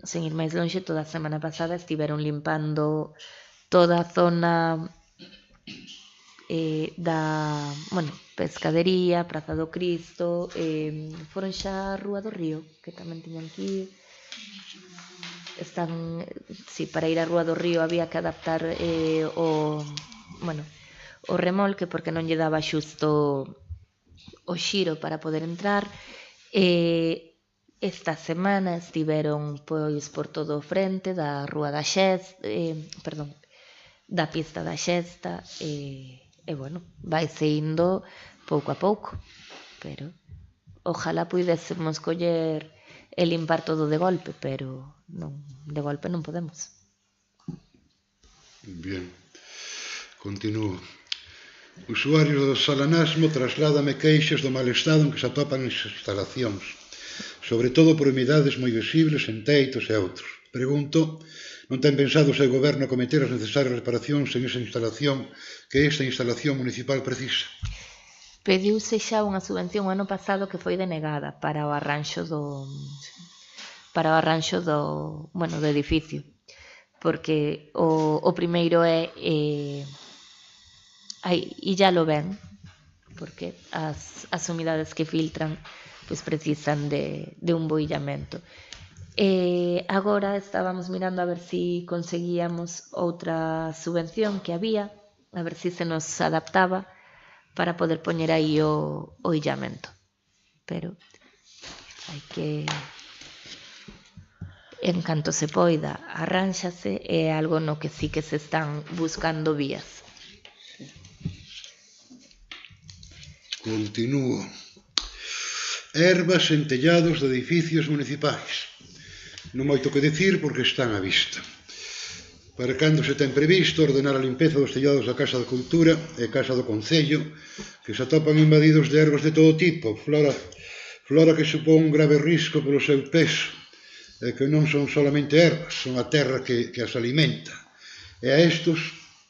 sen ir máis lonxe, toda a semana pasada estiveron limpando toda a zona da, Pescadería, Praza do Cristo, foron xa a Rúa do Río, que tamén tiñan que ir. Para ir á Rúa do Río había que adaptar o remolque porque non lle daba xusto o xiro para poder entrar. Esta semana estiveron pois por todo o frente da Rúa da Xesta, da pista da Xesta, vaise indo pouco a pouco, pero ojalá puidésemos coller e limpar todo de golpe, pero non, de golpe non podemos. Bien, continúo. Usuarios do Salanasmo trasládame queixas do mal estado en que se atopan as instalacións, sobre todo por humidades moi visibles en teitos e outros. Pregunto, non ten pensado se o Goberno cometer as necesarias reparacións en esa instalación que esta instalación municipal precisa? Pediuse xa unha subvención ano pasado que foi denegada para o arranxo para o arranxo do edificio, porque o primeiro é illalo ben, porque as humidades que filtran pois precisan de un bo illamento. Agora estábamos mirando a ver si conseguíamos outra subvención que había, a ver si se nos adaptaba para poder poñer aí o illamento. Pero hai que, en canto se poida, arránxase, é algo no que sí que se están buscando vías. Continúo. Ervas en tellados de edificios municipais. Non moito que decir porque están á vista. Para cando se ten previsto ordenar a limpeza dos tellados da Casa da Cultura e Casa do Concello, que se atopan invadidos de ervas de todo tipo, flora que supón un grave risco polo seu peso, e que non son solamente ervas, son a terra que as alimenta. E a estos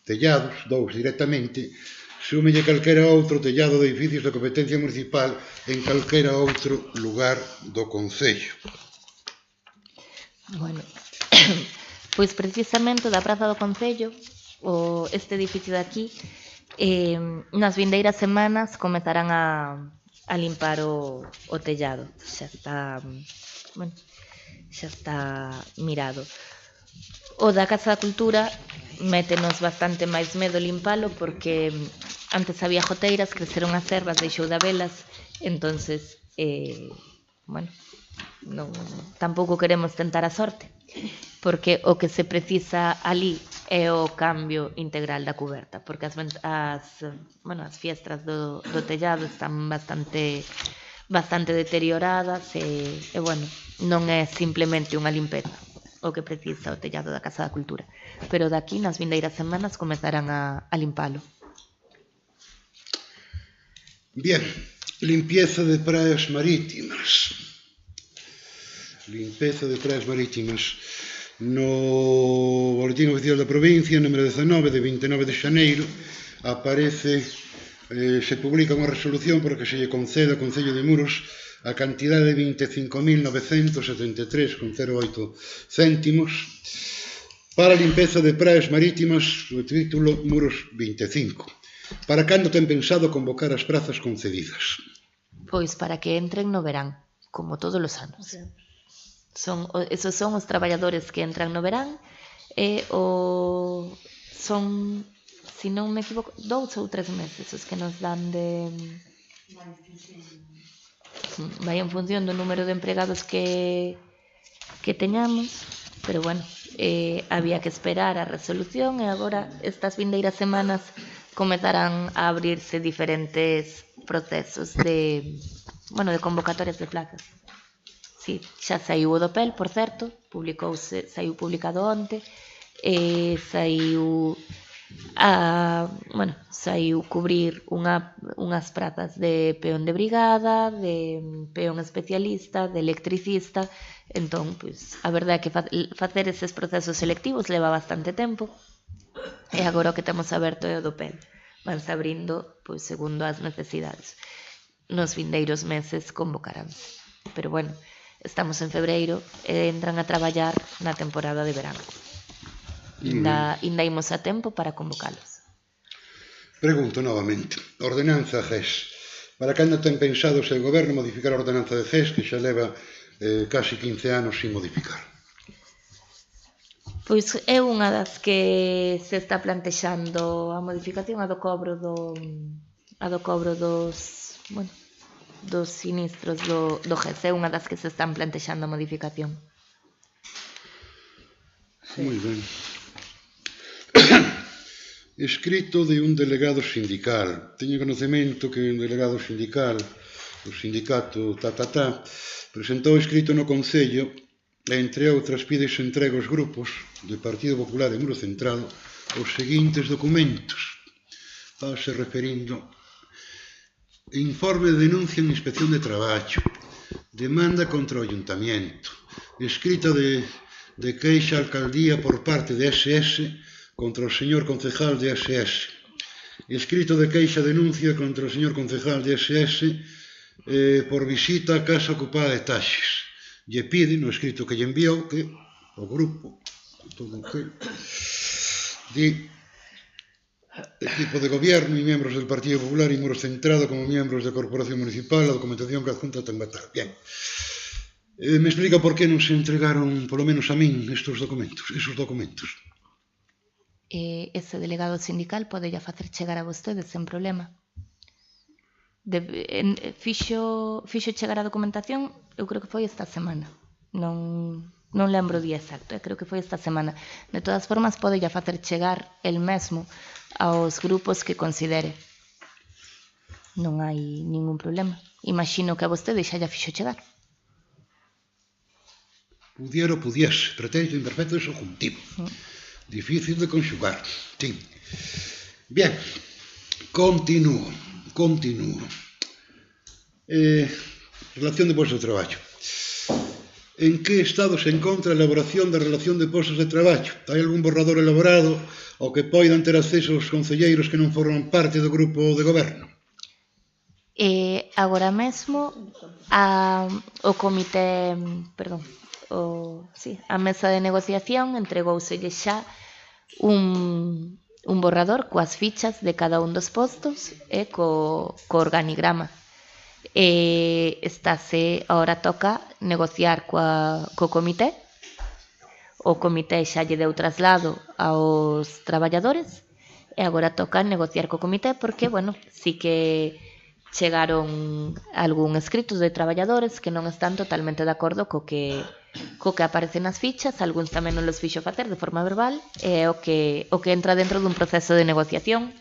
tellados, dous directamente, súmelle calquera outro tellado de edificios de competencia municipal en calquera outro lugar do Concello. Bueno, pois precisamente da Praza do Concello, este edificio de aquí, nas vindeiras semanas comezarán a limpar o tellado. Xa está mirado. O da Casa da Cultura métenos bastante máis medo limpalo porque antes había goteiras, creceron as ervas, deixou de habelas, entonces, tampouco queremos tentar a sorte, porque o que se precisa ali é o cambio integral da cuberta, porque as fiestras do tellado están bastante deterioradas e non é simplemente unha limpeza o que precisa o tellado da Casa da Cultura, pero daqui nas vindeiras semanas comezarán a limpalo. Bien, limpieza de praias marítimas. Limpeza de praias marítimas. No Boletín Oficial da Provincia, número 19, de 29 de xaneiro, aparece, se publica unha resolución para que se lle conceda ao Concello de Muros a cantidade de 25.973,08 céntimos para a limpeza de praias marítimas, o título Muros 25. Para cando ten pensado convocar as prazas concedidas? Pois para que entren no verán, como todos os anos. Esos son os traballadores que entran no verán e son, se non me equivoco, 2 ou 3 meses os que nos dan de... Vai en función do número de empregados que teñamos, pero había que esperar a resolución e agora estas vindeiras semanas comezarán a abrirse diferentes procesos de convocatorias de plazas. Sí, xa saiu o do PEL, por certo, saiu publicado onte, saiu cubrir unhas prazas de peón de brigada, de peón especialista, de electricista. Entón, a verdade é que facer eses procesos selectivos leva bastante tempo, e agora o que temos aberto é o do PEL. Vanse abrindo segundo as necesidades. Nos vindeiros meses convocaránse. Pero estamos en febreiro e entran a traballar na temporada de verano. Inda imos a tempo para convocalos. Pregunto novamente. Ordenanza GES. Para cando ten pensado o goberno modificar a ordenanza de GES que xa leva casi 15 anos sin modificar? Pois é unha das que se está plantexando a modificación a do cobro dos sinistros do GES, é unha das que se están plantexando a modificación. Moi ben. Escrito de un delegado sindical. Teño conocemento que un delegado sindical, o sindicato presentou escrito no Concello e, entre outras, pídese entrega aos grupos do Partido Popular e Muro Centrado os seguintes documentos. Estase referindo: informe de denuncia en Inspección de Traballo, demanda contra o Ayuntamiento, escrita de queixa á alcaldía por parte de SS contra o señor concejal de SS, escrito de queixa denuncia contra o señor concejal de SS por visita á casa ocupada de Taxes, lle pide no escrito que lle enviou que o grupo, todo o que di equipo de gobierno e membros del Partido Popular y Muros Centrado como miembros da Corporación Municipal, a documentación que adjunta ten batal. Bien. Me explica por que non se entregaron, polo menos a min, esos documentos. Ese delegado sindical pode ya facer chegar a vostedes sen problema. Fixo chegar a documentación, eu creo que foi esta semana. Non lembro o día exacto, creo que foi esta semana. De todas formas, pode ya facer chegar el mesmo aos grupos que considere. Non hai ningún problema. Imagino que a vostede xa fixo chegar. Pudiera ou pudiese, pretexto imperfecto e subjuntivo. Difícil de conxugar. Sí. Bien, continúo. Relación de postos de traballo. En que estado se encontra a elaboración da relación de postos de traballo? Hai algún borrador elaborado ao que poidan ter acceso os concelleiros que non forman parte do grupo de goberno? Agora mesmo o comité, a mesa de negociación entregouselle xa un borrador coas fichas de cada un dos postos e co organigrama. Ahora toca negociar co comité. O comité xa lle deu traslado aos traballadores e agora toca negociar co comité porque, sí que chegaron algún escritos de traballadores que non están totalmente de acordo co que aparece nas fichas, algúns tamén non los fixo facer de forma verbal, e o que entra dentro dun proceso de negociación,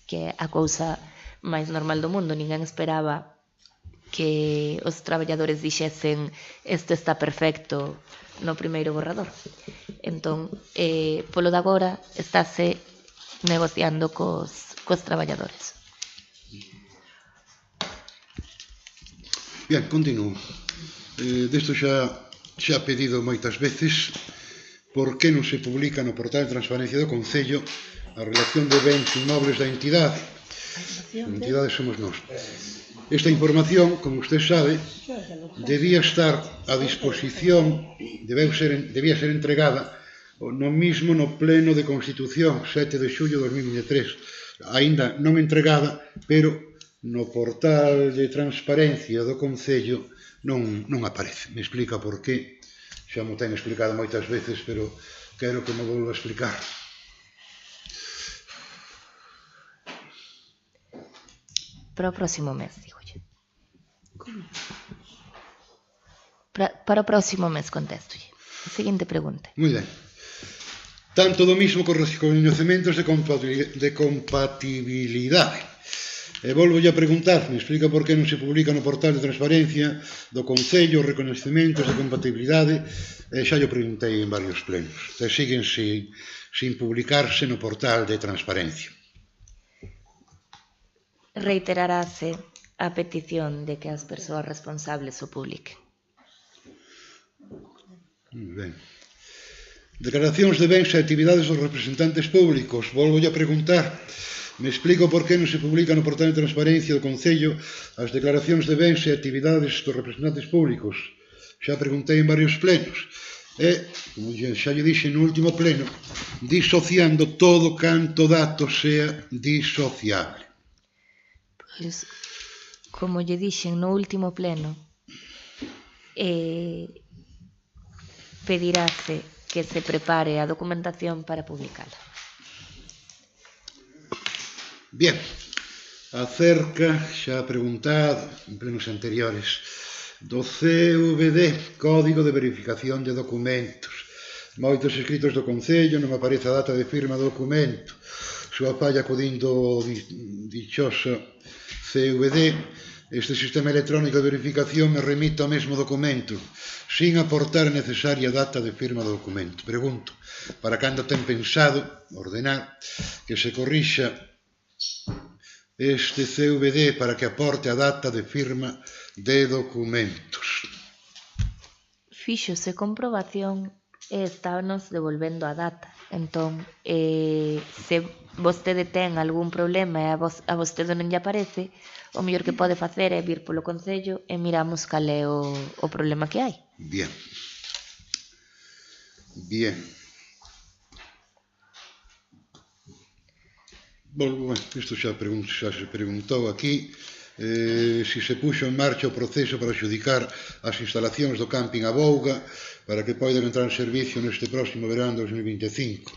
que é a cousa máis normal do mundo. Ninguén esperaba que os traballadores dixesen isto está perfecto no primeiro borrador. Entón, polo de agora, estáse negociando cos traballadores. Bien, continúo. Desto xa pedido moitas veces por que non se publica no portal de transparencia do Concello a relación de bens inmobles da entidade. A entidade somos nós. Esta información, como usted sabe, debía estar a disposición, debía ser entregada no mismo no Pleno de Constitución, 7 de xullo de 2023. Aínda non entregada, pero no portal de transparencia do Concello non aparece. Me explica por qué. Xa mo ten explicado moitas veces, pero quero que me volva a explicar. Para o próximo mes, digolle. Para o próximo mes, contestolle. Seguinte pregunta. Moi ben. Tanto do mismo con recoñecementos de compatibilidade. E volvo a preguntar, me explica por que non se publica no portal de transparencia do Concello os recoñecementos de compatibilidade, e xa yo preguntei en varios plenos. E siguen sin publicarse no portal de transparencia. Reiterarase a petición de que as persoas responsables o publiquen. Ben. Declaracións de bens e actividades dos representantes públicos. Volvo a preguntar. Me explico por que non se publica no portal de transparencia do Concello as declaracións de bens e actividades dos representantes públicos. Xa preguntei en varios plenos. E, como xa lle dixe no último pleno, disociando todo canto dato sea disociable. Pois, como lle dixen no último pleno, pedirase que se prepare a documentación para publicala. Bien, acerca, xa preguntado en plenos anteriores, do CVD, Código de Verificación de Documentos. Moitos escritos do Concello non aparece a data de firma do documento. Súa falla acudindo dichoso CVD, este sistema electrónico de verificación me remite ao mesmo documento, sin aportar a necesaria data de firma do documento. Pregunto, para cando ten pensado ordenar que se corrixa este CVD para que aporte a data de firma de documentos? Fíxose comprobación e estános devolvendo a data. Entón, se vostede ten algún problema e a vostede non lle aparece, o mellor que pode facer é vir polo Concello e miramos cal é o problema que hai. Bien. Bien. Bueno, isto xa se preguntou aquí, si se puxo en marcha o proceso para adxudicar as instalacións do camping A Bouga para que poidan entrar en servicio neste próximo verán 2025,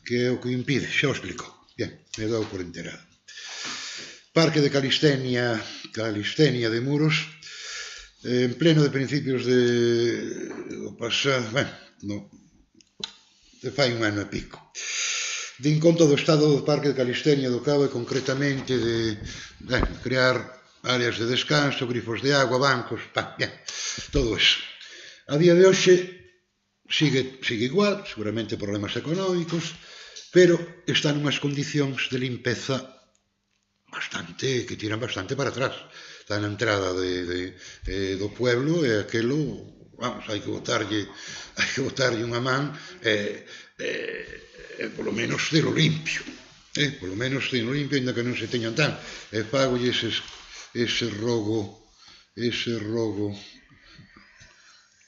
que é o que impide, xa o explico. Bien, me dou por enterado. Parque de Calistenia de Muros, en pleno de principios do pasado, de fai un ano e pico. Din conta do estado do Parque de Calistenia do Cabo e concretamente de crear áreas de descanso, grifos de agua, bancos, todo eso. A día de hoxe sigue igual, seguramente problemas económicos, pero está nunhas condicións de limpeza que tiran bastante para atrás. Está na entrada do pueblo e aquelo, vamos, hai que botarlle unha man polo menos telo limpio, ainda que non se teñan tan, e fagolle ese rogo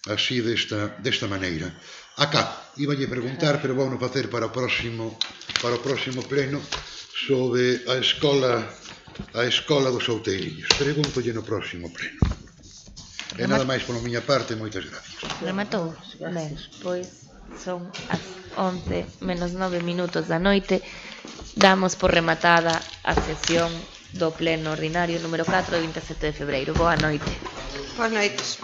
así desta maneira. Acá, íballe preguntar, pero vou non facer para o próximo pleno, sobre a escola dos Outeiriños. Pregúntolle no próximo pleno. E nada máis pola miña parte, moitas gracias. Rematou? Ben, pois son as 11 menos 9 minutos da noite. Damos por rematada a sesión do pleno ordinario número 4 de 27 de febreiro. Boa noite. Boas noites.